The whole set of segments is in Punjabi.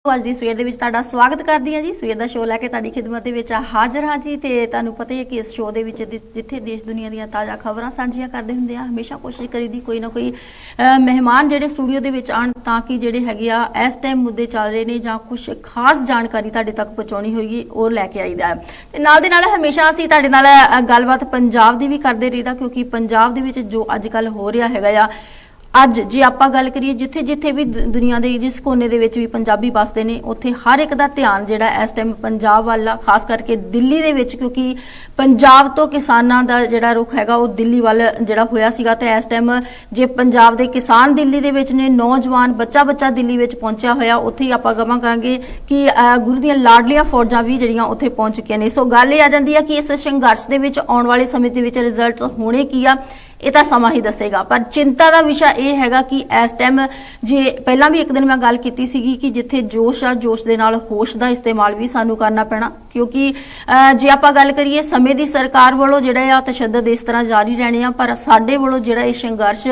ਅੱਜ ਦੀ ਸਵੇਰ ਦੇ ਵਿੱਚ ਤੁਹਾਡਾ ਸਵਾਗਤ ਕਰਦੀ ਹਾਂ ਜੀ। ਸਵੇਰ ਦਾ ਸ਼ੋਅ ਲੈ ਕੇ ਤੁਹਾਡੀ ਖਿਦਮਤ ਦੇ ਵਿੱਚ ਹਾਜ਼ਰ ਹਾਂ ਜੀ। ਤੇ ਤੁਹਾਨੂੰ ਪਤਾ ਹੈ ਕਿ ਇਸ ਸ਼ੋਅ ਦੇ ਵਿੱਚ ਜਿੱਥੇ ਦੇਸ਼ ਦੁਨੀਆ ਦੀਆਂ ਤਾਜ਼ਾ ਖਬਰਾਂ ਸਾਂਝੀਆਂ ਕਰਦੇ ਹੁੰਦੇ ਆ, ਹਮੇਸ਼ਾ ਕੋਸ਼ਿਸ਼ ਕਰੀਦੀ ਕੋਈ ਨਾ ਕੋਈ ਮਹਿਮਾਨ ਜਿਹੜੇ ਸਟੂਡੀਓ ਦੇ ਵਿੱਚ ਆਣ ਤਾਂ ਕਿ ਜਿਹੜੇ ਹੈਗੇ ਆ ਇਸ ਟਾਈਮ ਮੁੱਦੇ ਚੱਲ ਰਹੇ ਨੇ ਜਾਂ ਕੁਝ ਖਾਸ ਜਾਣਕਾਰੀ ਤੁਹਾਡੇ ਤੱਕ ਪਹੁੰਚਾਉਣੀ ਹੋਏਗੀ ਉਹ ਲੈ ਕੇ ਆਈਦਾ। ਤੇ ਨਾਲ ਦੇ ਨਾਲ ਹਮੇਸ਼ਾ ਅਸੀਂ ਤੁਹਾਡੇ ਨਾਲ ਗੱਲਬਾਤ ਪੰਜਾਬ ਦੀ ਵੀ ਕਰਦੇ ਰਹੀਦਾ, ਕਿਉਂਕਿ ਪੰਜਾਬ ਦੇ ਵਿੱਚ ਜੋ ਅੱਜ ਕੱਲ ਹੋ ਰਿਹਾ ਹੈਗਾ ਆ, ਅੱਜ ਜੇ ਆਪਾਂ ਗੱਲ ਕਰੀਏ ਜਿੱਥੇ ਜਿੱਥੇ ਵੀ ਦੁਨੀਆ ਦੇ ਜਿਸ ਕੋਨੇ ਦੇ ਵਿੱਚ ਵੀ ਪੰਜਾਬੀ ਵਸਦੇ ਨੇ ਉੱਥੇ ਹਰ ਇੱਕ ਦਾ ਧਿਆਨ ਜਿਹੜਾ ਇਸ ਟਾਈਮ ਪੰਜਾਬ ਵੱਲ ਆ, ਖਾਸ ਕਰਕੇ ਦਿੱਲੀ ਦੇ ਵਿੱਚ, ਕਿਉਂਕਿ ਪੰਜਾਬ ਤੋਂ ਕਿਸਾਨਾਂ ਦਾ ਜਿਹੜਾ ਰੁਖ ਹੈਗਾ ਉਹ ਦਿੱਲੀ ਵੱਲ ਜਿਹੜਾ ਹੋਇਆ ਸੀਗਾ। ਤੇ ਇਸ ਟਾਈਮ ਜੇ ਪੰਜਾਬ ਦੇ ਕਿਸਾਨ ਦਿੱਲੀ ਦੇ ਵਿੱਚ ਨੇ, ਨੌਜਵਾਨ ਬੱਚਾ ਦਿੱਲੀ ਵਿੱਚ ਪਹੁੰਚਿਆ ਹੋਇਆ, ਉੱਥੇ ਹੀ ਆਪਾਂ ਕਹਾਂਗੇ ਕਿ ਗੁਰੂ ਦੀਆਂ ਲਾਡਲੀਆਂ ਫੌਜਾਂ ਵੀ ਜਿਹੜੀਆਂ ਉੱਥੇ ਪਹੁੰਚ ਚੁੱਕੀਆਂ ਨੇ। ਸੋ ਗੱਲ ਇਹ ਆ ਜਾਂਦੀ ਆ ਕਿ ਇਸ ਸੰਘਰਸ਼ ਦੇ ਵਿੱਚ ਆਉਣ ਵਾਲੇ ਸਮੇਂ ਦੇ ਵਿੱਚ ਰਿਜ਼ਲਟ ਹੋਣੇ ਕੀ ਆ ਇਹ ਤਾਂ ਸਮਾਂ ਹੀ ਦੱਸੇਗਾ। ਪਰ ਚਿੰਤਾ ਦਾ ਵਿਸ਼ਾ ਇਹ ਹੈਗਾ ਕਿ ਇਸ ਟਾਈਮ ਜੇ ਪਹਿਲਾਂ ਵੀ ਇੱਕ ਦਿਨ ਮੈਂ ਗੱਲ ਕੀਤੀ ਸੀਗੀ ਕਿ ਜਿੱਥੇ ਜੋਸ਼ ਆ, ਜੋਸ਼ ਦੇ ਨਾਲ ਹੋਸ਼ ਦਾ ਇਸਤੇਮਾਲ ਵੀ ਸਾਨੂੰ ਕਰਨਾ ਪੈਣਾ, ਕਿਉਂਕਿ ਜੇ ਆਪਾਂ ਗੱਲ ਕਰੀਏ ਸਮੇਂ ਦੀ ਸਰਕਾਰ ਵੱਲੋਂ ਜਿਹੜਾ ਆ ਤਸ਼ੱਦਦ ਇਸ ਤਰ੍ਹਾਂ ਜਾਰੀ ਰਹਿਣੇ ਆ, ਪਰ ਸਾਡੇ ਵੱਲੋਂ ਜਿਹੜਾ ਇਹ ਸੰਘਰਸ਼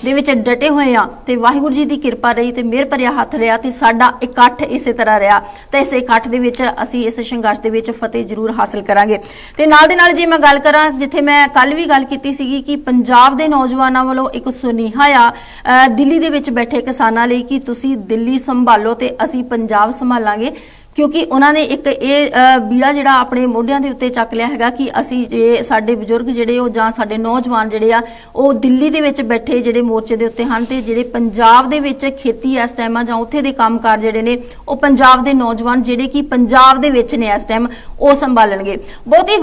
ਦੇ ਵਿੱਚ ਡਟੇ ਹੋਏ ਆ ਤੇ ਵਾਹਿਗੁਰੂ ਜੀ ਦੀ ਕਿਰਪਾ ਰਹੀ ਤੇ ਮਿਹਰ ਭਰਿਆ ਹੱਥ ਰਿਹਾ ਤੇ ਸਾਡਾ ਇਕੱਠ ਇਸੇ ਤਰ੍ਹਾਂ ਰਿਹਾ ਤੇ ਇਸ ਇਕੱਠ ਦੇ ਵਿੱਚ ਅਸੀਂ ਇਸ ਸੰਘਰਸ਼ ਦੇ ਵਿੱਚ ਫਤਿਹ ਜ਼ਰੂਰ ਹਾਸਲ ਕਰਾਂਗੇ। ਤੇ ਨਾਲ ਦੇ ਨਾਲ ਜੇ ਮੈਂ ਗੱਲ ਕਰਾਂ, ਜਿੱਥੇ ਮੈਂ ਕੱਲ ਵੀ ਗੱਲ ਕੀਤੀ ਸੀਗੀ ਕਿ ਪੰਜਾਬ ਦੇ ਨੌਜਵਾਨਾਂ ਵੱਲੋਂ ਇੱਕ ਸੁਨੇਹਾ ਆ ਦਿੱਲੀ ਦੇ ਵਿੱਚ ਬੈਠੇ ਕਿਸਾਨਾਂ ਲਈ ਕਿ ਤੁਸੀਂ ਦਿੱਲੀ ਸੰਭਾਲੋ ਤੇ ਅਸੀਂ ਪੰਜਾਬ ਸੰਭਾਲਾਂਗੇ, ਕਿਉਂਕਿ ਉਹਨਾਂ ਨੇ ਇੱਕ ਇਹ ਬੀੜਾ ਜਿਹੜਾ ਆਪਣੇ ਮੋਢਿਆਂ ਦੇ ਉੱਤੇ ਚੱਕ ਲਿਆ ਹੈਗਾ ਕਿ ਅਸੀਂ ਜੇ ਸਾਡੇ ਬਜ਼ੁਰਗ ਜਿਹੜੇ ਉਹ ਜਾਂ ਸਾਡੇ ਨੌਜਵਾਨ ਜਿਹੜੇ ਆ ਉਹ ਦਿੱਲੀ ਦੇ ਵਿੱਚ ਬੈਠੇ ਜਿਹੜੇ ਮੋਰਚੇ ਦੇ ਉੱਤੇ ਹਨ ਤੇ ਜਿਹੜੇ ਪੰਜਾਬ ਦੇ ਵਿੱਚ ਖੇਤੀ ਇਸ ਟਾਈਮ ਆ ਜਾਂ ਉੱਥੇ ਦੇ ਕੰਮਕਾਰ ਜਿਹੜੇ ਨੇ ਉਹ ਪੰਜਾਬ ਦੇ ਨੌਜਵਾਨ ਜਿਹੜੇ ਕਿ ਪੰਜਾਬ ਦੇ ਵਿੱਚ ਨੇ ਇਸ ਟਾਈਮ ਉਹ ਸੰਭਾਲਣਗੇ। ਬਹੁਤ ਹੀ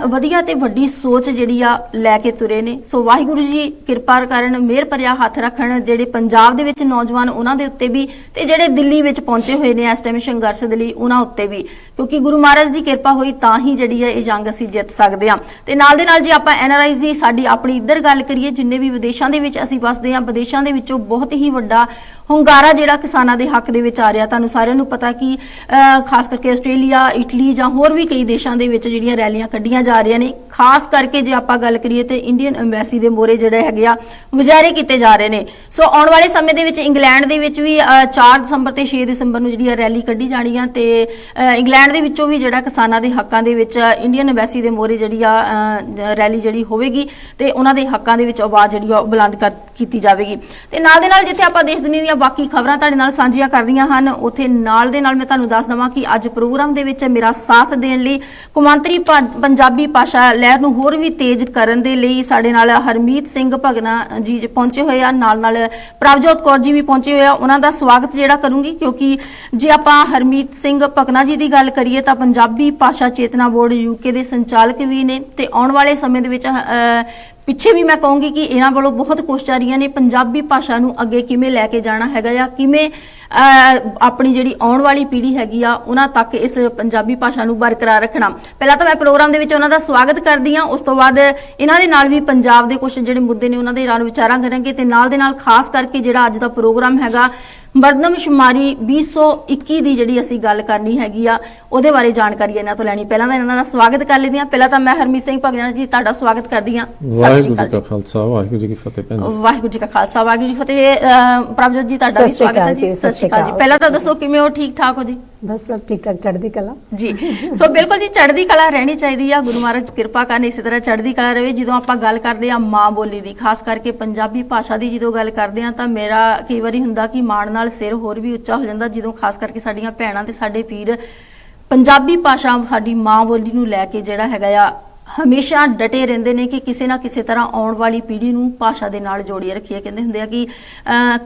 ਵਧੀਆ ਤੇ ਵੱਡੀ ਸੋਚ ਜਿਹੜੀ ਆ ਲੈ ਕੇ ਤੁਰੇ ਨੇ। ਸੋ ਵਾਹਿਗੁਰੂ ਜੀ ਕਿਰਪਾ ਕਰਨ, ਮਿਹਰ ਭਰਿਆ ਹੱਥ ਰੱਖਣ ਜਿਹੜੇ ਪੰਜਾਬ ਦੇ ਵਿੱਚ ਨੌਜਵਾਨ ਉਹਨਾਂ ਦੇ ਉੱਤੇ ਵੀ ਤੇ ਜਿਹੜੇ ਦਿੱਲੀ ਵਿੱਚ ਪਹੁੰਚੇ ਹੋਏ ਨੇ ਇਸ ਟਾਈਮ ਸੰਘਰਸ਼ ਦੇ ਲਈ ਉਹਨਾਂ ਉੱਤੇ ਵੀ, ਕਿਉਂਕਿ ਗੁਰੂ ਮਹਾਰਾਜ ਦੀ ਕਿਰਪਾ ਹੋਈ ਤਾਂ ਹੀ ਜਿਹੜੀ ਹੈ ਇਹ ਜੰਗ ਅਸੀਂ ਜਿੱਤ ਸਕਦੇ ਹਾਂ। ਤੇ ਨਾਲ ਦੇ ਨਾਲ ਜੇ ਆਪਾਂ ਐਨਆਰਆਈਜ਼ ਦੀ ਸਾਡੀ ਆਪਣੀ ਇੱਧਰ ਗੱਲ ਕਰੀਏ, ਜਿੰਨੇ ਵੀ ਵਿਦੇਸ਼ਾਂ ਦੇ ਵਿੱਚ ਅਸੀਂ ਵਸਦੇ ਹਾਂ, ਵਿਦੇਸ਼ਾਂ ਦੇ ਵਿੱਚੋਂ ਬਹੁਤ ਹੀ ਵੱਡਾ ਹੁੰਗਾਰਾ ਜਿਹੜਾ ਕਿਸਾਨਾਂ ਦੇ ਹੱਕ ਦੇ ਵਿੱਚ ਆ ਰਿਹਾ। ਤੁਹਾਨੂੰ ਸਾਰਿਆਂ ਨੂੰ ਪਤਾ ਕਿ ਖਾਸ ਕਰਕੇ ਆਸਟ੍ਰੇਲੀਆ, ਇਟਲੀ ਜਾਂ ਹੋਰ ਵੀ ਕਈ ਦੇਸ਼ਾਂ ਦੇ ਵਿੱਚ ਜਿਹੜੀਆਂ ਰੈਲੀਆਂ ਕੱਢੀਆਂ ਜਾ ਰਹੀਆਂ ਨੇ। ਖਾਸ ਕਰਕੇ ਜੇ ਆਪਾਂ ਗੱਲ ਕਰੀਏ ਤੇ ਇੰਡੀਅਨ ਐਮਬੈਸੀ ਦੇ ਮੋਹਰੇ ਜਿਹੜੇ ਹੈਗੇ ਆ ਮੁਜ਼ਾਹਰੇ ਕੀਤੇ ਜਾ ਰਹੇ ਨੇ। ਸੋ ਆਉਣ ਵਾਲੇ ਸਮੇਂ ਦੇ ਵਿੱਚ ਇੰਗਲੈਂਡ ਦੇ ਵਿੱਚ ਵੀ 4 ਦਸੰਬਰ ਤੇ 6 ਦਸੰਬਰ ਨੂੰ ਜਿਹੜੀ ਰੈਲੀ ਕੱਢੀ ਜਾਣੀ ਆ ਤੇ ਇੰਗਲੈਂਡ ਦੇ ਵਿੱਚੋਂ ਵੀ ਜਿਹੜਾ ਕਿਸਾਨਾਂ ਦੇ ਹੱਕਾਂ ਦੇ ਵਿੱਚ ਇੰਡੀਅਨ ਐਮਬੈਸੀ ਦੇ ਮੋਹਰੇ ਜਿਹੜੀ ਆ ਰੈਲੀ ਜਿਹੜੀ ਹੋਵੇਗੀ ਤੇ ਉਹਨਾਂ ਦੇ ਹੱਕਾਂ ਦੇ ਵਿੱਚ ਆਵਾਜ਼ ਜਿਹੜੀ ਆ ਬੁਲੰਦ ਕੀਤੀ ਜਾਵੇਗੀ। ਤੇ ਨਾਲ ਦੇ ਨਾਲ ਜਿੱਥੇ ਆਪਾਂ ਦੇਸ਼ ਦੁਨੀਆ ਦੀਆਂ ਬਾਕੀ ਖਬਰਾਂ ਤੁਹਾਡੇ ਨਾਲ ਸਾਂਝੀਆਂ ਕਰਦੀਆਂ ਹਨ, ਉੱਥੇ ਨਾਲ ਦੇ ਨਾਲ ਮੈਂ ਤੁਹਾਨੂੰ ਦੱਸ ਦਵਾਂ ਕਿ ਅੱਜ ਪ੍ਰੋਗਰਾਮ ਦੇ ਵਿੱਚ ਮੇਰਾ ਸਾਥ ਦੇਣ ਲਈ ਕੌਮਾਂਤਰੀ ਪੰਜਾਬੀ ਭਾਸ਼ਾ ਲਹਿਰ ਨੂੰ ਹੋਰ ਵੀ ਤੇਜ਼ ਕਰਨ ਦੇ ਲਈ ਸਾਡੇ ਨਾਲ ਹਰਮੀਤ ਸਿੰਘ ਭਗਨਾ ਜੀ ਪਹੁੰਚੇ ਹੋਏ ਆ, ਨਾਲ ਪ੍ਰਭਜੋਤ ਕੌਰ ਜੀ ਵੀ ਪਹੁੰਚੇ ਹੋਏ ਆ। ਉਹਨਾਂ ਦਾ ਸਵਾਗਤ ਜਿਹੜਾ ਕਰੂੰਗੀ, ਕਿਉਂਕਿ ਜੇ ਆਪਾਂ ਹਰਮੀਤ ਸਿੰਘ ਭਗਨਾ ਜੀ ਦੀ ਗੱਲ ਕਰੀਏ ਤਾਂ ਪੰਜਾਬੀ ਭਾਸ਼ਾ ਚੇਤਨਾ ਬੋਰਡ ਯੂਕੇ ਦੇ ਸੰਚਾਲਕ ਵੀ ਨੇ ਤੇ ਆਉਣ ਵਾਲੇ ਸਮੇਂ ਦੇ ਵਿੱਚ ਪਿੱਛੇ ਵੀ ਮੈਂ ਕਹੂੰਗੀ ਕਿ ਇਹਨਾਂ ਵੱਲੋਂ ਬਹੁਤ ਕੋਸ਼ਿਸ਼ਾਂ ਰਹੀਆਂ ਨੇ ਪੰਜਾਬੀ ਭਾਸ਼ਾ ਨੂੰ ਅੱਗੇ ਕਿਵੇਂ ਲੈ ਕੇ ਜਾਣਾ ਹੈਗਾ ਆ, ਕਿਵੇਂ ਆਪਣੀ ਜਿਹੜੀ ਆਉਣ ਵਾਲੀ ਪੀੜ੍ਹੀ ਹੈਗੀ ਆ ਉਹਨਾਂ ਤੱਕ ਇਸ ਪੰਜਾਬੀ ਭਾਸ਼ਾ ਨੂੰ ਬਰਕਰਾਰ ਰੱਖਣਾ। ਪਹਿਲਾਂ ਤਾਂ ਮੈਂ ਪ੍ਰੋਗਰਾਮ ਦੇ ਵਿੱਚ ਉਹਨਾਂ ਦਾ ਸਵਾਗਤ ਕਰਦੀ ਹਾਂ, ਉਸ ਤੋਂ ਬਾਅਦ ਇਹਨਾਂ ਦੇ ਨਾਲ ਵੀ ਪੰਜਾਬ ਦੇ ਕੁਝ ਜਿਹੜੇ ਮੁੱਦੇ ਨੇ ਉਹਨਾਂ ਦੇ ਨਾਲ ਵਿਚਾਰਾਂ ਕਰਾਂਗੇ ਤੇ ਨਾਲ ਦੇ ਨਾਲ ਖਾਸ ਕਰਕੇ ਜਿਹੜਾ ਅੱਜ ਦਾ ਪ੍ਰੋਗਰਾਮ ਹੈਗਾ ਮਰਦਮਸ਼ੁਮਾਰੀ 2021 ਦੀ ਜਿਹੜੀ ਅਸੀਂ ਗੱਲ ਕਰਨੀ ਹੈਗੀ ਆ ਉਹਦੇ ਬਾਰੇ ਜਾਣਕਾਰੀ ਇਹਨਾਂ ਤੋਂ ਲੈਣੀ। ਪਹਿਲਾਂ ਤਾਂ ਇਹਨਾਂ ਦਾ ਸਵਾਗਤ ਕਰ ਲੈਂਦੀ ਹਾਂ। ਪਹਿਲਾਂ ਤਾਂ ਮੈਂ ਹਰਮੀਤ ਸਿੰਘ ਭਗਨਾ ਜੀ ਤੁਹਾਡਾ ਸਵਾਗਤ ਕਰਦੀ ਹਾਂ। ਵਾਹਿਗੁਰੂ ਜੀ ਕਾ ਖਾਲਸਾ ਵਾਹਿਗੁਰੂ ਜੀ ਕੀ ਫਤਿਹ। ਵਾਹਿਗੁਰੂ ਜੀ ਕਾ ਖਾਲਸਾ ਵਾਹਿਗੁਰੂ ਜੀ ਕੀ ਫਤਿਹ। ਪ੍ਰਭਜੋਤ ਜੀ ਤੁਹਾਡਾ ਵੀ ਸਵਾਗਤ ਹੈ ਜੀ। ਸਤਿ ਸ਼੍ਰੀ ਅਕਾਲ ਜੀ। ਪਹਿਲਾਂ ਤਾਂ ਦੱਸੋ ਕਿਵੇਂ ਹੋ, ਠੀਕ ਠਾਕ ਹੋ ਜੀ? बस सब ठीक ठाक, चढ़ती कला जी। सो बिल्कुल जी, चढ़ती कला रहनी चाहिए, गुरु महाराज किरपा करन इसी तरह चढ़ती कला रहे। जो आप गल करते हैं माँ बोली की, खास करके पंजाबी भाषा की जो गल करते हैं तो मेरा कई बार हुंदा कि माण नाल सिर होर भी उच्चा हो जाता जो खास करके साडियां भैणां ते साडे वीर पंजाबी भाषा साडी माँ बोली नूं लैके जिहड़ा हैगा आ हमेशा डटे रहंदे ने कि किसी ना किसी तरह आउण वाली पीढ़ी नूं भाषा दे नाल जोड़िए रखिए। कहंदे हुंदे आ कि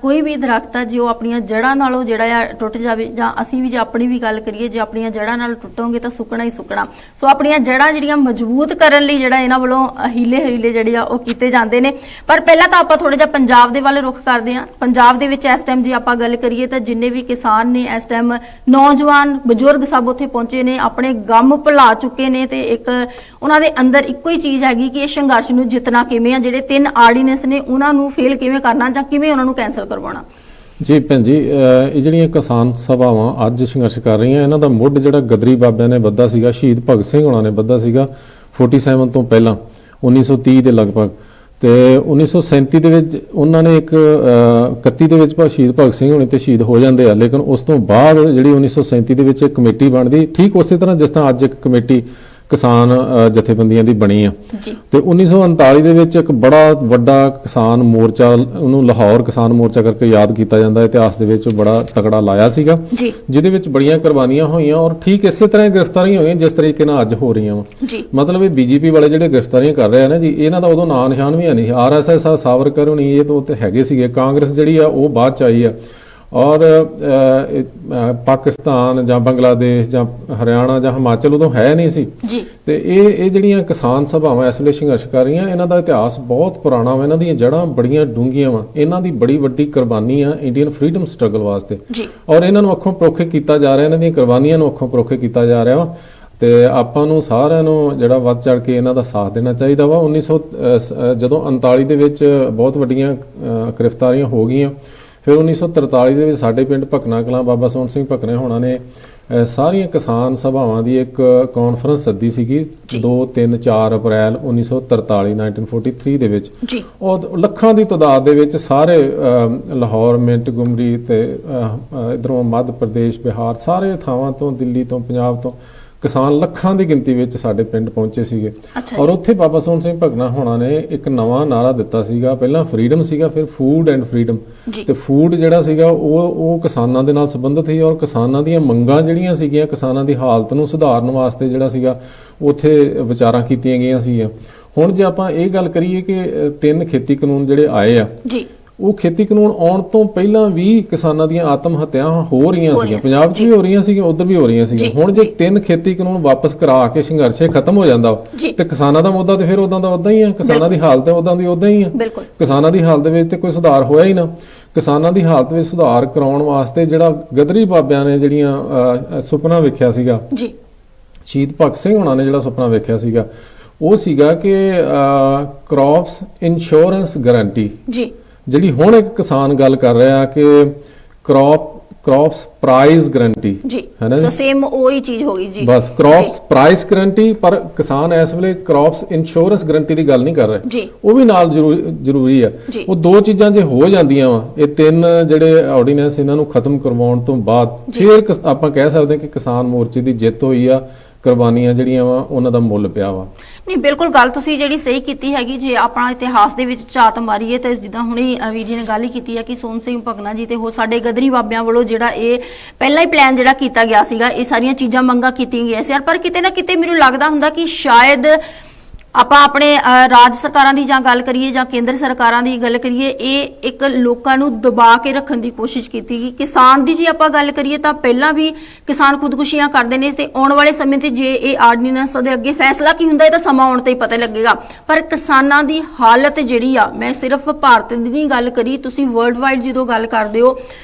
कोई भी दरख्त आ जो अपनियां जड़ां नालों जिहड़ा आ टुट जावे, जां असीं भी जे अपनी भी गल करिए जे अपनियां जड़ां नाल टुटोंगे तां सुकना ही सुकना। सो अपनियां जड़ां जिहड़ियां मजबूत करन लई जिहड़ा इन्हां वल्लों हीले जिहड़े आ ओह कीते जांदे ने। पर पहलां तां आपां थोड़ा जिहा पंजाब दे वल रुख करदे आ। पंजाब दे विच इस टाइम जे आपां गल करिए तां जिन्ने भी किसान ने इस टाइम नौजवान बजुर्ग सब उत्थे पहुंचे ने, अपने गम भुला चुके ने ते एक उन्हां दे अंदर ਇੱਕੋ ਹੀ ਚੀਜ਼ ਹੈਗੀ ਕਿ ਇਹ ਸੰਘਰਸ਼ ਨੂੰ ਜਿੱਤਣਾ ਕਿਵੇਂ ਆ, ਜਿਹੜੇ 3 ਆਰਡੀਨੈਂਸ ਨੇ ਉਹਨਾਂ ਨੂੰ ਫੇਲ ਕਿਵੇਂ ਕਰਨਾ ਜਾਂ ਕਿਵੇਂ ਉਹਨਾਂ ਨੂੰ ਕੈਨਸਲ ਕਰਵਾਉਣਾ। ਜੀ ਭੈਣ ਜੀ, ਇਹ ਜਿਹੜੀਆਂ ਕਿਸਾਨ ਸਭਾਵਾਂ ਅੱਜ ਸੰਘਰਸ਼ ਕਰ ਰਹੀਆਂ ਇਹਨਾਂ ਦਾ ਮੁੱਢ ਜਿਹੜਾ ਗਦਰੀ ਬਾਬਿਆਂ ਨੇ ਬੱਧਾ ਸੀਗਾ, ਸ਼ਹੀਦ ਭਗਤ ਸਿੰਘ ਹੋਣਾ ਨੇ ਬੱਧਾ ਸੀਗਾ 47 ਤੋਂ ਪਹਿਲਾਂ 1930 ਦੇ ਲਗਭਗ। ਤੇ 1937 ਦੇ ਵਿੱਚ ਉਹਨਾਂ ਨੇ ਇੱਕ 31 ਦੇ ਵਿੱਚ ਸ਼ਹੀਦ ਭਗਤ ਸਿੰਘ ਹੋਣੀ ਤੇ ਸ਼ਹੀਦ ਹੋ ਜਾਂਦੇ ਆ, ਲੇਕਿਨ ਉਸ ਤੋਂ ਬਾਅਦ ਜਿਹੜੀ 1937 ਦੇ ਵਿੱਚ ਇੱਕ ਕਮੇਟੀ ਬਣਦੀ, ਠੀਕ ਉਸੇ ਤਰ੍ਹਾਂ ਜਿਸ ਤਰ੍ਹਾਂ ਅੱਜ ਇੱਕ ਕਮੇਟੀ ਕਿਸਾਨ ਜਥੇਬੰਦੀਆਂ ਦੀ ਬਣੀ ਆ। ਜੀ ਤੇ 1939 ਦੇ ਵਿੱਚ ਇੱਕ ਬੜਾ ਵੱਡਾ ਕਿਸਾਨ ਮੋਰਚਾ, ਉਹਨੂੰ ਲਾਹੌਰ ਕਿਸਾਨ ਮੋਰਚਾ ਕਰਕੇ ਯਾਦ ਕੀਤਾ ਜਾਂਦਾ, ਇਤਿਹਾਸ ਦੇ ਵਿੱਚ ਬੜਾ ਤਕੜਾ ਲਾਇਆ ਸੀਗਾ, ਜੀ ਜਿਹਦੇ ਵਿੱਚ ਬੜੀਆਂ ਕੁਰਬਾਨੀਆਂ ਹੋਈਆਂ ਔਰ ਠੀਕ ਇਸੇ ਤਰ੍ਹਾਂ ਹੀ ਗ੍ਰਿਫਤਾਰੀਆਂ ਹੋਈਆਂ ਜਿਸ ਤਰੀਕੇ ਨਾਲ ਅੱਜ ਹੋ ਰਹੀਆਂ ਵਾ। ਜੀ ਮਤਲਬ ਇਹ ਬੀਜੇਪੀ ਵਾਲੇ ਜਿਹੜੇ ਗ੍ਰਿਫਤਾਰੀਆਂ ਕਰ ਰਹੇ ਆ ਨਾ ਜੀ, ਇਹਨਾਂ ਦਾ ਉਦੋਂ ਨਾਂ ਨਿਸ਼ਾਨ ਵੀ ਹੈ ਨਹੀਂ। ਆਰਐਸਐਸ ਆ, ਸਾਵਰਕਰ ਹੋਣੀ ਇਹ ਤੋਂ ਤੇ ਹੈਗੇ ਸੀਗੇ, ਕਾਂਗਰਸ ਜਿਹੜੀ ਆ ਉਹ ਬਾਅਦ ਚ ਆਈ ਆ, ਔਰ ਪਾਕਿਸਤਾਨ ਜਾਂ ਬੰਗਲਾਦੇਸ਼ ਜਾਂ ਹਰਿਆਣਾ ਜਾਂ ਹਿਮਾਚਲ ਉਦੋਂ ਹੈ ਨਹੀਂ ਸੀ। ਜੀ ਤੇ ਇਹ ਜਿਹੜੀਆਂ ਕਿਸਾਨ ਸਭਾਵਾਂ ਇਸ ਵੇਲੇ ਸੰਘਰਸ਼ ਕਰ ਰਹੀਆਂ, ਇਹਨਾਂ ਦਾ ਇਤਿਹਾਸ ਬਹੁਤ ਪੁਰਾਣਾ ਵਾ, ਇਹਨਾਂ ਦੀਆਂ ਜੜ੍ਹਾਂ ਬੜੀਆਂ ਡੂੰਘੀਆਂ ਵਾ, ਇਹਨਾਂ ਦੀ ਬੜੀ ਵੱਡੀ ਕੁਰਬਾਨੀ ਆ ਇੰਡੀਅਨ ਫਰੀडम ਸਟਰਗਲ ਵਾਸਤੇ, ਜੀ ਔਰ ਇਹਨਾਂ ਨੂੰ ਅੱਖੋਂ ਪਰੋਖੇ ਕੀਤਾ ਜਾ ਰਿਹਾ, ਇਹਨਾਂ ਦੀਆਂ ਕੁਰਬਾਨੀਆਂ ਨੂੰ ਅੱਖੋਂ ਪਰੋਖੇ ਕੀਤਾ ਜਾ ਰਿਹਾ ਵਾ। ਤੇ ਆਪਾਂ ਨੂੰ ਸਾਰਿਆਂ ਨੂੰ ਜਿਹੜਾ ਵੱਧ ਚੜ ਕੇ ਇਹਨਾਂ ਦਾ ਸਾਥ ਦੇਣਾ ਚਾਹੀਦਾ ਵਾ। 1900 ਜਦੋਂ 39 ਦੇ ਵਿੱਚ ਬਹੁਤ ਵੱਡੀਆਂ ਗ੍ਰਿਫਤਾਰੀਆਂ ਹੋ ਗਈਆਂ, ਫਿਰ 1943 ਦੇ ਵਿੱਚ ਸਾਡੇ ਪਿੰਡ ਭਕਨਾ ਕਲਾਂ ਬਾਬਾ ਸੋਹਣ ਸਿੰਘ ਭਕਨੇ ਹੋਣਾ ਨੇ ਸਾਰੀਆਂ ਕਿਸਾਨ ਸਭਾਵਾਂ ਦੀ ਇੱਕ ਕਾਨਫਰੰਸ ਸੱਦੀ ਸੀਗੀ 2, 3, 4 ਅਪ੍ਰੈਲ 1943 ਦੇ ਵਿੱਚ। ਜੀ ਉਹ ਲੱਖਾਂ ਦੀ ਤਾਦਾਦ ਦੇ ਵਿੱਚ ਸਾਰੇ ਲਾਹੌਰ, ਮਿੰਟਗੁਮਰੀ ਤੇ ਇਧਰੋਂ ਮੱਧ ਪ੍ਰਦੇਸ਼, ਬਿਹਾਰ, ਸਾਰੇ ਥਾਵਾਂ ਤੋਂ, ਦਿੱਲੀ ਤੋਂ, ਪੰਜਾਬ ਤੋਂ ਕਿਸਾਨ ਲੱਖਾਂ ਦੀ ਗਿਣਤੀ ਵਿੱਚ ਸਾਡੇ ਪਿੰਡ ਪਹੁੰਚੇ ਸੀਗੇ। ਔਰ ਉੱਥੇ ਬਾਬਾ ਸੋਹਣ ਸਿੰਘ ਭਕਨਾ ਹੋਣਾ ਨੇ ਇੱਕ ਨਵਾਂ ਨਾਰਾ ਦਿੱਤਾ ਸੀਗਾ, ਪਹਿਲਾਂ ਫਰੀडम ਸੀਗਾ, ਫਿਰ ਫੂਡ ਐਂਡ ਫਰੀडम। ਤੇ ਫੂਡ ਜਿਹੜਾ ਸੀਗਾ ਉਹ ਕਿਸਾਨਾਂ ਦੇ ਨਾਲ ਸੰਬੰਧਿਤ ਸੀ, ਔਰ ਕਿਸਾਨਾਂ ਦੀਆਂ ਮੰਗਾਂ ਜਿਹੜੀਆਂ ਸੀਗੀਆਂ, ਕਿਸਾਨਾਂ ਦੀ ਹਾਲਤ ਨੂੰ ਸੁਧਾਰਨ ਵਾਸਤੇ ਜਿਹੜਾ ਸੀਗਾ ਉੱਥੇ ਵਿਚਾਰਾਂ ਕੀਤੀਆਂ ਗਈਆਂ ਸੀ। ਹੁਣ ਜੇ ਆਪਾਂ ਇਹ ਗੱਲ ਕਰੀਏ ਕਿ 3 ਖੇਤੀ ਕਾਨੂੰਨ ਜਿਹੜੇ ਆਏ ਆ, ਜੀ ਉਹ ਖੇਤੀ ਕਾਨੂੰਨ ਆਉਣ ਤੋਂ ਪਹਿਲਾਂ ਵੀ ਕਿਸਾਨਾਂ ਦੀਆਂ ਆਤਮ ਹੱਤਿਆਵਾਂ ਹੋ ਰਹੀਆਂ ਸੀਗੀਆਂ, ਪੰਜਾਬ 'ਚ ਵੀ ਹੋ ਰਹੀਆਂ ਸੀਗੀਆਂ, ਉੱਧਰ ਵੀ ਹੋ ਰਹੀਆਂ ਸੀਗੀਆਂ। ਹੁਣ ਜੇ 3 ਖੇਤੀ ਕਾਨੂੰਨ ਵਾਪਸ ਕਰਾ ਕੇ ਸੰਘਰਸ਼ ਖਤਮ ਹੋ ਜਾਂਦਾ ਤੇ ਕਿਸਾਨਾਂ ਦਾ ਮੁੱਦਾ ਤੇ ਫਿਰ ਉਦਾਂ ਦਾ ਉਦਾਂ ਹੀ ਆ, ਕਿਸਾਨਾਂ ਦੀ ਹਾਲਤ ਉਦਾਂ ਦੀ ਉਦਾਂ ਹੀ ਆ। ਕਿਸਾਨਾਂ ਦੀ ਹਾਲਤ ਵਿੱਚ ਤੇ ਕੋਈ ਸੁਧਾਰ ਹੋਇਆ ਹੀ ਨਾ। ਕਿਸਾਨਾਂ ਦੀ ਹਾਲਤ ਵਿੱਚ ਸੁਧਾਰ ਕਰਾਉਣ ਵਾਸਤੇ ਜਿਹੜਾ ਗਦਰੀ ਬਾਬਿਆਂ ਨੇ ਜਿਹੜੀਆਂ ਸੁਪਨਾ ਵੇਖਿਆ ਸੀਗਾ, ਜੀ ਸ਼ਹੀਦ ਭਗਤ ਸਿੰਘ ਹੋਣਾ ਨੇ ਜਿਹੜਾ ਸੁਪਨਾ ਵੇਖਿਆ ਸੀਗਾ, ਉਹ ਸੀਗਾ ਕਿ ਕ੍ਰੌਪਸ ਇੰਸ਼ੋਰੈਂਸ ਗਾਰੰਟੀ, ਜੀ ਜਿਹੜੀ ਹੁਣ ਇੱਕ ਕਿਸਾਨ ਗੱਲ ਕਰ ਰਿਹਾ ਕਿ ਕ੍ਰੌਪਸ ਪ੍ਰਾਈਸ ਗਾਰੰਟੀ, ਜੀ ਸੋ ਸੇਮ ਉਹੀ ਚੀਜ਼ ਹੋ ਗਈ ਜੀ। ਬਸ ਕ੍ਰੌਪਸ ਪ੍ਰਾਈਸ ਗਾਰੰਟੀ, ਪਰ ਕਿਸਾਨ ਇਸ ਵੇਲੇ ਕ੍ਰੌਪਸ ਇੰਸ਼ੋਰੈਂਸ ਗਾਰੰਟੀ ਦੀ ਗੱਲ ਨਹੀਂ ਕਰ ਰਹੇ ਜੀ, ਉਹ ਵੀ ਨਾਲ ਜ਼ਰੂਰੀ ਆ। ਉਹ 2 ਚੀਜ਼ਾਂ ਜੇ ਹੋ ਜਾਂਦੀਆਂ ਵਾ, ਇਹ 3 ਜਿਹੜੇ ਆਰਡੀਨੈਂਸ ਇਹਨਾਂ ਨੂੰ ਖਤਮ ਕਰਵਾਉਣ ਤੋਂ ਬਾਅਦ ਫਿਰ ਆਪਾਂ ਕਹਿ ਸਕਦੇ ਕਿ ਕਿਸਾਨ ਮੋਰਚੇ ਦੀ ਜਿੱਤ ਹੋਈ ਆ, ਕੁਰਬਾਨੀਆਂ ਜਿਹੜੀਆਂ ਵਾ ਉਹਨਾਂ ਦਾ ਮੁੱਲ ਪਿਆ ਵਾ। ਨਹੀਂ ਬਿਲਕੁਲ ਗੱਲ ਤੁਸੀਂ ਜਿਹੜੀ ਸਹੀ ਕੀਤੀ ਹੈਗੀ। ਜੇ ਆਪਣਾ ਇਤਿਹਾਸ ਦੇ ਵਿੱਚ ਝਾਤ ਮਾਰੀਏ ਤਾਂ ਜਿੱਦਾਂ ਹੁਣੇ ਵੀਰ ਜੀ ਨੇ ਗੱਲ ਹੀ ਕੀਤੀ ਹੈ ਕਿ ਸੋਹਣ ਸਿੰਘ ਭਕਨਾ ਜੀ ਤੇ ਹੋਰ ਸਾਡੇ ਗਦਰੀ ਬਾਬਿਆਂ ਵੱਲੋਂ ਜਿਹੜਾ ਇਹ ਪਹਿਲਾ ਹੀ ਪਲਾਨ ਜਿਹੜਾ ਕੀਤਾ ਗਿਆ ਸੀਗਾ, ਇਹ ਸਾਰੀਆਂ ਚੀਜ਼ਾਂ ਮੰਗਾਂ ਕੀਤੀਆਂ ਗਈਆਂ ਸੀ। ਪਰ ਕਿਤੇ ਨਾ ਕਿਤੇ ਮੈਨੂੰ ਲੱਗਦਾ ਹੁੰਦਾ ਕਿ ਸ਼ਾਇਦ ਆਪਾਂ ਆਪਣੇ ਰਾਜ ਸਰਕਾਰਾਂ ਦੀ ਜਾਂ ਗੱਲ ਕਰੀਏ ਜਾਂ ਕੇਂਦਰ ਸਰਕਾਰਾਂ ਦੀ ਗੱਲ ਕਰੀਏ, ਇਹ ਇੱਕ ਲੋਕਾਂ ਨੂੰ ਦਬਾ ਕੇ ਰੱਖਣ ਦੀ ਕੋਸ਼ਿਸ਼ ਕੀਤੀ ਗਈ। ਕਿਸਾਨ ਦੀ ਜੇ ਆਪਾਂ ਗੱਲ ਕਰੀਏ ਤਾਂ ਪਹਿਲਾਂ ਵੀ ਕਿਸਾਨ ਖੁਦਕੁਸ਼ੀਆਂ ਕਰਦੇ ਨੇ ਤੇ ਆਉਣ ਵਾਲੇ ਸਮੇਂ ਤੇ ਜੇ ਇਹ ਆਰਡੀਨੈਂਸ ਦੇ ਅੱਗੇ ਫੈਸਲਾ ਕੀ ਹੁੰਦਾ ਇਹ ਤਾਂ ਸਮਾਂ ਆਉਣ ਤੇ ਹੀ ਪਤਾ ਲੱਗੇਗਾ। ਪਰ ਕਿਸਾਨਾਂ ਦੀ ਹਾਲਤ ਜਿਹੜੀ ਆ, ਮੈਂ ਸਿਰਫ ਭਾਰਤ ਦੀ ਨਹੀਂ ਗੱਲ ਕਰੀ, ਤੁਸੀਂ ਵਰਲਡ ਵਾਈਡ ਜਦੋਂ ਗੱਲ ਕਰਦੇ ਹੋ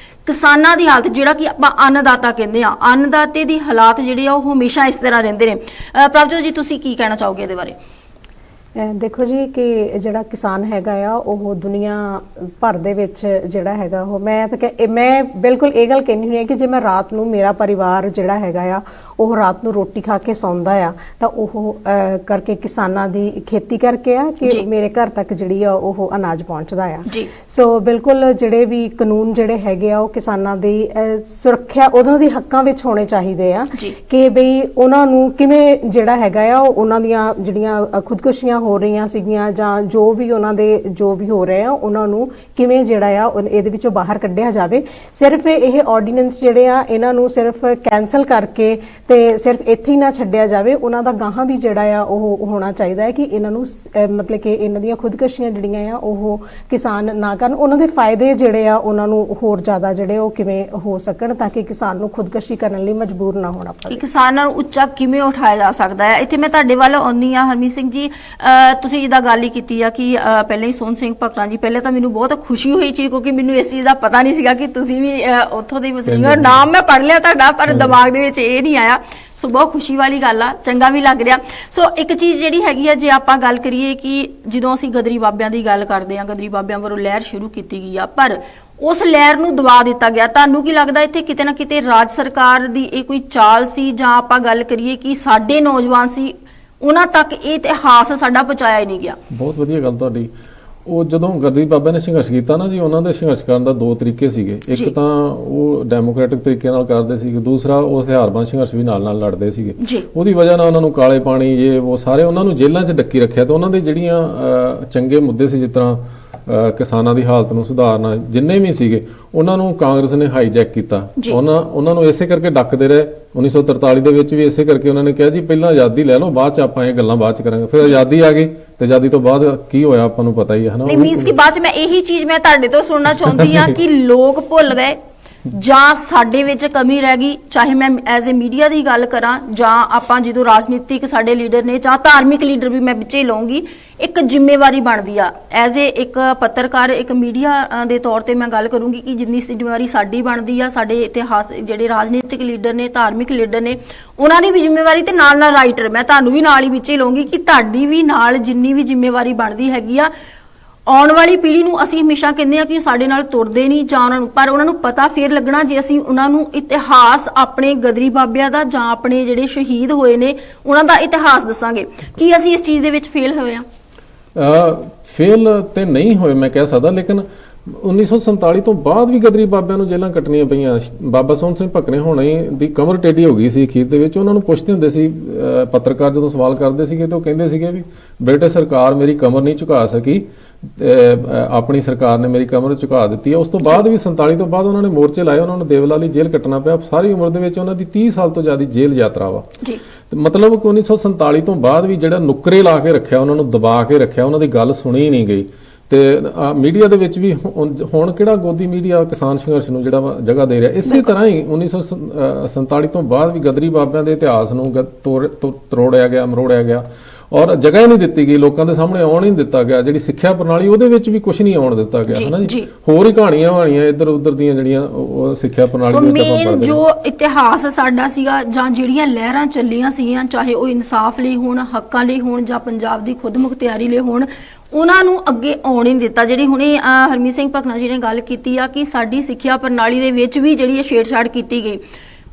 ਕਿਸਾਨਾਂ ਦੀ ਹਾਲਤ, ਜਿਹੜਾ ਕਿ ਆਪਾਂ ਅੰਨਦਾਤਾ ਕਹਿੰਦੇ ਆ, ਅੰਨਦਾਤੇ ਦੀ ਹਾਲਾਤ ਜਿਹੜੇ ਆ ਉਹ ਹਮੇਸ਼ਾ ਇਸ ਤਰ੍ਹਾਂ ਰਹਿੰਦੇ ਨੇ। ਪ੍ਰਭਜੋਤ ਜੀ ਤੁਸੀਂ ਕੀ ਕਹਿਣਾ ਚਾਹੋਗੇ ਇਹਦੇ ਬਾਰੇ? ਦੇਖੋ ਜੀ ਕਿ ਜਿਹੜਾ ਕਿਸਾਨ ਹੈਗਾ ਆ ਉਹ ਦੁਨੀਆ ਭਰ ਦੇ ਵਿੱਚ ਜਿਹੜਾ ਹੈਗਾ ਉਹ ਮੈਂ ਬਿਲਕੁਲ ਇਹ ਗੱਲ ਕਹਿੰਦੀ ਹੁੰਦੀ ਹਾਂ ਕਿ ਜੇ ਮੈਂ ਰਾਤ ਨੂੰ, ਮੇਰਾ ਪਰਿਵਾਰ ਜਿਹੜਾ ਹੈਗਾ ਆ ਉਹ ਰਾਤ ਨੂੰ ਰੋਟੀ ਖਾ ਕੇ ਸੌਂਦਾ ਆ ਤਾਂ ਉਹ ਕਰਕੇ ਕਿਸਾਨਾਂ ਦੀ ਖੇਤੀ ਕਰਕੇ ਆ ਕਿ ਮੇਰੇ ਘਰ ਤੱਕ ਜਿਹੜੀ ਆ ਉਹ ਅਨਾਜ ਪਹੁੰਚਦਾ ਆ। ਸੋ ਬਿਲਕੁਲ ਜਿਹੜੇ ਵੀ ਕਾਨੂੰਨ ਜਿਹੜੇ ਹੈਗੇ ਆ ਉਹ ਕਿਸਾਨਾਂ ਦੀ ਸੁਰੱਖਿਆ, ਉਹਨਾਂ ਦੇ ਹੱਕਾਂ ਵਿੱਚ ਹੋਣੇ ਚਾਹੀਦੇ ਆ ਕਿ ਬਈ ਉਹਨਾਂ ਨੂੰ ਕਿਵੇਂ ਜਿਹੜਾ ਹੈਗਾ ਆ ਉਹਨਾਂ ਦੀਆਂ ਜਿਹੜੀਆਂ ਖੁਦਕੁਸ਼ੀਆਂ ਹੋ ਰਹੀਆਂ ਸੀਗੀਆਂ ਜਾਂ ਜੋ ਵੀ ਉਹਨਾਂ ਦੇ ਜੋ ਵੀ ਹੋ ਰਿਹਾ ਉਹਨਾਂ ਨੂੰ ਕਿਵੇਂ ਜਿਹੜਾ ਆ ਇਹਦੇ ਵਿੱਚੋਂ ਬਾਹਰ ਕੱਢਿਆ ਜਾਵੇ। ਸਿਰਫ ਇਹ ਆਰਡੀਨੈਂਸ ਜਿਹੜੇ ਆ ਇਹਨਾਂ ਨੂੰ ਸਿਰਫ ਕੈਂਸਲ ਕਰਕੇ ਤੇ ਸਿਰਫ ਇੱਥੇ ਹੀ ਨਾ ਛੱਡਿਆ ਜਾਵੇ, ਉਹਨਾਂ ਦਾ ਗਾਹਾਂ ਵੀ ਜਿਹੜਾ ਆ ਉਹ ਹੋਣਾ ਚਾਹੀਦਾ ਹੈ ਕਿ ਇਹਨਾਂ ਨੂੰ ਮਤਲਬ ਕਿ ਇਹਨਾਂ ਦੀਆਂ ਖੁਦਕੁਸ਼ੀਆਂ ਜਿਹੜੀਆਂ ਆ ਉਹ ਕਿਸਾਨ ਨਾ ਕਰਨ, ਉਹਨਾਂ ਦੇ ਫਾਇਦੇ ਜਿਹੜੇ ਆ ਉਹਨਾਂ ਨੂੰ ਹੋਰ ਜ਼ਿਆਦਾ ਜਿਹੜੇ ਉਹ ਕਿਵੇਂ ਹੋ ਸਕਣ ਤਾਂ ਕਿ ਕਿਸਾਨ ਨੂੰ ਖੁਦਕੁਸ਼ੀ ਕਰਨ ਲਈ ਮਜਬੂਰ ਨਾ ਹੋਣਾ ਪਵੇ। ਕਿਸਾਨਾਂ ਨੂੰ ਉੱਚਾ ਕਿਵੇਂ ਉਠਾਇਆ ਜਾ ਸਕਦਾ ਹੈ? ਇੱਥੇ ਮੈਂ ਤੁਹਾਡੇ ਵੱਲ ਆਉਂਦੀ ਆ ਹਰਮੀਤ ਸਿੰਘ ਜੀ, ਤੁਸੀਂ ਜਿੱਦਾਂ ਗੱਲ ਹੀ ਕੀਤੀ ਆ ਕਿ ਪਹਿਲਾਂ ਹੀ ਸੋਹਣ ਸਿੰਘ ਭਕਨਾ ਜੀ, ਪਹਿਲੇ ਤਾਂ ਮੈਨੂੰ ਬਹੁਤ ਖੁਸ਼ੀ ਹੋਈ ਚੀਜ਼ ਕਿਉਂਕਿ ਮੈਨੂੰ ਇਸ ਚੀਜ਼ ਦਾ ਪਤਾ ਨਹੀਂ ਸੀਗਾ ਕਿ ਤੁਸੀਂ ਵੀ ਉੱਥੋਂ ਦੇ ਵਸਨੀਕ ਹੋ। ਨਾਮ ਮੈਂ ਪੜ੍ਹ ਲਿਆ ਤੁਹਾਡਾ ਪਰ ਦਿਮਾਗ ਦੇ ਵਿੱਚ ਇਹ ਨਹੀਂ ਆਇਆ। ਸੋ ਬਹੁਤ ਖੁਸ਼ੀ ਵਾਲੀ ਗੱਲ ਆ, ਚੰਗਾ ਵੀ ਲੱਗ ਰਿਹਾ। ਸੋ ਇੱਕ ਚੀਜ਼ ਜਿਹੜੀ ਹੈਗੀ ਆ, ਜੇ ਆਪਾਂ ਗੱਲ ਕਰੀਏ ਕਿ ਜਦੋਂ ਅਸੀਂ ਗਦਰੀ ਬਾਬਿਆਂ ਦੀ ਗੱਲ ਕਰਦੇ ਆ, ਗਦਰੀ ਬਾਬਿਆਂ ਵੱਲੋਂ ਲਹਿਰ ਸ਼ੁਰੂ ਕੀਤੀ ਗਈ ਆ ਪਰ ਉਸ ਲਹਿਰ ਨੂੰ ਦਬਾ ਦਿੱਤਾ ਗਿਆ। ਤੁਹਾਨੂੰ ਕੀ ਲੱਗਦਾ ਇੱਥੇ ਕਿਤੇ ਨਾ ਕਿਤੇ ਰਾਜ ਸਰਕਾਰ ਦੀ ਇਹ ਕੋਈ ਚਾਲ ਸੀ ਜਾਂ ਆਪਾਂ ਗੱਲ ਕਰੀਏ ਕਿ ਸਾਡੇ ਨੌਜਵਾਨ ਸੀ ਉਹਨਾਂ ਤੱਕ ਇਹ ਇਤਿਹਾਸ ਸਾਡਾ ਪਹੁੰਚਾਇਆ ਹੀ ਨਹੀਂ ਗਿਆ? ਬਹੁਤ ਵਧੀਆ ਗੱਲ ਤੁਹਾਡੀ। ਉਹ ਜਦੋਂ ਗੱਦੀ ਬਾਬਾ ਨੇ ਸੰਘਰਸ਼ ਕੀਤਾ ਨਾ ਜੀ, ਉਹਨਾਂ ਦੇ ਸੰਘਰਸ਼ ਕਰਨ ਦਾ ਦੋ ਤਰੀਕੇ ਸੀਗੇ। ਇੱਕ ਤਾਂ ਉਹ ਡੈਮੋਕ੍ਰੈਟਿਕ ਤਰੀਕੇ ਨਾਲ ਕਰਦੇ ਸੀਗੇ, ਦੂਸਰਾ ਉਹ ਹਥਿਆਰਬੰਦ ਸੰਘਰਸ਼ ਵੀ ਨਾਲ ਨਾਲ ਲੜਦੇ ਸੀਗੇ। ਉਹਦੀ ਵਜ੍ਹਾ ਨਾਲ ਉਹਨਾਂ ਨੂੰ ਕਾਲੇ ਪਾਣੀ ਇਹ ਉਹ ਸਾਰੇ ਉਹਨਾਂ ਨੂੰ ਜੇਲ੍ਹਾਂ 'ਚ ਡੱਕੀ ਰੱਖਿਆ, ਤੇ ਉਹਨਾਂ ਦੇ ਜਿਹੜੀਆਂ ਚੰਗੇ ਮੁੱਦੇ ਸੀ, ਜਿਸ ਤਰ੍ਹਾਂ ਕਿਸਾਨਾਂ ਦੀ ਹਾਲਤ ਨੂੰ ਸੁਧਾਰਨਾ, ਜਿੰਨੇ ਵੀ ਸੀਗੇ ਉਹਨਾਂ ਨੂੰ ਕਾਂਗਰਸ ਨੇ ਹਾਈਜੈਕ ਕੀਤਾ। ਉਹਨਾਂ ਨੂੰ ਇਸੇ ਕਰਕੇ ਡੱਕਦੇ ਰਹੇ। 1943 ਦੇ ਵਿੱਚ ਵੀ ਇਸੇ ਕਰਕੇ ਉਹਨਾਂ ਨੇ ਕਿਹਾ ਜੀ ਪਹਿਲਾਂ ਆਜ਼ਾਦੀ ਲੈ ਲਓ, ਬਾਅਦ 'ਚ ਆਪਾਂ ਇਹ ਗੱਲਾਂ ਬਾਅਦ 'ਚ ਕਰਾਂਗੇ। ਫਿਰ ਆਜ਼ਾਦੀ ਆ ਗਈ, ਤੇ ਆਜ਼ਾਦੀ ਤੋਂ ਬਾਅਦ ਕੀ ਹੋਇਆ ਆਪਾਂ ਨੂੰ ਪਤਾ ਹੀ ਹੈ, ਹਨਾ। ਨਹੀਂ ਮੀਨਸ ਕਿ ਬਾਅਦ 'ਚ ਮੈਂ ਇਹੀ ਚੀਜ਼ ਮੈਂ ਤੁਹਾਡੇ ਤੋਂ ਸੁਣਨਾ ਚਾਹੁੰਦੀ ਆ ਕਿ ਲੋਕ ਭੁੱਲ ਗਏ ਜਾਂ ਸਾਡੇ ਵਿੱਚ ਕਮੀ ਰਹਿ ਗਈ, ਚਾਹੇ ਮੈਂ ਐਜ਼ ਏ ਮੀਡੀਆ ਦੀ ਗੱਲ ਕਰਾਂ ਜਾਂ ਆਪਾਂ ਜਦੋਂ ਰਾਜਨੀਤਿਕ ਸਾਡੇ ਲੀਡਰ ਨੇ ਜਾਂ ਧਾਰਮਿਕ ਲੀਡਰ ਵੀ ਮੈਂ ਵਿੱਚੇ ਲਾਉਂਗੀ, ਇੱਕ ਜ਼ਿੰਮੇਵਾਰੀ ਬਣਦੀ ਆ ਐਜ਼ ਏ ਇੱਕ ਪੱਤਰਕਾਰ, ਇੱਕ ਮੀਡੀਆ ਦੇ ਤੌਰ ਤੇ ਮੈਂ ਗੱਲ ਕਰੂੰਗੀ ਕਿ ਜਿੰਨੀ ਜ਼ਿੰਮੇਵਾਰੀ ਸਾਡੀ ਬਣਦੀ ਆ, ਸਾਡੇ ਇਤਿਹਾਸ ਜਿਹੜੇ ਰਾਜਨੀਤਿਕ ਲੀਡਰ ਨੇ, ਧਾਰਮਿਕ ਲੀਡਰ ਨੇ, ਉਹਨਾਂ ਦੀ ਵੀ ਜ਼ਿੰਮੇਵਾਰੀ, ਤੇ ਨਾਲ ਨਾਲ ਰਾਈਟਰ ਮੈਂ ਤੁਹਾਨੂੰ ਵੀ ਨਾਲ ਹੀ ਵਿੱਚੇ ਲਾਉਂਗੀ ਕਿ ਤੁਹਾਡੀ ਵੀ ਨਾਲ ਜਿੰਨੀ ਵੀ ਜ਼ਿੰਮੇਵਾਰੀ ਬਣਦੀ ਹੈਗੀ ਆ। ਆਉਣ ਵਾਲੀ ਪੀੜ੍ਹੀ ਨੂੰ ਅਸੀਂ ਹਮੇਸ਼ਾ ਕਹਿੰਦੇ ਆ ਕਿ ਸਾਡੇ ਨਾਲ ਤੁਰਦੇ ਨਹੀਂ ਜਾਂ ਉਹਨਾਂ ਨੂੰ, ਪਰ ਉਹਨਾਂ ਨੂੰ ਪਤਾ ਫੇਰ ਲੱਗਣਾ ਜੇ ਅਸੀਂ ਉਹਨਾਂ ਨੂੰ ਇਤਿਹਾਸ ਆਪਣੇ ਗਦਰੀ ਬਾਬਿਆਂ ਦਾ ਜਾਂ ਆਪਣੇ ਜਿਹੜੇ ਸ਼ਹੀਦ ਹੋਏ ਨੇ ਉਹਨਾਂ ਦਾ ਇਤਿਹਾਸ ਦੱਸਾਂਗੇ। ਕੀ ਅਸੀਂ ਇਸ ਚੀਜ਼ ਦੇ ਵਿੱਚ ਫੇਲ ਹੋਏ ਆ? ਫੇਲ ਤੇ ਨਹੀਂ ਹੋਏ ਮੈਂ ਕਹਿ ਸਕਦਾ, ਲੇਕਿਨ 1947 ਤੋਂ ਬਾਅਦ ਵੀ ਗਦਰੀ ਬਾਬਿਆਂ ਨੂੰ ਜੇਲ੍ਹਾਂ ਕੱਟਣੀਆਂ ਪਈਆਂ। ਬਾਬਾ ਸੋਹਣ ਸਿੰਘ ਭਕਨੇ ਹੋਣੀ ਦੀ ਕਮਰ ਟੇਢੀ ਹੋ ਗਈ ਸੀ ਅਖੀਰ ਦੇ ਵਿੱਚ। ਉਹਨਾਂ ਨੂੰ ਪੁੱਛਦੇ ਹੁੰਦੇ ਸੀ ਪੱਤਰਕਾਰ, ਜਦੋਂ ਸਵਾਲ ਕਰਦੇ ਸੀਗੇ ਤੇ ਉਹ ਕਹਿੰਦੇ ਸੀਗੇ ਵੀ ਬ੍ਰਿਟਿਸ਼ ਸਰਕਾਰ ਮੇਰੀ ਕਮਰ ਨਹੀਂ ਝੁਕਾ ਸਕੀ, ਆਪਣੀ ਸਰਕਾਰ ਨੇ ਮੇਰੀ ਕਮਰ ਝੁਕਾ ਦਿੱਤੀ ਹੈ। ਉਸ ਤੋਂ ਬਾਅਦ ਵੀ 47 ਤੋਂ ਬਾਅਦ ਉਹਨਾਂ ਨੇ ਮੋਰਚੇ ਲਾਏ, ਉਹਨਾਂ ਨੂੰ ਦੇਵਲਾ ਲਈ ਜੇਲ੍ਹ ਕੱਟਣਾ ਪਿਆ। ਸਾਰੀ ਉਮਰ ਦੇ ਵਿੱਚ ਉਹਨਾਂ ਦੀ 30 ਸਾਲ ਤੋਂ ਜ਼ਿਆਦਾ ਜੇਲ੍ਹ ਯਾਤਰਾ ਵਾ। ਮਤਲਬ ਕਿ 1947 ਤੋਂ ਬਾਅਦ ਵੀ ਜਿਹੜਾ ਨੁਕਰੇ ਲਾ ਕੇ ਰੱਖਿਆ, ਉਹਨਾਂ ਨੂੰ ਦਬਾ ਕੇ ਰੱਖਿਆ, ਉਹਨਾਂ ਦੀ ਗੱਲ ਸੁਣੀ ਨਹੀਂ ਗਈ। ਤੇ ਮੀਡੀਆ ਦੇ ਵਿੱਚ ਵੀ ਹੁਣ ਕਿਹੜਾ ਗੋਦੀ ਮੀਡੀਆ ਕਿਸਾਨ ਸੰਘਰਸ਼ ਨੂੰ ਜਿਹੜਾ ਜਗ੍ਹਾ ਦੇ ਰਿਹਾ। ਇਸੇ ਤਰ੍ਹਾਂ ਹੀ 1947 ਤੋਂ ਬਾਅਦ ਵੀ ਗਦਰੀ ਬਾਬਿਆਂ ਦੇ ਇਤਿਹਾਸ ਨੂੰ ਤਰੋੜਿਆ ਗਿਆ, ਮਰੋੜਿਆ ਗਿਆ, ਔਰ ਜਗ੍ਹਾ ਹੀ ਨਹੀਂ ਦਿੱਤੀ ਗਈ, ਲੋਕਾਂ ਦੇ ਸਾਹਮਣੇ ਆਉਣ ਹੀ ਨਹੀਂ ਦਿੱਤਾ ਗਿਆ। ਜਿਹੜੀ ਸਿੱਖਿਆ ਪ੍ਰਣਾਲੀ ਉਹਦੇ ਵਿੱਚ ਵੀ ਕੁਝ ਨਹੀਂ ਆਉਣ ਦਿੱਤਾ ਗਿਆ, ਹਨਾ ਜੀ। ਹੋਰ ਹੀ ਕਹਾਣੀਆਂ ਵਾਣੀਆਂ ਇੱਧਰ ਉੱਧਰ ਦੀਆਂ ਜਿਹੜੀਆਂ ਉਹ ਸਿੱਖਿਆ ਪ੍ਰਣਾਲੀ ਦੇ ਵਿੱਚ ਆਪਾਂ ਪੜ੍ਹਦੇ ਜੋ ਇਤਿਹਾਸ ਸਾਡਾ ਸੀਗਾ ਜਾਂ ਜਿਹੜੀਆਂ ਲਹਿਰਾਂ ਚੱਲੀਆਂ ਸੀਗੀਆਂ, ਚਾਹੇ ਉਹ ਇਨਸਾਫ ਲਈ ਹੋਣ, ਹੱਕਾਂ ਲਈ ਹੋਣ ਜਾਂ ਪੰਜਾਬ ਦੀ ਖੁਦਮੁਖਤਿਆਰੀ ਲਈ ਹੋਣ, ਉਹਨਾਂ ਨੂੰ ਅੱਗੇ ਆਉਣ ਹੀ ਨਹੀਂ ਦਿੱਤਾ। ਜਿਹੜੀ ਹੁਣੇ ਹਰਮੀਤ ਸਿੰਘ ਭਕਨਾ ਜੀ ਨੇ ਗੱਲ ਕੀਤੀ ਆ ਕਿ ਸਾਡੀ ਸਿੱਖਿਆ ਪ੍ਰਣਾਲੀ ਦੇ ਵਿੱਚ ਵੀ ਜਿਹੜੀ ਛੇੜਛਾੜ ਕੀਤੀ ਗਈ,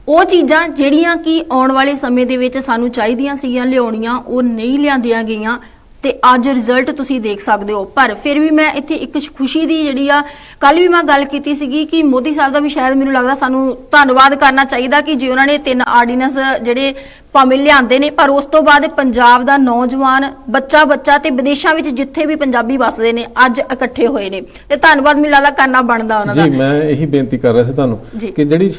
ਉਹ ਚੀਜ਼ਾਂ ਜਿਹੜੀਆਂ ਕਿ ਆਉਣ ਵਾਲੇ ਸਮੇਂ ਦੇ ਵਿੱਚ ਸਾਨੂੰ ਚਾਹੀਦੀਆਂ ਸੀਗੀਆਂ ਲਿਆਉਣੀਆਂ, ਉਹ ਨਹੀਂ ਲਿਆਂਦੀਆਂ ਗਈਆਂ ਤੇ ਅੱਜ ਰਿਜ਼ਲਟ ਤੁਸੀਂ ਦੇਖ ਸਕਦੇ ਹੋ। ਪਰ ਫਿਰ ਵੀ ਮੈਂ ਇੱਥੇ ਇੱਕ ਖੁਸ਼ੀ ਦੀ ਜਿਹੜੀ ਆ, ਕੱਲ ਵੀ ਮੈਂ ਗੱਲ ਕੀਤੀ ਸੀਗੀ ਕਿ ਮੋਦੀ ਸਾਹਿਬ ਦਾ ਵੀ ਸ਼ਾਇਦ ਮੈਨੂੰ ਲੱਗਦਾ ਸਾਨੂੰ ਧੰਨਵਾਦ ਕਰਨਾ ਚਾਹੀਦਾ ਕਿ ਜੇ ਉਹਨਾਂ ਨੇ 3 ਆਰਡੀਨੈਂਸ ਜਿਹੜੇ ਭਾਵੇਂ ਲਿਆਂਦੇ ਨੇ, ਪਰ ਉਸ ਤੋਂ ਬਾਅਦ ਪੰਜਾਬ ਦਾ ਨੌਜਵਾਨ ਬੱਚਾ ਤੇ ਵਿਦੇਸ਼ਾਂ ਵਿੱਚ ਜਿੱਥੇ ਵੀ ਪੰਜਾਬੀ ਵੱਸਦੇ ਨੇ ਅੱਜ ਇਕੱਠੇ ਹੋਏ ਨੇ, ਤੇ ਧੰਨਵਾਦ ਮੈਨੂੰ ਲੱਗਦਾ ਕਰਨਾ ਬਣਦਾ ਉਹਨਾਂ ਦਾ। ਜੀ ਮੈਂ ਇਹੀ ਬੇਨਤੀ ਕਰ ਰਿਹਾ ਸੀ ਤੁਹਾਨੂੰ ਕਿ ਜਿਹੜੀ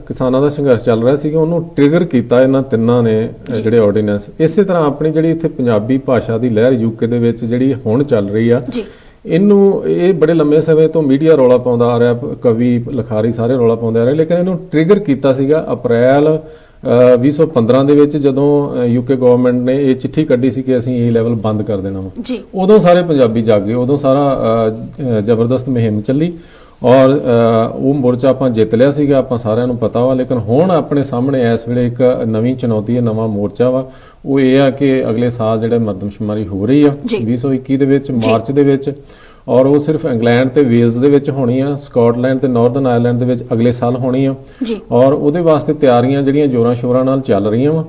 ਕਿਸਾਨਾਂ ਦਾ ਸੰਘਰਸ਼ ਚੱਲ ਰਿਹਾ ਸੀਗਾ ਉਹਨੂੰ ਟ੍ਰਿਗਰ ਕੀਤਾ ਇਹਨਾਂ ਤਿੰਨਾਂ ਨੇ ਜਿਹੜੇ ਆਰਡੀਨੈਂਸ। ਇਸੇ ਤਰ੍ਹਾਂ ਆਪਣੀ ਜਿਹੜੀ ਇੱਥੇ ਪੰਜਾਬੀ ਭਾਸ਼ਾ ਦੀ ਲਹਿਰ ਯੂਕੇ ਦੇ ਵਿੱਚ ਜਿਹੜੀ ਹੁਣ ਚੱਲ ਰਹੀ ਆ, ਇਹ ਬੜੇ ਲੰਮੇ ਸਮੇਂ ਤੋਂ ਮੀਡੀਆ ਰੌਲਾ ਪਾਉਂਦਾ ਆ ਰਿਹਾ, ਕਵੀ ਲਿਖਾਰੀ ਸਾਰੇ ਰੌਲਾ ਪਾਉਂਦੇ ਆ ਰਹੇ, ਲੇਕਿਨ ਇਹਨੂੰ ਟ੍ਰਿਗਰ ਕੀਤਾ ਸੀਗਾ ਅਪ੍ਰੈਲ 2015 ਦੇ ਵਿੱਚ ਜਦੋਂ ਯੂਕੇ ਗਵਰਨਮੈਂਟ ਨੇ ਇਹ ਚਿੱਠੀ ਕੱਢੀ ਸੀ ਕਿ ਅਸੀਂ ਇਹ ਲੈਵਲ ਬੰਦ ਕਰ ਦੇਣਾ ਵਾ। ਉਦੋਂ ਸਾਰੇ ਪੰਜਾਬੀ ਜਾਗੇ, ਉਦੋਂ ਸਾਰਾ ਜ਼ਬਰਦਸਤ ਮੁਹਿੰਮ ਚੱਲੀ ਔਰ ਉਹ ਮੋਰਚਾ ਆਪਾਂ ਜਿੱਤ ਲਿਆ ਸੀਗਾ, ਆਪਾਂ ਸਾਰਿਆਂ ਨੂੰ ਪਤਾ ਵਾ। ਲੇਕਿਨ ਹੁਣ ਆਪਣੇ ਸਾਹਮਣੇ ਇਸ ਵੇਲੇ ਇੱਕ ਨਵੀਂ ਚੁਣੌਤੀ ਹੈ, ਨਵਾਂ ਮੋਰਚਾ ਵਾ। ਉਹ ਇਹ ਆ ਕਿ ਅਗਲੇ ਸਾਲ ਜਿਹੜੇ ਮਰਦਮਸ਼ੁਮਾਰੀ ਹੋ ਰਹੀ ਆ 2021 ਦੇ ਵਿੱਚ, ਮਾਰਚ ਦੇ ਵਿੱਚ, ਔਰ ਉਹ ਸਿਰਫ ਇੰਗਲੈਂਡ ਤੇ ਵੇਲਜ਼ ਦੇ ਵਿੱਚ ਹੋਣੀ ਆ, ਸਕਾਟਲੈਂਡ ਤੇ ਨਾਰਦਰਨ ਆਇਰਲੈਂਡ ਦੇ ਵਿੱਚ ਅਗਲੇ ਸਾਲ ਹੋਣੀ ਆ। ਔਰ ਉਹਦੇ ਵਾਸਤੇ ਤਿਆਰੀਆਂ ਜਿਹੜੀਆਂ ਜ਼ੋਰਾਂ ਸ਼ੋਰਾਂ ਨਾਲ ਚੱਲ ਰਹੀਆਂ ਵਾ।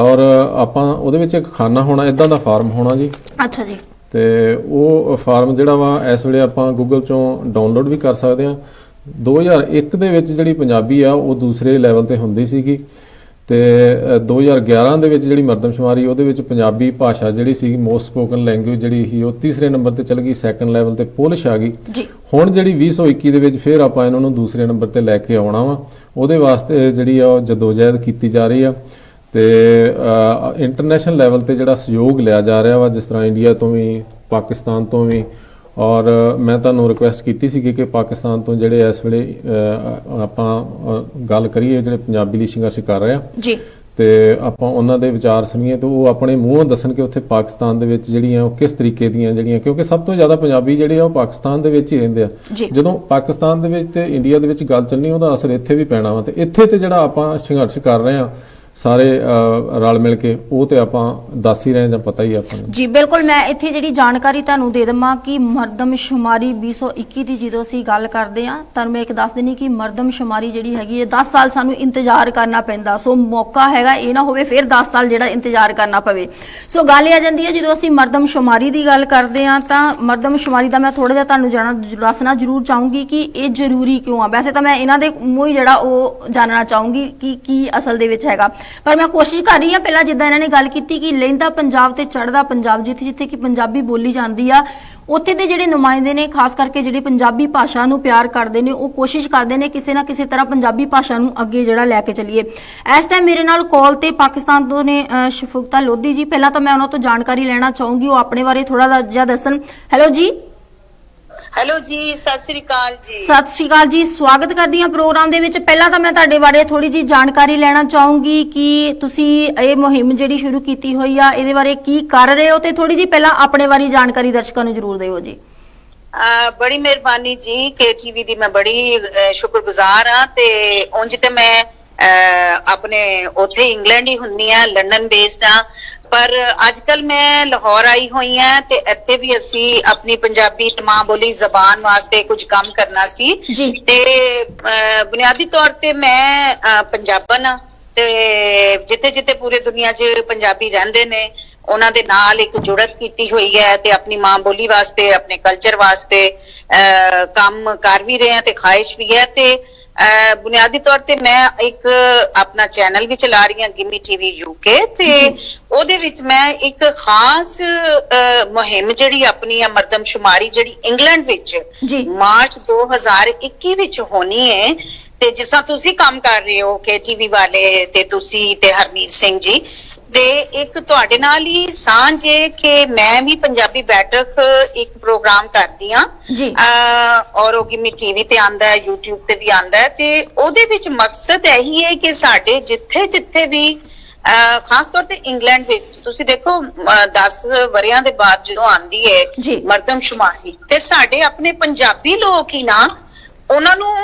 ਔਰ ਆਪਾਂ ਉਹਦੇ ਵਿੱਚ ਇੱਕ ਖਾਨਾ ਹੋਣਾ, ਇਦਾਂ ਦਾ ਫਾਰਮ ਹੋਣਾ ਜੀ। ਅੱਛਾ ਜੀ। ਤੇ ਉਹ ਫਾਰਮ ਜਿਹੜਾ ਵਾ ਇਸ ਵੇਲੇ ਆਪਾਂ ਗੂਗਲ ਚੋਂ ਡਾਊਨਲੋਡ ਵੀ ਕਰ ਸਕਦੇ ਆ। 2001 ਦੇ ਵਿੱਚ ਜਿਹੜੀ ਪੰਜਾਬੀ ਆ ਉਹ ਦੂਸਰੇ ਲੈਵਲ ਤੇ ਹੁੰਦੀ ਸੀਗੀ, ਤੇ 2011 ਦੇ ਵਿੱਚ ਜਿਹੜੀ ਮਰਦਮਸ਼ੁਮਾਰੀ ਉਹਦੇ ਵਿੱਚ ਪੰਜਾਬੀ ਭਾਸ਼ਾ ਜਿਹੜੀ ਸੀ ਮੋਸਟ ਸਪੋਕਨ ਲੈਂਗੁਏਜ ਜਿਹੜੀ ਸੀ ਉਹ ਤੀਸਰੇ ਨੰਬਰ ਤੇ ਚਲ ਗਈ, ਸੈਕੰਡ ਲੈਵਲ ਤੇ ਪੋਲਿਸ਼ ਆ ਗਈ। ਹੁਣ ਜਿਹੜੀ 2021 ਦੇ ਵਿੱਚ ਫਿਰ ਆਪਾਂ ਇਹਨਾਂ ਨੂੰ ਦੂਸਰੇ ਨੰਬਰ ਤੇ ਲੈ ਕੇ ਆਉਣਾ ਵਾ। ਉਹਦੇ ਵਾਸਤੇ ਜਿਹੜੀ ਆ ਉਹ ਜਦੋਜਹਿਦ ਕੀਤੀ ਜਾ ਰਹੀ ਆ ਤੇ ਇੰਟਰਨੈਸ਼ਨਲ ਲੈਵਲ ਤੇ ਜਿਹੜਾ ਸਹਿਯੋਗ ਲਿਆ ਜਾ ਰਿਹਾ ਵਾ, ਜਿਸ ਤਰ੍ਹਾਂ ਇੰਡੀਆ ਤੋਂ ਵੀ, ਪਾਕਿਸਤਾਨ ਤੋਂ ਵੀ। ਔਰ ਮੈਂ ਤੁਹਾਨੂੰ ਰਿਕੁਐਸਟ ਕੀਤੀ ਸੀ ਕਿ ਪਾਕਿਸਤਾਨ ਤੋਂ ਜਿਹੜੇ ਇਸ ਵੇਲੇ ਆਪਾਂ ਗੱਲ ਕਰੀਏ ਜਿਹੜੇ ਪੰਜਾਬੀ ਲਈ ਸੰਘਰਸ਼ ਕਰ ਰਹੇ ਆ ਜੀ, ਤੇ ਆਪਾਂ ਉਹਨਾਂ ਦੇ ਵਿਚਾਰ ਸੁਣੀਏ ਤੇ ਉਹ ਆਪਣੇ ਮੂੰਹੋਂ ਦੱਸਣ ਕਿ ਉੱਥੇ ਪਾਕਿਸਤਾਨ ਦੇ ਵਿੱਚ ਜਿਹੜੀਆਂ ਉਹ ਕਿਸ ਤਰੀਕੇ ਦੀਆਂ ਜਿਹੜੀਆਂ, ਕਿਉਂਕਿ ਸਭ ਤੋਂ ਜ਼ਿਆਦਾ ਪੰਜਾਬੀ ਜਿਹੜੇ ਆ ਉਹ ਪਾਕਿਸਤਾਨ ਦੇ ਵਿੱਚ ਹੀ ਰਹਿੰਦੇ ਆ। ਜਦੋਂ ਪਾਕਿਸਤਾਨ ਦੇ ਵਿੱਚ ਤੇ ਇੰਡੀਆ ਦੇ ਵਿੱਚ ਗੱਲ ਚੱਲਣੀ ਉਹਦਾ ਅਸਰ ਇੱਥੇ ਵੀ ਪੈਣਾ ਵਾ। ਤੇ ਇੱਥੇ ਤੇ ਜਿਹੜਾ ਆਪਾਂ ਸੰਘਰਸ਼ ਕਰ ਰਹੇ ਆ ਸਾਰੇ ਰਲ ਮਿਲ ਕੇ ਉਹ ਤੇ ਆਪਾਂ ਦੱਸ ਹੀ ਰਹੇ ਜਾਂ ਪਤਾ ਹੀ ਆਪਾਂ ਨੂੰ। ਜੀ ਬਿਲਕੁਲ, ਮੈਂ ਇੱਥੇ ਜਿਹੜੀ ਜਾਣਕਾਰੀ ਤੁਹਾਨੂੰ ਦੇ ਦੇਵਾਂ ਕਿ ਮਰਦਮਸ਼ੁਮਾਰੀ 2021 ਦੀ ਜਦੋਂ ਅਸੀਂ ਗੱਲ ਕਰਦੇ ਆ, ਤੁਹਾਨੂੰ ਮੈਂ ਇੱਕ ਦੱਸ ਦਿੰਦੀ ਕਿ ਮਰਦਮਸ਼ੁਮਾਰੀ ਜਿਹੜੀ ਹੈਗੀ ਹੈ 10 ਸਾਲ ਸਾਨੂੰ ਇੰਤਜ਼ਾਰ ਕਰਨਾ ਪੈਂਦਾ। ਸੋ ਮੌਕਾ ਹੈਗਾ, ਇਹ ਨਾ ਹੋਵੇ ਫਿਰ 10 ਸਾਲ ਜਿਹੜਾ ਇੰਤਜ਼ਾਰ ਕਰਨਾ ਪਵੇ। ਸੋ ਗੱਲ ਇਹ ਆ ਜਾਂਦੀ ਹੈ ਜਦੋਂ ਅਸੀਂ ਮਰਦਮਸ਼ੁਮਾਰੀ ਦੀ ਗੱਲ ਕਰਦੇ ਆ ਤਾਂ ਮਰਦਮਸ਼ੁਮਾਰੀ ਦਾ ਮੈਂ ਥੋੜਾ ਜਿਹਾ ਤੁਹਾਨੂੰ ਦੱਸਣਾ ਜ਼ਰੂਰ ਚਾਹੂੰਗੀ ਕਿ ਇਹ ਜ਼ਰੂਰੀ ਕਿਉਂ ਆ। ਵੈਸੇ ਤਾਂ ਮੈਂ ਇਹਨਾਂ ਦੇ ਮੂੰਹ ਹੀ ਜਿਹੜਾ ਉਹ ਜਾਣਨਾ ਚਾਹੂੰਗੀ ਕਿ ਕੀ ਅਸਲ ਦੇ ਵਿੱਚ ਹੈਗਾ, ਪਰ ਮੈਂ ਕੋਸ਼ਿਸ਼ ਕਰ ਰਹੀ ਹਾਂ ਪਹਿਲਾਂ ਜਿੱਦਾਂ ਇਹਨਾਂ ਨੇ ਗੱਲ ਕੀਤੀ ਕਿ ਲਹਿੰਦਾ ਪੰਜਾਬ ਤੇ ਚੜ੍ਹਦਾ ਪੰਜਾਬ, ਜਿੱਥੇ ਜਿੱਥੇ ਕਿ ਪੰਜਾਬੀ ਬੋਲੀ ਜਾਂਦੀ ਆ ਉੱਥੇ ਦੇ ਜਿਹੜੇ ਨੁਮਾਇੰਦੇ ਨੇ, ਖਾਸ ਕਰਕੇ ਜਿਹੜੇ ਪੰਜਾਬੀ ਭਾਸ਼ਾ ਨੂੰ ਪਿਆਰ ਕਰਦੇ ਨੇ, ਉਹ ਕੋਸ਼ਿਸ਼ ਕਰਦੇ ਨੇ ਕਿਸੇ ਨਾ ਕਿਸੇ ਤਰ੍ਹਾਂ ਪੰਜਾਬੀ ਭਾਸ਼ਾ ਨੂੰ ਅੱਗੇ ਜਿਹੜਾ ਲੈ ਕੇ ਚੱਲੀਏ। ਇਸ ਟਾਈਮ ਮੇਰੇ ਨਾਲ ਕਾਲ ਤੇ ਪਾਕਿਸਤਾਨ ਤੋਂ ਨੇ ਸ਼ਫੂਕਤਾ ਲੋਧੀ ਜੀ। ਪਹਿਲਾਂ ਤਾਂ ਮੈਂ ਉਹਨਾਂ ਤੋਂ ਜਾਣਕਾਰੀ ਲੈਣਾ ਚਾਹੂੰਗੀ, ਉਹ ਆਪਣੇ ਬਾਰੇ ਥੋੜਾ ਜਿਹਾ ਦੱਸਣ। ਹੈਲੋ ਜੀ। ਹੈਲੋ ਜੀ, ਸਤਿ ਸ੍ਰੀ ਅਕਾਲ ਜੀ। ਸਤਿ ਸ਼੍ਰੀ ਅਕਾਲ ਜੀ, ਸਵਾਗਤ ਕਰਦੀ ਹਾਂ ਪ੍ਰੋਗਰਾਮ ਦੇ ਵਿੱਚ। ਪਹਿਲਾਂ ਤਾਂ ਮੈਂ ਤੁਹਾਡੇ ਬਾਰੇ ਥੋੜੀ ਜੀ ਜਾਣਕਾਰੀ ਲੈਣਾ ਚਾਹੂੰਗੀ ਕਿ ਤੁਸੀਂ ਇਹ ਮੁਹਿੰਮ ਜਿਹੜੀ ਸ਼ੁਰੂ ਕੀਤੀ ਹੋਈ ਆ ਇਹਦੇ ਬਾਰੇ ਕੀ ਕਰ ਰਹੇ ਹੋ, ਤੇ ਥੋੜੀ ਜੀ ਪਹਿਲਾਂ ਆਪਣੇ ਬਾਰੇ ਜਾਣਕਾਰੀ ਦਰਸ਼ਕਾਂ ਨੂੰ ਜ਼ਰੂਰ ਦਿਓ ਜੀ। ਬੜੀ ਮਿਹਰਬਾਨੀ ਜੀ, KTV ਦੀ ਮੈਂ ਬੜੀ ਸ਼ੁਕਰਗੁਜ਼ਾਰ ਹਾਂ। ਤੇ ਉਂਝ ਤੇ ਮੈਂ ਆਪਣੇ ਉੱਥੇ ਇੰਗਲੈਂਡ ਹੀ ਹੁੰਨੀ ਆ, ਲੰਡਨ ਬੇਸਡ ਆ, ਪਰ ਅੱਜ ਕੱਲ ਮੈਂ ਲਾਹੌਰ ਆਈ ਹੋਈ ਹਾਂ ਤੇ ਇੱਥੇ ਵੀ ਅਸੀਂ ਆਪਣੀ ਪੰਜਾਬੀ ਮਾਂ ਬੋਲੀ ਜ਼ਬਾਨ ਵਾਸਤੇ ਕੁਝ ਕੰਮ ਕਰਨਾ ਸੀ। ਤੇ ਬੁਨਿਆਦੀ ਤੌਰ ਤੇ ਮੈਂ ਪੰਜਾਬਣ ਆ ਤੇ ਜਿੱਥੇ ਜਿੱਥੇ ਪੂਰੇ ਦੁਨੀਆ 'ਚ ਪੰਜਾਬੀ ਰਹਿੰਦੇ ਨੇ ਉਹਨਾਂ ਦੇ ਨਾਲ ਇੱਕ ਜੁੜਤ ਕੀਤੀ ਹੋਈ ਹੈ ਤੇ ਆਪਣੀ ਮਾਂ ਬੋਲੀ ਵਾਸਤੇ, ਆਪਣੇ ਕਲਚਰ ਵਾਸਤੇ ਕੰਮ ਕਰ ਵੀ ਰਹੇ ਹਾਂ ਤੇ ਖਾਹਿਸ਼ ਵੀ ਹੈ। ਤੇ ਬੁਨਿਆਦੀ ਤੌਰ ਤੇ ਮੈਂ ਇੱਕ ਆਪਣਾ ਚੈਨਲ ਵੀ ਚਲਾ ਰਹੀ ਹਾਂ, ਗਿਮੀ TV UK, ਤੇ ਉਹਦੇ ਵਿੱਚ ਮੈਂ ਇੱਕ ਖਾਸ ਮੁਹਿੰਮ ਜਿਹੜੀ ਆਪਣੀ ਆ ਮਰਦਮਸ਼ੁਮਾਰੀ ਜਿਹੜੀ ਇੰਗਲੈਂਡ ਵਿੱਚ ਮਾਰਚ 2021 ਵਿੱਚ ਹੋਣੀ ਹੈ। ਤੇ ਜਿਸ ਤਰ੍ਹਾਂ ਤੁਸੀਂ ਕੰਮ ਕਰ ਰਹੇ ਹੋ KTV ਵਾਲੇ ਤੇ ਤੁਸੀਂ ਤੇ ਹਰਮੀਤ ਸਿੰਘ ਜੀ, ਤੇ ਇੱਕ ਤੁਹਾਡੇ ਨਾਲ ਹੀ ਸਾਂਝ ਹੈ ਕਿ ਮੈਂ ਵੀ ਪੰਜਾਬੀ ਬੈਠਕ ਇੱਕ ਪ੍ਰੋਗਰਾਮ ਕਰਦੀ ਆ ਔਰ ਉਹ ਗਿਮੀ TV ਤੇ ਆਂਦਾ ਹੈ, YouTube ਤੇ ਵੀ ਆਂਦਾ ਹੈ। ਤੇ ਉਹਦੇ ਵਿੱਚ ਮਕਸਦ ਇਹੀ ਹੈ ਕਿ ਸਾਡੇ ਜਿੱਥੇ ਜਿੱਥੇ ਵੀ ਖਾਸ ਤੌਰ ਤੇ ਇੰਗਲੈਂਡ ਵਿੱਚ ਤੁਸੀਂ ਦੇਖੋ 10 ਵਰਿਆਂ ਦੇ ਬਾਅਦ ਜਦੋਂ ਆਂਦੀ ਹੈ ਮਰਦਮਸ਼ੁਮਾਰੀ, ਤੇ ਸਾਡੇ ਆਪਣੇ ਪੰਜਾਬੀ ਲੋਕ ਹੀ ਨਾ, ਉਹਨਾਂ ਨੂੰ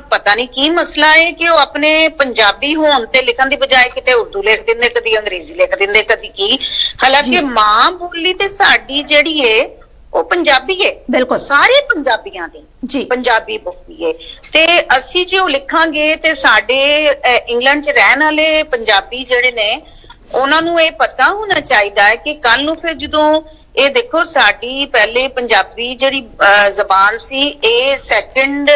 ਪਤਾ ਨਹੀਂ ਕੀ ਮਸਲਾ ਹੈ ਕਿ ਉਹ ਆਪਣੇ ਪੰਜਾਬੀ ਹੋਣ ਤੇ ਲਿਖਣ ਦੀ ਬਜਾਏ ਕਿਤੇ ਉਰਦੂ ਲਿਖ ਦਿੰਦੇ, ਕਦੀ ਅੰਗਰੇਜ਼ੀ ਲਿਖ ਦਿੰਦੇ, ਕਦੀ ਕੀ। ਹਾਲਾਂਕਿ ਮਾਂ ਬੋਲੀ ਤੇ ਸਾਡੀ ਜਿਹੜੀ ਹੈ ਉਹ ਪੰਜਾਬੀ ਹੈ, ਬਿਲਕੁਲ ਸਾਰੇ ਪੰਜਾਬੀਆਂ ਦੀ ਪੰਜਾਬੀ ਬੋਲੀ ਹੈ। ਤੇ ਅਸੀਂ ਜੇ ਉਹ ਲਿਖਾਂਗੇ ਤੇ ਸਾਡੇ ਇੰਗਲੈਂਡ 'ਚ ਰਹਿਣ ਵਾਲੇ ਪੰਜਾਬੀ ਜਿਹੜੇ ਨੇ ਉਹਨਾਂ ਨੂੰ ਇਹ ਪਤਾ ਹੋਣਾ ਚਾਹੀਦਾ ਹੈ ਕਿ ਕੱਲ ਨੂੰ ਫਿਰ ਜਦੋਂ ਇਹ ਦੇਖੋ ਸਾਡੀ ਪਹਿਲੇ ਪੰਜਾਬੀ ਜਿਹੜੀ ਜ਼ਬਾਨ ਸੀ ਇਹ ਸੈਕੰਡ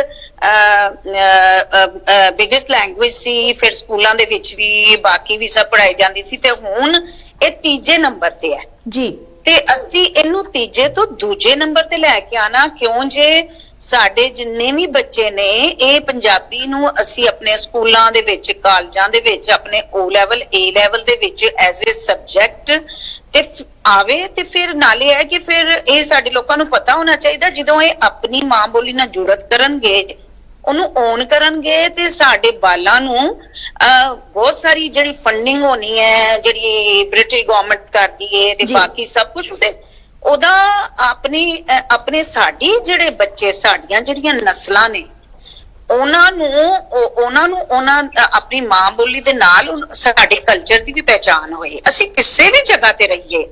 ਬਿਗੇਸਟ ਲੈਂਗੁਏਜ ਸੀ, ਫਿਰ ਸਕੂਲਾਂ ਦੇ ਵਿੱਚ ਵੀ ਬਾਕੀ ਵੀ ਸਭ ਪੜ੍ਹਾਈ ਜਾਂਦੀ ਸੀ, ਤੇ ਹੁਣ ਇਹ ਤੀਜੇ ਨੰਬਰ ਤੇ ਹੈ ਜੀ। ਤੇ ਅਸੀਂ ਇਹਨੂੰ ਤੀਜੇ ਤੋਂ ਦੂਜੇ ਨੰਬਰ ਤੇ ਲੈ ਕੇ ਆਣਾ, ਕਿਉਂ ਜੇ ਸਾਡੇ ਜਿੰਨੇ ਵੀ ਬੱਚੇ ਨੇ ਇਹ ਪੰਜਾਬੀ ਨੂੰ ਅਸੀਂ ਆਪਣੇ ਸਕੂਲਾਂ ਦੇ ਵਿੱਚ, ਕਾਲਜਾਂ ਦੇ ਵਿੱਚ, ਆਪਣੇ O ਲੈਵਲ A ਲੈਵਲ ਦੇ ਵਿੱਚ ਐਜ਼ ਏ ਸਬਜੈਕਟ ਤੇ ਆਵੇ। ਤੇ ਫਿਰ ਨਾਲੇ ਹੈ ਕਿ ਫਿਰ ਇਹ ਸਾਡੇ ਲੋਕਾਂ ਨੂੰ ਪਤਾ ਹੋਣਾ ਚਾਹੀਦਾ ਜਦੋਂ ਇਹ ਆਪਣੀ ਮਾਂ ਬੋਲੀ ਨਾਲ ਜੁੜਤ ਕਰਨਗੇ, ਉਹਨੂੰ ਓਨ ਕਰਨਗੇ, ਤੇ ਸਾਡੇ ਬਾਲਾਂ ਨੂੰ ਬਹੁਤ ਸਾਰੀ ਜਿਹੜੀ ਫੰਡਿੰਗ ਹੋਣੀ ਹੈ ਜਿਹੜੀ ਬ੍ਰਿਟਿਸ਼ ਗਵਰਨਮੈਂਟ ਕਰਦੀ ਹੈ ਤੇ ਬਾਕੀ ਸਭ ਕੁਝ ਉਹਦਾ ਆਪਣੇ ਸਾਡੀ ਜਿਹੜੇ ਬੱਚੇ, ਸਾਡੀਆਂ ਜਿਹੜੀਆਂ ਨਸਲਾਂ ਨੇ ਉਹਨਾਂ ਨੂੰ ਆਪਣੀ ਮਾਂ ਬੋਲੀ ਦੇ ਨਾਲ ਸਾਡੇ ਕਲਚਰ ਦੀ ਵੀ ਪਹਿਚਾਣ ਹੋਏ। ਅਸੀਂ ਕਿਸੇ ਵੀ ਜਗ੍ਹਾ ਤੇ ਰਹੀਏ,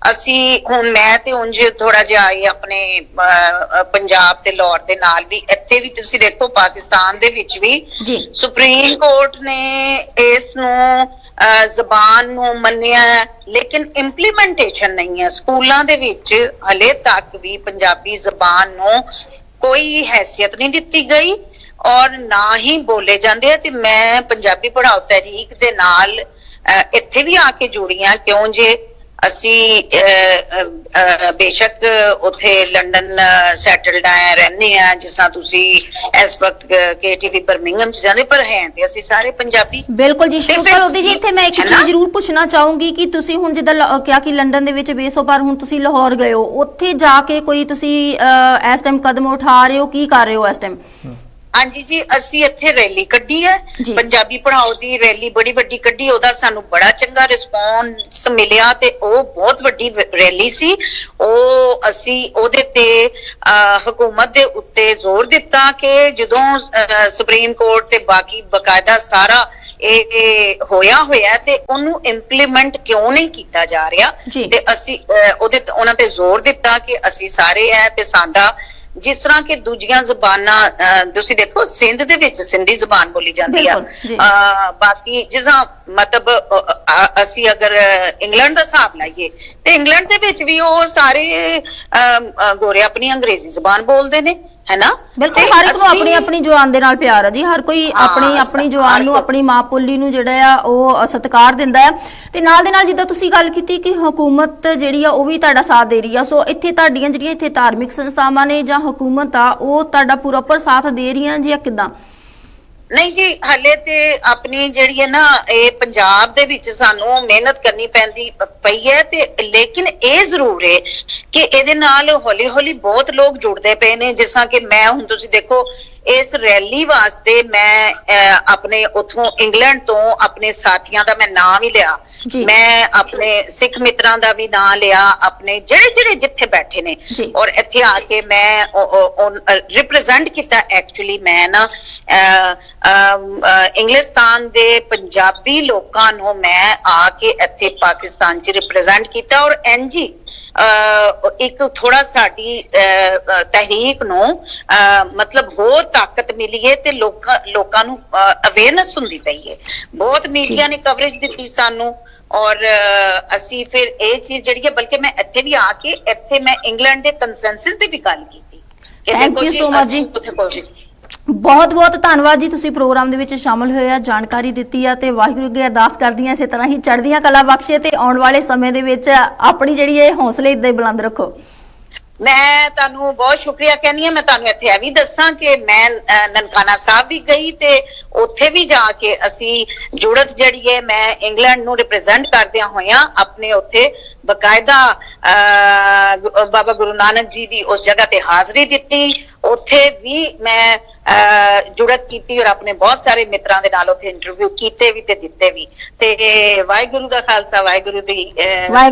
ਅਸੀਂ ਹੁਣ ਮੈਂ ਤੇ ਉਂਝ ਥੋੜਾ ਜਿਹਾ ਆਏ ਆਪਣੇ ਪੰਜਾਬ ਤੇ ਲਾਹੌਰ ਦੇ ਨਾਲ ਵੀ, ਇੱਥੇ ਵੀ ਤੁਸੀਂ ਦੇਖੋ ਪਾਕਿਸਤਾਨ ਦੇ ਵਿੱਚ ਵੀ ਸੁਪਰੀਮ ਕੋਰਟ ਨੇ ਇਸ ਨੂੰ ਜ਼ਬਾਨ ਨੂੰ ਮੰਨਿਆ, ਲੇਕਿਨ ਇੰਪਲੀਮੈਂਟੇਸ਼ਨ ਨਹੀਂ ਹੈ। ਸਕੂਲਾਂ ਦੇ ਵਿੱਚ ਹਲੇ ਤੱਕ ਵੀ ਪੰਜਾਬੀ ਜ਼ਬਾਨ ਨੂੰ ਕੋਈ ਹੈਸੀਅਤ ਨਹੀਂ ਦਿੱਤੀ ਗਈ ਔਰ ਨਾ ਹੀ ਬੋਲੇ ਜਾਂਦੇ ਆ। ਤੇ ਮੈਂ ਪੰਜਾਬੀ ਪੜ੍ਹਾਓ ਤਹਿਰੀਕ ਦੇ ਨਾਲ ਇੱਥੇ ਵੀ ਆ ਕੇ ਜੁੜੀ ਹਾਂ, ਕਿਉਂ ਜੇ ਅਸੀਂ ਬੇਸ਼ੱਕ ਉੱਥੇ ਲੰਡਨ ਸੈਟਲਡ ਆ, ਰਹਿੰਦੇ ਆ, ਜਿਸ ਤਰ੍ਹਾਂ ਤੁਸੀਂ ਇਸ ਵਕਤ KTV ਬਰਮਿੰਗਮ 'ਚ ਜਾਂਦੇ, ਪਰ ਹੈ ਤੇ ਅਸੀਂ ਸਾਰੇ ਪੰਜਾਬੀ। ਬਿਲਕੁਲ ਜੀ, ਸ਼ੁਕਰ ਉਹਦੀ ਜੀ। ਇੱਥੇ ਮੈਂ ਇੱਕ ਚੀਜ਼ ਜ਼ਰੂਰ ਪੁੱਛਣਾ ਚਾਹੂੰਗੀ ਕਿ ਤੁਸੀਂ ਹੁਣ ਜਿੱਦਾਂ ਕਿਹਾ ਕਿ ਲੰਡਨ ਦੇ ਵਿੱਚ ਬੇਸ ਹੋ, ਪਰ ਹੁਣ ਤੁਸੀਂ ਲਾਹੌਰ ਗਏ ਹੋ, ਉੱਥੇ ਜਾ ਕੇ ਕੋਈ ਤੁਸੀਂ ਇਸ ਟਾਈਮ ਕਦਮ ਉਠਾ ਰਹੇ ਹੋ, ਕੀ ਕਰ ਰਹੇ ਹੋ ਇਸ ਟਾਈਮ? ਹਾਂਜੀ ਜੀ, ਅਸੀਂ ਇੱਥੇ ਰੈਲੀ ਕੱਢੀ ਹੈ, ਪੰਜਾਬੀ ਪੜ੍ਹਾਓ ਦੀ ਰੈਲੀ ਬੜੀ ਵੱਡੀ ਕੱਢੀ, ਉਹਦਾ ਸਾਨੂੰ ਬੜਾ ਚੰਗਾ ਰਿਸਪੌਂਸ ਮਿਲਿਆ ਤੇ ਉਹ ਬਹੁਤ ਵੱਡੀ ਰੈਲੀ ਸੀ। ਉਹ ਅਸੀਂ ਉਹਦੇ ਤੇ ਹਕੂਮਤ ਦੇ ਉੱਤੇ ਜ਼ੋਰ ਦਿੱਤਾ ਕਿ ਜਦੋਂ ਸੁਪਰੀਮ ਕੋਰਟ ਤੇ ਬਾਕੀ ਬਕਾਇਦਾ ਸਾਰਾ ਇਹ ਹੋਇਆ ਤੇ ਉਹਨੂੰ ਇੰਪਲੀਮੈਂਟ ਕਿਉਂ ਨਹੀਂ ਕੀਤਾ ਜਾ ਰਿਹਾ। ਤੇ ਅਸੀਂ ਉਹਨਾਂ ਤੇ ਜ਼ੋਰ ਦਿੱਤਾ ਕਿ ਅਸੀਂ ਸਾਰੇ ਹੈ ਤੇ ਸਾਡਾ ਜਿਸ ਤਰ੍ਹਾਂ ਕਿ ਦੂਜੀਆਂ ਜ਼ਬਾਨਾਂ ਤੁਸੀਂ ਦੇਖੋ ਸਿੰਧ ਦੇ ਵਿੱਚ ਸਿੰਧੀ ਜ਼ਬਾਨ ਬੋਲੀ ਜਾਂਦੀ ਆ, ਬਾਕੀ ਜਿਸਾਂ ਮਤਲਬ ਅਸੀਂ ਅਗਰ ਇੰਗਲੈਂਡ ਦਾ ਹਿਸਾਬ ਲਾਈਏ ਤੇ ਇੰਗਲੈਂਡ ਦੇ ਵਿੱਚ ਵੀ ਉਹ ਸਾਰੇ ਗੋਰੇ ਆਪਣੀ ਅੰਗਰੇਜ਼ੀ ਜ਼ਬਾਨ ਬੋਲਦੇ ਨੇ, ਹੈ ਨਾ। ਬਿਲਕੁਲ, ਹਰ ਇੱਕ ਨੂੰ ਆਪਣੀ ਆਪਣੀ ਜ਼ੁਬਾਨ ਦੇ ਨਾਲ ਪਿਆਰ ਹੈ ਜੀ, ਹਰ ਕੋਈ ਆਪਣੀ ਆਪਣੀ ਜ਼ੁਬਾਨ ਨੂੰ, ਆਪਣੀ ਮਾਂ ਬੋਲੀ ਨੂੰ ਜਿਹੜਾ ਆ ਉਹ ਸਤਿਕਾਰ ਦਿੰਦਾ ਆ। ਤੇ ਨਾਲ ਦੇ ਨਾਲ ਜਿੱਦਾਂ ਤੁਸੀਂ ਗੱਲ ਕੀਤੀ ਕਿ ਹਕੂਮਤ ਜਿਹੜੀ ਆ ਉਹ ਵੀ ਤੁਹਾਡਾ ਸਾਥ ਦੇ ਰਹੀ ਆ, ਸੋ ਇੱਥੇ ਤੁਹਾਡੀਆਂ ਜਿਹੜੀਆਂ ਇੱਥੇ ਧਾਰਮਿਕ ਸੰਸਥਾਵਾਂ ਨੇ ਜਾਂ ਹਕੂਮਤ ਆ ਉਹ ਤੁਹਾਡਾ ਪੂਰਾ ਸਾਥ ਦੇ ਰਹੀਆਂ ਜੀ, ਕਿੱਦਾਂ? ਨਹੀਂ ਜੀ, ਹਲੇ ਤੇ ਆਪਣੀ ਜਿਹੜੀ ਹੈ ਨਾ ਇਹ ਪੰਜਾਬ ਦੇ ਵਿੱਚ ਸਾਨੂੰ ਮਿਹਨਤ ਕਰਨੀ ਪਈ ਹੈ ਤੇ ਲੇਕਿਨ ਇਹ ਜ਼ਰੂਰ ਹੈ ਕਿ ਇਹਦੇ ਨਾਲ ਹੌਲੀ ਹੌਲੀ ਬਹੁਤ ਲੋਕ ਜੁੜਦੇ ਪਏ ਨੇ। ਜਿਸ ਤਰ੍ਹਾਂ ਕਿ ਮੈਂ ਹੁਣ ਤੁਸੀਂ ਦੇਖੋ ਇਸ ਰੈਲੀ ਵਾਸਤੇ ਮੈਂ ਆਪਣੇ ਉਥੋਂ ਇੰਗਲੈਂਡ ਤੋਂ ਆਪਣੇ ਸਾਥੀਆਂ ਦਾ ਮੈਂ ਨਾਮ ਹੀ ਲਿਆ, ਮੈਂ ਆਪਣੇ ਸਿੱਖ ਮਿੱਤਰਾਂ ਦਾ ਵੀ ਨਾਮ ਲਿਆ, ਆਪਣੇ ਜਿਹੜੇ ਜਿੱਥੇ ਬੈਠੇ ਨੇ, ਔਰ ਇੱਥੇ ਆ ਕੇ ਮੈਂ ਰਿਪਰੈਜ਼ੈਂਟ ਕੀਤਾ। ਐਕਚੁਅਲੀ ਮੈਂ ਨਾ ਇੰਗਲਿਸਤਾਨ ਦੇ ਪੰਜਾਬੀ ਲੋਕਾਂ ਨੂੰ ਮੈਂ ਆ ਕੇ ਇੱਥੇ ਪਾਕਿਸਤਾਨ 'ਚ ਰਿਪਰੈਜ਼ੈਂਟ ਕੀਤਾ, ਔਰ ਐਨਜੀ ਇੱਕ ਥੋੜਾ ਸਾਡੀ ਤਹਿਰੀਕ ਨੂੰ ਮਤਲਬ ਹੋਰ ਤਾਕਤ ਮਿਲੀ ਹੈ ਤੇ ਲੋਕਾਂ ਨੂੰ ਅਵੇਅਰਨੈਸ ਹੁੰਦੀ ਪਈ ਹੈ। ਬਹੁਤ ਮੀਡੀਆ ਨੇ ਕਵਰੇਜ ਦਿੱਤੀ ਸਾਨੂੰ, ਔਰ ਅਸੀਂ ਫਿਰ ਇਹ ਚੀਜ਼ ਜਿਹੜੀ ਹੈ, ਬਲਕਿ ਮੈਂ ਇੱਥੇ ਵੀ ਆ ਕੇ ਇੱਥੇ ਮੈਂ ਇੰਗਲੈਂਡ ਦੇ ਕੰਸੈਂਸਸ ਦੀ ਵੀ ਗੱਲ ਕੀਤੀ ਕਿ ਦੇਖੋ ਜੀ ਅਸੀਂ ਉੱਥੇ ਕੋਸ਼ਿਸ਼। ਬਹੁਤ ਬਹੁਤ ਧੰਨਵਾਦ ਜੀ, ਤੁਸੀਂ ਪ੍ਰੋਗਰਾਮ ਦੇ ਵਿੱਚ ਸ਼ਾਮਲ ਹੋਏ ਆ, ਜਾਣਕਾਰੀ ਦਿੱਤੀ ਆ ਤੇ ਵਾਹਿਗੁਰੂ ਅੱਗੇ ਅਰਦਾਸ ਕਰਦੀ ਆ ਇਸੇ ਤਰ੍ਹਾਂ ਹੀ ਚੜ੍ਹਦੀਆਂ ਕਲਾ ਬਖਸ਼ੇ ਤੇ ਆਉਣ ਵਾਲੇ ਸਮੇਂ ਦੇ ਵਿੱਚ ਆਪਣੀ ਜਿਹੜੀ ਇਹ ਹੌਸਲੇ ਇਦਾਂ ਹੀ ਬੁਲੰਦ ਰੱਖੋ। ਮੈਂ ਤੁਹਾਨੂੰ ਬਹੁਤ ਸ਼ੁਕਰੀਆ ਕਹਿੰਦੀ ਹਾਂ। ਮੈਂ ਤੁਹਾਨੂੰ ਇੱਥੇ ਇਹ ਵੀ ਦੱਸਾਂ ਕਿ ਮੈਂ ਨਨਕਾਣਾ ਸਾਹਿਬ ਵੀ ਗਈ ਤੇ ਉੱਥੇ ਵੀ ਜਾ ਕੇ ਅਸੀਂ ਜੁੜਤ ਜਿਹੜੀ ਹੈ ਮੈਂ ਇੰਗਲੈਂਡ ਨੂੰ ਰਿਪਰੈਜ਼ੈਂਟ ਕਰਦਿਆਂ ਹੋਇਆਂ ਆਪਣੇ ਉੱਥੇ ਬਕਾਇਦਾ ਬਾਬਾ ਗੁਰੂ ਨਾਨਕ ਜੀ ਦੀ ਉਸ ਜਗ੍ਹਾ ਤੇ ਹਾਜ਼ਰੀ ਦਿੱਤੀ। ਉੱਥੇ ਵੀ ਮੈਂ ਜੁੜਤ ਕੀਤੀ ਔਰ ਆਪਣੇ ਬਹੁਤ ਸਾਰੇ ਮਿੱਤਰਾਂ ਦੇ ਨਾਲ ਉੱਥੇ ਇੰਟਰਵਿਊ ਕੀਤੇ ਵੀ ਤੇ ਦਿੱਤੇ ਵੀ। ਤੇ ਵਾਹਿਗੁਰੂ ਦਾ ਖਾਲਸਾ, ਵਾਹਿਗੁਰੂ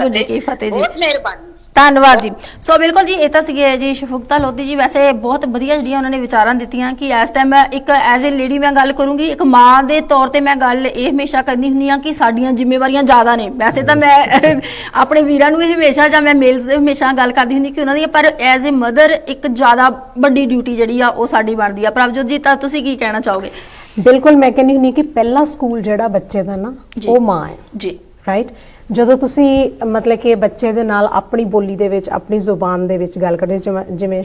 ਜੀ ਕੀ ਫਤਿਹ ਜੀ। ਬਹੁਤ ਮਿਹਰਬਾਨੀ, ਧੰਨਵਾਦ ਜੀ। ਸੋ ਬਿਲਕੁਲ ਜੀ, ਇਹ ਤਾਂ ਸੀਗੇ ਜੀ ਸ਼ਫੁਕਤਾ ਲੋਧੀ ਜੀ। ਵੈਸੇ ਬਹੁਤ ਵਧੀਆ ਜਿਹੜੀਆਂ ਉਹਨਾਂ ਨੇ ਵਿਚਾਰਾਂ ਦਿੱਤੀਆਂ ਕਿ ਇਸ ਟਾਈਮ ਇੱਕ ਐਜ਼ ਏ ਲੇਡੀ ਮੈਂ ਗੱਲ ਕਰੂੰਗੀ, ਇੱਕ ਮਾਂ ਦੇ ਤੌਰ ਤੇ ਮੈਂ ਗੱਲ ਇਹ ਹਮੇਸ਼ਾ ਕਰਨੀ ਹੁੰਦੀ ਆ ਕਿ ਸਾਡੀਆਂ ਜ਼ਿੰਮੇਵਾਰੀਆਂ ਜ਼ਿਆਦਾ ਨੇ। ਵੈਸੇ ਤਾਂ ਮੈਂ ਆਪਣੇ ਵੀਰਾਂ ਨੂੰ ਇਹ ਹਮੇਸ਼ਾ ਜਾਂ ਮੈਂ ਮੇਲਸ ਦੇ ਹਮੇਸ਼ਾ ਗੱਲ ਕਰਦੀ ਹੁੰਦੀ ਕਿ ਉਹਨਾਂ ਦੀ, ਪਰ ਐਜ਼ ਏ ਮਦਰ ਇੱਕ ਜ਼ਿਆਦਾ ਵੱਡੀ ਡਿਊਟੀ ਜਿਹੜੀ ਆ ਉਹ ਸਾਡੀ ਬਣਦੀ ਆ। ਪ੍ਰਭਜੋਤ ਜੀ, ਤਾਂ ਤੁਸੀਂ ਕੀ ਕਹਿਣਾ ਚਾਹੋਗੇ? ਬਿਲਕੁਲ, ਮੈਂ ਕਹਿੰਦੀ ਹੁੰਦੀ ਕਿ ਪਹਿਲਾ ਸਕੂਲ ਜਿਹੜਾ ਬੱਚੇ ਦਾ ਨਾ ਉਹ ਮਾਂ ਹੈ ਜੀ, ਰਾਈਟ। ਜਦੋਂ ਤੁਸੀਂ ਮਤਲਬ ਕਿ ਬੱਚੇ ਦੇ ਨਾਲ ਆਪਣੀ ਬੋਲੀ ਦੇ ਵਿੱਚ, ਆਪਣੀ ਜ਼ੁਬਾਨ ਦੇ ਵਿੱਚ ਗੱਲ ਕਰਦੇ, ਜਿਵੇਂ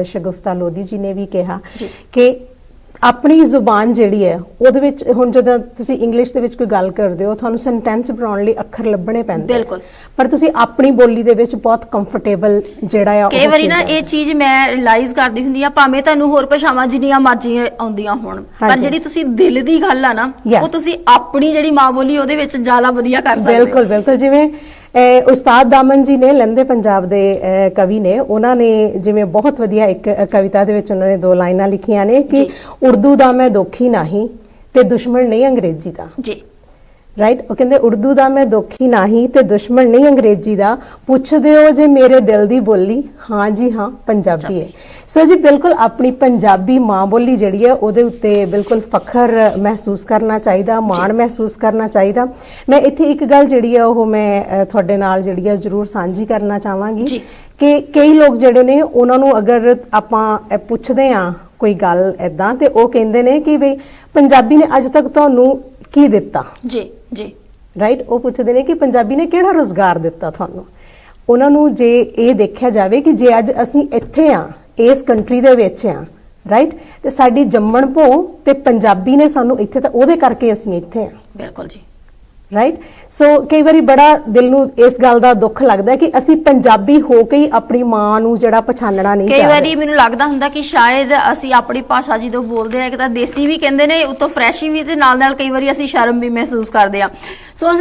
ਸ਼ਗੁਫਤਾ ਲੋਧੀ ਜੀ ਨੇ ਵੀ ਕਿਹਾ ਕਿ ਆਪਣੀ ਜ਼ੁਬਾਨ ਜਿਹੜੀ ਹੈ ਉਹਦੇ ਵਿੱਚ, ਹੁਣ ਜਦੋਂ ਤੁਸੀਂ ਇੰਗਲਿਸ਼ ਦੇ ਵਿੱਚ ਕੋਈ ਗੱਲ ਕਰਦੇ ਹੋ ਤੁਹਾਨੂੰ ਸੈਂਟੈਂਸ ਬਣਾਉਣ ਲਈ ਅੱਖਰ ਲੱਭਣੇ ਪੈਂਦੇ, ਬਿਲਕੁਲ, ਪਰ ਤੁਸੀਂ ਆਪਣੀ ਬੋਲੀ ਦੇ ਵਿੱਚ ਬਹੁਤ ਕੰਫਰਟੇਬਲ ਜਿਹੜਾ ਆ। ਕਈ ਵਾਰੀ ਨਾ ਇਹ ਚੀਜ਼ ਮੈਂ ਰਿਅਲਾਈਜ਼ ਕਰਦੀ ਹੁੰਦੀ ਆ, ਭਾਵੇਂ ਤੁਹਾਨੂੰ ਹੋਰ ਭਾਸ਼ਾਵਾਂ ਜਿੰਨੀਆਂ ਮਰਜ਼ੀ ਆਉਂਦੀਆਂ ਹੋਣ, ਪਰ ਜਿਹੜੀ ਤੁਸੀਂ ਦਿਲ ਦੀ ਗੱਲ ਆ ਨਾ ਉਹ ਤੁਸੀਂ ਆਪਣੀ ਜਿਹੜੀ ਮਾਂ ਬੋਲੀ ਉਹਦੇ ਵਿੱਚ ਜ਼ਿਆਦਾ ਵਧੀਆ ਕਰ ਸਕਦੇ ਹੋ। ਬਿਲਕੁਲ ਬਿਲਕੁਲ, ਜਿਵੇਂ ਉਸਤਾਦ ਦਾਮਨ ਜੀ ਨੇ ਲਹਿੰਦੇ ਪੰਜਾਬ ਦੇ ਕਵੀ ਨੇ, ਉਹਨਾਂ ਨੇ ਜਿਵੇਂ ਬਹੁਤ ਵਧੀਆ ਇੱਕ ਕਵਿਤਾ ਦੇ ਵਿੱਚ ਉਹਨਾਂ ਨੇ 2 ਲਾਈਨਾਂ ਲਿਖੀਆਂ ਨੇ ਕਿ ਉਰਦੂ ਦਾ ਮੈਂ ਦੋਖੀ ਨਹੀਂ ਤੇ ਦੁਸ਼ਮਣ ਨਹੀਂ ਅੰਗਰੇਜ਼ੀ ਦਾ। ਜੀ, ਰਾਈਟ। ਉਹ ਕਹਿੰਦੇ ਉਰਦੂ ਦਾ ਮੈਂ ਦੋਖੀ ਨਹੀਂ ਤੇ ਦੁਸ਼ਮਣ ਨਹੀਂ ਅੰਗਰੇਜ਼ੀ ਦਾ, ਪੁੱਛਦੇ ਹੋ ਜੇ ਮੇਰੇ ਦਿਲ ਦੀ ਬੋਲੀ, ਹਾਂ ਜੀ ਹਾਂ ਪੰਜਾਬੀ ਹੈ। ਸੋ ਜੀ ਬਿਲਕੁਲ ਆਪਣੀ ਪੰਜਾਬੀ ਮਾਂ ਬੋਲੀ ਜਿਹੜੀ ਹੈ ਉਹਦੇ ਉੱਤੇ ਬਿਲਕੁਲ ਫਖਰ ਮਹਿਸੂਸ ਕਰਨਾ ਚਾਹੀਦਾ, ਮਾਣ ਮਹਿਸੂਸ ਕਰਨਾ ਚਾਹੀਦਾ। ਮੈਂ ਇੱਥੇ ਇੱਕ ਗੱਲ ਜਿਹੜੀ ਹੈ ਉਹ ਮੈਂ ਤੁਹਾਡੇ ਨਾਲ ਜਿਹੜੀ ਹੈ ਜ਼ਰੂਰ ਸਾਂਝੀ ਕਰਨਾ ਚਾਹਾਂਗੀ ਕਿ ਕਈ ਲੋਕ ਜਿਹੜੇ ਨੇ ਉਹਨਾਂ ਨੂੰ ਅਗਰ ਆਪਾਂ ਪੁੱਛਦੇ ਹਾਂ ਕੋਈ ਗੱਲ ਇੱਦਾਂ ਤੇ ਉਹ ਕਹਿੰਦੇ ਨੇ ਕਿ ਬਈ ਪੰਜਾਬੀ ਨੇ ਅੱਜ ਤੱਕ ਤੁਹਾਨੂੰ ਕੀ ਦਿੱਤਾ। ਜੀ ਜੀ, ਰਾਈਟ। ਉਹ ਪੁੱਛਦੇ ਨੇ ਕਿ ਪੰਜਾਬੀ ਨੇ ਕਿਹੜਾ ਰੁਜ਼ਗਾਰ ਦਿੱਤਾ ਤੁਹਾਨੂੰ। ਉਹਨਾਂ ਨੂੰ ਜੇ ਇਹ ਦੇਖਿਆ ਜਾਵੇ ਕਿ ਜੇ ਅੱਜ ਅਸੀਂ ਇੱਥੇ ਆ, ਇਸ ਕੰਟਰੀ ਦੇ ਵਿੱਚ ਆ, ਰਾਈਟ, ਤੇ ਸਾਡੀ ਜੰਮਣ ਭੋ ਤੇ ਪੰਜਾਬੀ ਨੇ ਸਾਨੂੰ ਇੱਥੇ, ਤਾਂ ਉਹਦੇ ਕਰਕੇ ਅਸੀਂ ਇੱਥੇ ਆ। ਬਿਲਕੁਲ ਜੀ, ਰਾਈਟ। ਸੋ ਕਈ ਵਾਰੀ ਬੜਾ ਦਿਲ ਨੂੰ ਇਸ ਗੱਲ ਦਾ ਦੁੱਖ ਲੱਗਦਾ ਕਿ ਅਸੀਂ ਪੰਜਾਬੀ ਹੋ ਕੇ ਹੀ ਆਪਣੀ ਮਾਂ ਨੂੰ ਜਿਹੜਾ ਪਛਾਣਨਾ ਨਹੀਂ ਚਾਹਦੇ। ਕਈ ਵਾਰੀ ਮੈਨੂੰ ਲੱਗਦਾ ਹੁੰਦਾ ਕਿ ਸ਼ਾਇਦ ਅਸੀਂ ਆਪਣੀ ਭਾਸ਼ਾ ਜਦੋਂ ਬੋਲਦੇ ਆ, ਇੱਕ ਤਾਂ ਦੇਸੀ ਵੀ ਕਹਿੰਦੇ ਨੇ, ਉਤੋਂ ਫਰੈਸ਼ੀ ਵੀ, ਤੇ ਨਾਲ ਨਾਲ ਕਈ ਵਾਰੀ ਅਸੀਂ ਸ਼ਰਮ ਵੀ ਮਹਿਸੂਸ ਕਰਦੇ ਆ। ਸੋ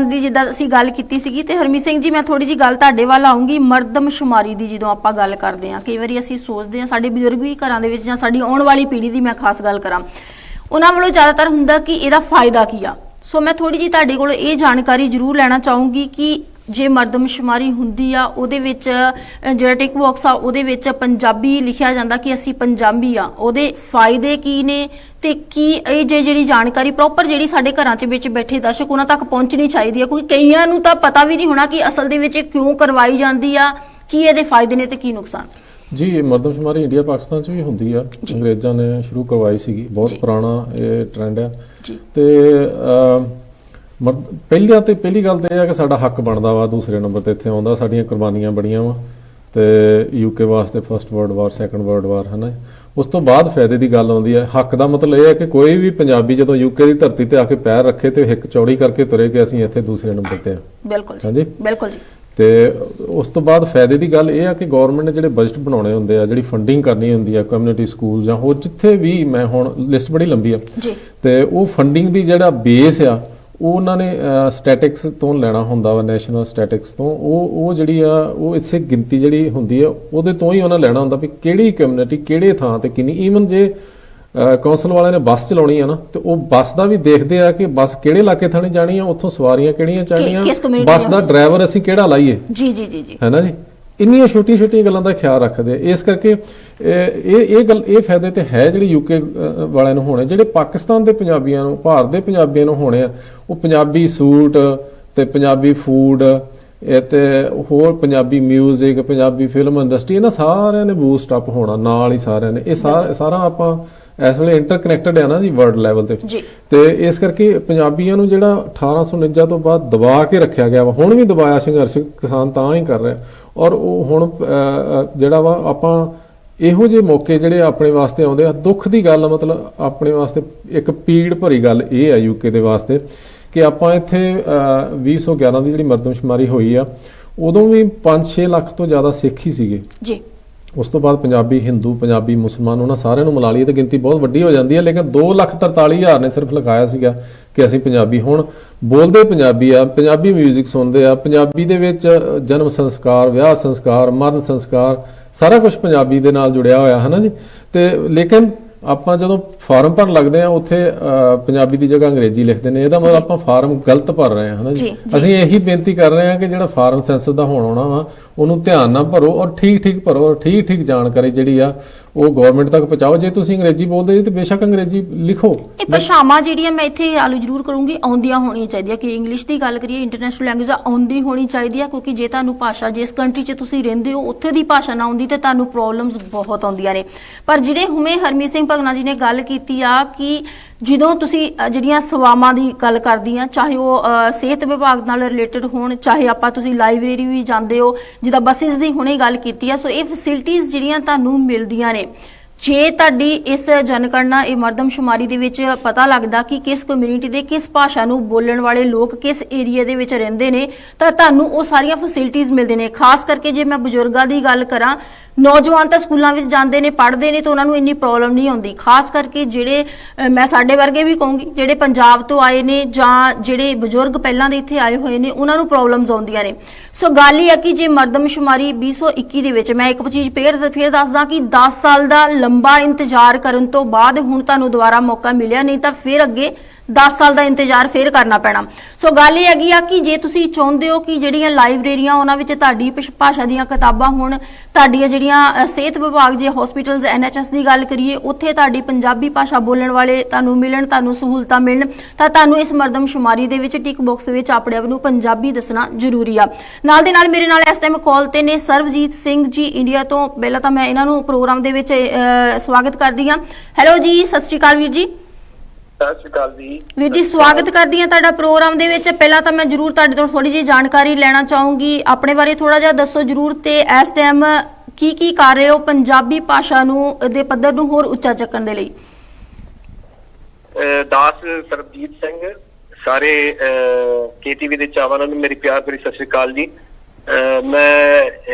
ਦੀ ਜਿੱਦਾਂ ਅਸੀਂ ਗੱਲ ਕੀਤੀ ਸੀਗੀ, ਤੇ ਹਰਮੀਤ ਸਿੰਘ ਜੀ ਮੈਂ ਥੋੜੀ ਜੀ ਗੱਲ ਤੁਹਾਡੇ ਵੱਲ ਆਉਂਗੀ। ਮਰਦਮਸ਼ੁਮਾਰੀ ਦੀ ਜਦੋਂ ਆਪਾਂ ਗੱਲ ਕਰਦੇ ਆ, ਕਈ ਵਾਰੀ ਅਸੀਂ ਸੋਚਦੇ ਆ, ਸਾਡੇ ਬਜ਼ੁਰਗ ਵੀ ਘਰਾਂ ਦੇ ਵਿੱਚ ਜਾਂ ਸਾਡੀ ਆਉਣ ਵਾਲੀ ਪੀੜ੍ਹੀ ਦੀ ਮੈਂ ਖਾਸ ਗੱਲ ਕਰਾਂ, ਉਹਨਾਂ ਵੱਲੋਂ ਜ਼ਿਆਦਾਤਰ ਹੁੰਦਾ ਕਿ ਇਹਦਾ ਫਾਇਦਾ ਕੀ ਆ। ਸੋ ਮੈਂ ਥੋੜੀ ਜੀ ਤੁਹਾਡੇ ਕੋਲ ਇਹ ਜਾਣਕਾਰੀ ਜ਼ਰੂਰ ਲੈਣਾ ਚਾਹੂੰਗੀ ਕਿ ਜੇ ਮਰਦਮਸ਼ੁਮਾਰੀ ਹੁੰਦੀ ਆ ਉਹਦੇ ਵਿੱਚ ਜਿਹੜਾ ਟਿਕ ਬਾਕਸ ਆ ਉਹਦੇ ਵਿੱਚ ਪੰਜਾਬੀ ਲਿਖਿਆ ਜਾਂਦਾ ਕਿ ਅਸੀਂ ਪੰਜਾਬੀ ਆ, ਉਹਦੇ ਫਾਇਦੇ ਕੀ ਨੇ ਤੇ ਕੀ ਇਹ ਜਿਹੜੀ ਜਾਣਕਾਰੀ ਪ੍ਰੋਪਰ ਜਿਹੜੀ ਸਾਡੇ ਘਰਾਂ 'ਚ ਵਿੱਚ ਬੈਠੇ ਦਰਸ਼ਕ ਉਹਨਾਂ ਤੱਕ ਪਹੁੰਚਣੀ ਚਾਹੀਦੀ ਹੈ, ਕਿਉਂਕਿ ਕਈਆਂ ਨੂੰ ਤਾਂ ਪਤਾ ਵੀ ਨਹੀਂ ਹੋਣਾ ਕਿ ਅਸਲ ਦੇ ਵਿੱਚ ਇਹ ਕਿਉਂ ਕਰਵਾਈ ਜਾਂਦੀ ਆ, ਕੀ ਇਹਦੇ ਫਾਇਦੇ ਨੇ ਤੇ ਕੀ ਨੁਕਸਾਨ। ਜੀ ਮਰਦਮਸ਼ੁਮਾਰੀ ਇੰਡੀਆ ਪਾਕਿਸਤਾਨ 'ਚ ਵੀ ਹੁੰਦੀ ਆ, ਅੰਗਰੇਜ਼ਾਂ ਨੇ ਸ਼ੁਰੂ ਕਰਵਾਈ ਸੀਗੀ, ਬਹੁਤ ਪੁਰਾਣਾ ਇਹ ਟ੍ਰੈਂਡ ਆ। ਤੇ ਪਹਿਲੀ ਗੱਲ ਤਾਂ ਇਹ ਆ ਕਿ ਸਾਡਾ ਹੱਕ ਬਣਦਾ ਵਾ ਦੂਸਰੇ ਨੰਬਰ ਤੇ ਇੱਥੇ ਆਉਂਦਾ, ਸਾਡੀਆਂ ਕੁਰਬਾਨੀਆਂ ਬੜੀਆਂ ਵਾ ਤੇ ਯੂਕੇ ਵਾਸਤੇ first world war, second world war, ਹੈ ਨਾ। ਉਸ ਤੋਂ ਬਾਅਦ ਫਾਇਦੇ ਦੀ ਗੱਲ ਆਉਂਦੀ ਹੈ। ਹੱਕ ਦਾ ਮਤਲਬ ਇਹ ਹੈ ਕਿ ਕੋਈ ਵੀ ਪੰਜਾਬੀ ਜਦੋਂ ਯੂਕੇ ਦੀ ਧਰਤੀ ਤੇ ਆ ਕੇ ਪੈਰ ਰੱਖੇ ਤੇ ਹਿੱਕ ਚੌੜੀ ਕਰਕੇ ਤੁਰੇ ਕਿ ਅਸੀਂ ਇੱਥੇ ਦੂਸਰੇ ਨੰਬਰ ਤੇ ਆ। ਬਿਲਕੁਲ ਹਾਂਜੀ, ਬਿਲਕੁਲ ਜੀ। ਤੇ ਉਸ ਤੋਂ ਬਾਅਦ ਫਾਇਦੇ ਦੀ ਗੱਲ ਇਹ ਆ ਕਿ ਗਵਰਨਮੈਂਟ ਨੇ ਜਿਹੜੇ ਬਜਟ ਬਣਾਉਣੇ ਹੁੰਦੇ ਆ, ਜਿਹੜੀ ਫੰਡਿੰਗ ਕਰਨੀ ਹੁੰਦੀ ਆ ਕਮਿਊਨਿਟੀ ਸਕੂਲ ਜਾਂ ਹੋਰ ਜਿੱਥੇ ਵੀ, ਮੈਂ ਹੁਣ ਲਿਸਟ ਬੜੀ ਲੰਬੀ ਆ ਜੀ, ਤੇ ਉਹ ਫੰਡਿੰਗ ਦੀ ਜਿਹੜਾ ਬੇਸ ਆ ਉਹ ਉਹਨਾਂ ਨੇ ਸਟੈਟਿਕਸ ਤੋਂ ਲੈਣਾ ਹੁੰਦਾ ਵਾ, ਨੈਸ਼ਨਲ ਸਟੈਟਿਕਸ ਤੋਂ। ਉਹ ਜਿਹੜੀ ਆ ਉਹ ਇਸੇ ਗਿਣਤੀ ਜਿਹੜੀ ਹੁੰਦੀ ਆ ਉਹਦੇ ਤੋਂ ਹੀ ਉਹਨਾਂ ਲੈਣਾ ਹੁੰਦਾ ਵੀ ਕਿਹੜੀ ਕਮਿਊਨਿਟੀ ਕਿਹੜੇ ਥਾਂ ਤੇ ਕਿੰਨੀ। ਈਵਨ ਜੇ ਕੌਂਸਲ ਵਾਲਿਆਂ ਨੇ ਬੱਸ ਚਲਾਉਣੀ ਆ ਨਾ ਤੇ ਉਹ ਬੱਸ ਦਾ ਵੀ ਦੇਖਦੇ ਆ ਕਿ ਬੱਸ ਕਿਹੜੇ ਇਲਾਕੇ ਥਾਣੀ ਜਾਣੀ ਆ, ਉੱਥੋਂ ਸਵਾਰੀਆਂ ਕਿਹੜੀਆਂ ਚਾਹੀਦੀਆਂ, ਬੱਸ ਦਾ ਡਰਾਈਵਰ ਅਸੀਂ ਕਿਹੜਾ ਲਾਈਏ। ਜੀ ਜੀ ਜੀ ਜੀ, ਹੈ ਨਾ ਜੀ। ਇੰਨੀਆਂ ਛੋਟੀਆਂ ਗੱਲਾਂ ਦਾ ਖਿਆਲ ਰੱਖਦੇ ਆ। ਇਸ ਕਰਕੇ ਇਹ ਫਾਇਦੇ ਤੇ ਹੈ ਜਿਹੜੇ ਯੂਕੇ ਵਾਲਿਆਂ ਨੂੰ ਹੋਣੇ, ਜਿਹੜੇ ਪਾਕਿਸਤਾਨ ਦੇ ਪੰਜਾਬੀਆਂ ਨੂੰ, ਭਾਰਤ ਦੇ ਪੰਜਾਬੀਆਂ ਨੂੰ ਹੋਣੇ ਆ, ਉਹ ਪੰਜਾਬੀ ਸੂਟ ਤੇ ਪੰਜਾਬੀ ਫੂਡ ਤੇ ਹੋਰ Punjabi music, Punjabi film industry, ਇਹਨਾਂ ਸਾਰਿਆਂ ਨੇ ਬੂਸਟ ਅਪ ਹੋਣਾ ਨਾਲ ਹੀ ਸਾਰਿਆਂ ਨੇ। ਇਹ ਸਾਰਾ ਆਪਾਂ ਇਸ ਵੇਲੇ ਇੰਟਰਕਨੈਕਟਡ ਹੈ ਨਾ ਜੀ ਵਰਲਡ ਲੈਵਲ ਤੇ। ਤੇ ਇਸ ਕਰਕੇ ਪੰਜਾਬੀਆਂ ਨੂੰ ਜਿਹੜਾ 1849 ਤੋਂ ਬਾਅਦ ਦਬਾ ਕੇ ਰੱਖਿਆ ਗਿਆ ਵਾ, ਹੁਣ ਵੀ ਦਬਾਇਆ ਸੰਘਰਸ਼ ਕਿਸਾਨ ਤਾਂ ਹੀ ਕਰ ਰਿਹਾ। ਔਰ ਉਹ ਹੁਣ ਜਿਹੜਾ ਵਾ ਆਪਾਂ ਇਹੋ ਜਿਹੇ ਮੌਕੇ ਜਿਹੜੇ ਆਪਣੇ ਵਾਸਤੇ ਆਉਂਦੇ ਆ, ਦੁੱਖ ਦੀ ਗੱਲ ਮਤਲਬ ਆਪਣੇ ਵਾਸਤੇ ਇੱਕ ਪੀੜ ਭਰੀ ਗੱਲ ਇਹ ਆ ਯੂਕੇ ਦੇ ਵਾਸਤੇ ਕਿ ਆਪਾਂ ਇੱਥੇ 2011 ਦੀ ਜਿਹੜੀ ਮਰਦਮਸ਼ੁਮਾਰੀ ਹੋਈ ਆ ਉਦੋਂ ਵੀ 5-6 ਲੱਖ ਤੋਂ ਜ਼ਿਆਦਾ ਸਿੱਖ ਹੀ ਸੀਗੇ ਜੀ। ਉਸ ਤੋਂ ਬਾਅਦ ਪੰਜਾਬੀ, ਹਿੰਦੂ, ਪੰਜਾਬੀ, ਮੁਸਲਮਾਨ, ਉਹਨਾਂ ਸਾਰਿਆਂ ਨੂੰ ਮਿਲਾ ਲਈਏ ਤਾਂ ਗਿਣਤੀ ਬਹੁਤ ਵੱਡੀ ਹੋ ਜਾਂਦੀ ਹੈ। ਲੇਕਿਨ 2,43,000 ਨੇ ਸਿਰਫ ਲਗਾਇਆ ਸੀਗਾ ਕਿ ਅਸੀਂ ਪੰਜਾਬੀ। ਹੁਣ ਬੋਲਦੇ ਪੰਜਾਬੀ ਆ, ਪੰਜਾਬੀ ਮਿਊਜ਼ਿਕ ਸੁਣਦੇ ਆ, ਪੰਜਾਬੀ ਦੇ ਵਿੱਚ ਜਨਮ ਸੰਸਕਾਰ, ਵਿਆਹ ਸੰਸਕਾਰ, ਮਰਨ ਸੰਸਕਾਰ, ਸਾਰਾ ਕੁਝ ਪੰਜਾਬੀ ਦੇ ਨਾਲ ਜੁੜਿਆ ਹੋਇਆ ਹੈ ਨਾ ਜੀ। ਤੇ ਲੇਕਿਨ ਆਪਾਂ ਜਦੋਂ ਫਾਰਮ ਭਰਨ ਲੱਗਦੇ ਆ ਉੱਥੇ ਪੰਜਾਬੀ ਦੀ ਜਗ੍ਹਾ ਅੰਗਰੇਜ਼ੀ ਲਿਖਦੇ ਨੇ, ਇਹਦਾ ਮਤਲਬ ਆਪਾਂ ਫਾਰਮ ਗਲਤ ਭਰ ਰਹੇ ਹਾਂ, ਹੈ ਨਾ ਜੀ। ਅਸੀਂ ਇਹੀ ਬੇਨਤੀ ਕਰ ਰਹੇ ਹਾਂ ਕਿ ਜਿਹੜਾ ਫਾਰਮ ਸੈਂਸਸ ਦਾ ਹੋਣ ਆਉਣਾ ਵਾ ਉਹਨੂੰ ਧਿਆਨ ਨਾਲ ਭਰੋ ਔਰ ਠੀਕ ਭਰੋ ਔਰ ਠੀਕ ਜਾਣਕਾਰੀ ਜਿਹੜੀ ਆ ਉਹ ਗਵਰਨਮੈਂਟ ਤੱਕ ਪਹੁੰਚਾਓ। ਜੇ ਤੁਸੀਂ ਅੰਗਰੇਜ਼ੀ ਬੋਲਦੇ ਜੀ ਤੇ ਬੇਸ਼ੱਕ ਅੰਗਰੇਜ਼ੀ ਲਿਖੋ। ਇਹ ਭਾਸ਼ਾਵਾਂ ਜਿਹੜੀਆਂ ਮੈਂ ਇੱਥੇ ਆਲੂ ਜ਼ਰੂਰ ਕਰੂੰਗੀ ਆਉਂਦੀਆਂ ਹੋਣੀਆਂ ਚਾਹੀਦੀਆਂ, ਕਿ ਇੰਗਲਿਸ਼ ਦੀ ਗੱਲ ਕਰੀਏ, ਇੰਟਰਨੈਸ਼ਨਲ ਲੈਂਗੁਏਜ ਆਉਂਦੀ ਹੋਣੀ ਚਾਹੀਦੀ ਆ, ਕਿਉਂਕਿ ਜੇ ਤੁਹਾਨੂੰ ਭਾਸ਼ਾ ਜਿਸ ਕੰਟਰੀ 'ਚ ਤੁਸੀਂ ਰਹਿੰਦੇ ਹੋ ਉੱਥੇ ਦੀ ਭਾਸ਼ਾ ਨਾ ਆਉਂਦੀ ਤੇ ਤੁਹਾਨੂੰ ਪ੍ਰੋਬਲਮਸ ਬਹੁਤ ਆਉਂਦੀਆਂ ਨੇ। ਪਰ ਜਿਹੜੇ ਹੁਣੇ ਹਰਮੀਤ ਸਿੰਘ ਭਗਨਾ ਜੀ ਨੇ ਗੱਲ ਕੀਤੀ ਆ ਕਿ ਜਦੋਂ ਤੁਸੀਂ ਜਿਹੜੀਆਂ ਸੇਵਾਵਾਂ ਦੀ ਗੱਲ ਕਰਦੀ ਆ, ਚਾਹੇ ਉਹ ਸਿਹਤ ਵਿਭਾਗ ਨਾਲ ਰਿਲੇਟਡ ਹੋਣ, ਚਾਹੇ ਆਪਾਂ ਤੁਸੀਂ ਲਾਇਬ੍ਰੇਰੀ ਵੀ ਜਾਂਦੇ ਹੋ, ਜਿੱਦਾਂ ਬੱਸਿਸ ਦੀ ਹੁਣੇ ਗੱਲ ਕੀਤੀ ਆ, ਸੋ ਇਹ ਫੈਸਿਲਿਟੀਜ਼ ਜਿਹੜੀਆਂ ਤੁਹਾਨੂੰ ਮਿਲਦੀਆਂ ਨੇ। ਜੇ ਤੁਹਾਡੀ ਇਸ ਜਨਗਣਨਾ ਇਹ ਮਰਦਮਸ਼ੁਮਾਰੀ ਦੇ ਵਿੱਚ ਪਤਾ ਲੱਗਦਾ ਕਿ ਕਿਸ ਕਮਿਊਨਿਟੀ ਦੇ ਕਿਸ ਭਾਸ਼ਾ ਨੂੰ ਬੋਲਣ ਵਾਲੇ ਲੋਕ ਕਿਸ ਏਰੀਆ ਦੇ ਵਿੱਚ ਰਹਿੰਦੇ ਨੇ, ਤਾਂ ਤੁਹਾਨੂੰ ਉਹ ਸਾਰੀਆਂ ਫੈਸਿਲਿਟੀਜ਼ ਮਿਲਦੇ ਨੇ। ਖਾਸ ਕਰਕੇ ਜੇ ਮੈਂ ਬਜ਼ੁਰਗਾਂ ਦੀ ਗੱਲ ਕਰਾਂ, ਨੌਜਵਾਨ ਤਾਂ ਸਕੂਲਾਂ ਵਿੱਚ ਜਾਂਦੇ ਨੇ, ਪੜ੍ਹਦੇ ਨੇ, ਤਾਂ ਉਹਨਾਂ ਨੂੰ ਇੰਨੀ ਪ੍ਰੋਬਲਮ ਨਹੀਂ ਆਉਂਦੀ। ਖਾਸ ਕਰਕੇ ਜਿਹੜੇ ਮੈਂ ਸਾਡੇ ਵਰਗੇ ਵੀ ਕਹੂੰਗੀ ਜਿਹੜੇ ਪੰਜਾਬ ਤੋਂ ਆਏ ਨੇ ਜਾਂ ਜਿਹੜੇ ਬਜ਼ੁਰਗ ਪਹਿਲਾਂ ਦੇ ਇੱਥੇ ਆਏ ਹੋਏ ਨੇ, ਉਹਨਾਂ ਨੂੰ ਪ੍ਰੋਬਲਮਸ ਆਉਂਦੀਆਂ ਨੇ। ਸੋ ਗੱਲ ਇਹ ਹੈ ਕਿ ਜੇ ਮਰਦਮਸ਼ੁਮਾਰੀ 2021 ਦੇ ਵਿੱਚ, ਮੈਂ ਇੱਕ ਚੀਜ਼ ਫੇਰ ਦੱਸਦਾ ਕਿ 10 ਸਾਲ ਦਾ ਲੰਬਾ ਇੰਤਜ਼ਾਰ ਕਰਨ ਤੋਂ ਬਾਅਦ ਹੁਣ ਤੁਹਾਨੂੰ ਦੁਬਾਰਾ ਮੌਕਾ ਮਿਲਿਆ, ਨਹੀਂ ਤਾਂ ਫਿਰ ਅੱਗੇ 10 ਸਾਲ ਦਾ ਇੰਤਜ਼ਾਰ ਫੇਰ ਕਰਨਾ ਪੈਣਾ। ਸੋ ਗੱਲ ਇਹ ਹੈਗੀ ਆ ਕਿ ਜੇ ਤੁਸੀਂ ਚਾਹੁੰਦੇ ਹੋ ਕਿ ਜਿਹੜੀਆਂ ਲਾਇਬ੍ਰੇਰੀਆਂ ਉਹਨਾਂ ਵਿੱਚ ਤੁਹਾਡੀ ਭਾਸ਼ਾ ਦੀਆਂ ਕਿਤਾਬਾਂ ਹੋਣ, ਤੁਹਾਡੀਆਂ ਜਿਹੜੀਆਂ ਸਿਹਤ ਵਿਭਾਗ, ਜੇ ਹਸਪੀਟਲਸ, NHS ਦੀ ਗੱਲ ਕਰੀਏ, ਉੱਥੇ ਤੁਹਾਡੀ ਪੰਜਾਬੀ ਭਾਸ਼ਾ ਬੋਲਣ ਵਾਲੇ ਤੁਹਾਨੂੰ ਮਿਲਣ, ਤੁਹਾਨੂੰ ਸਹੂਲਤਾਂ ਮਿਲਣ, ਤਾਂ ਤੁਹਾਨੂੰ ਇਸ ਮਰਦਮਸ਼ੁਮਾਰੀ ਦੇ ਵਿੱਚ ਟਿਕ ਬਾਕਸ ਦੇ ਵਿੱਚ ਆਪਣੇ ਆਪ ਨੂੰ ਪੰਜਾਬੀ ਦੱਸਣਾ ਜ਼ਰੂਰੀ ਆ। ਨਾਲ ਦੇ ਨਾਲ ਮੇਰੇ ਨਾਲ ਇਸ ਟਾਈਮ ਕਾਲ ਤੇ ਨੇ ਸਰਬਜੀਤ ਸਿੰਘ ਜੀ ਇੰਡੀਆ ਤੋਂ। ਪਹਿਲਾਂ ਤਾਂ ਮੈਂ ਇਹਨਾਂ ਨੂੰ ਪ੍ਰੋਗਰਾਮ ਦੇ ਵਿੱਚ ਸਵਾਗਤ ਕਰਦੀ ਹਾਂ। ਹੈਲੋ ਜੀ, ਸਤਿ ਸ਼੍ਰੀ ਅਕਾਲ ਵੀਰ ਜੀ। ਸਤਿ ਸ਼੍ਰੀ ਅਕਾਲ ਜੀ। ਵੀਰ ਜੀ ਸਵਾਗਤ ਕਰਦੀ ਹਾਂ ਤੁਹਾਡਾ ਪ੍ਰੋਗਰਾਮ ਦੇ ਵਿੱਚ। ਪਹਿਲਾਂ ਤਾਂ ਮੈਂ ਜਰੂਰ ਤੁਹਾਡੇ ਤੋਂ ਥੋੜੀ ਜਿਹੀ ਜਾਣਕਾਰੀ ਲੈਣਾ ਚਾਹੂੰਗੀ, ਆਪਣੇ ਬਾਰੇ ਥੋੜਾ ਜਿਹਾ ਦੱਸੋ ਜਰੂਰ, ਤੇ ਇਸ ਟਾਈਮ ਕੀ ਕਰ ਰਹੇ ਹੋ ਪੰਜਾਬੀ ਭਾਸ਼ਾ ਨੂੰ ਦੇ ਪੱਧਰ ਨੂੰ ਹੋਰ ਉੱਚਾ ਚੱਕਣ ਦੇ ਲਈ। ਦਾਸ ਸਰਬਜੀਤ ਸਿੰਘ, ਸਾਰੇ KTV ਦੇ ਚਾਹਵਾਨਾਂ ਨੂੰ ਮੇਰੀ ਪਿਆਰ ਭਰੀ ਸਤਿ ਸ਼੍ਰੀ ਅਕਾਲ ਜੀ। ਮੈਂ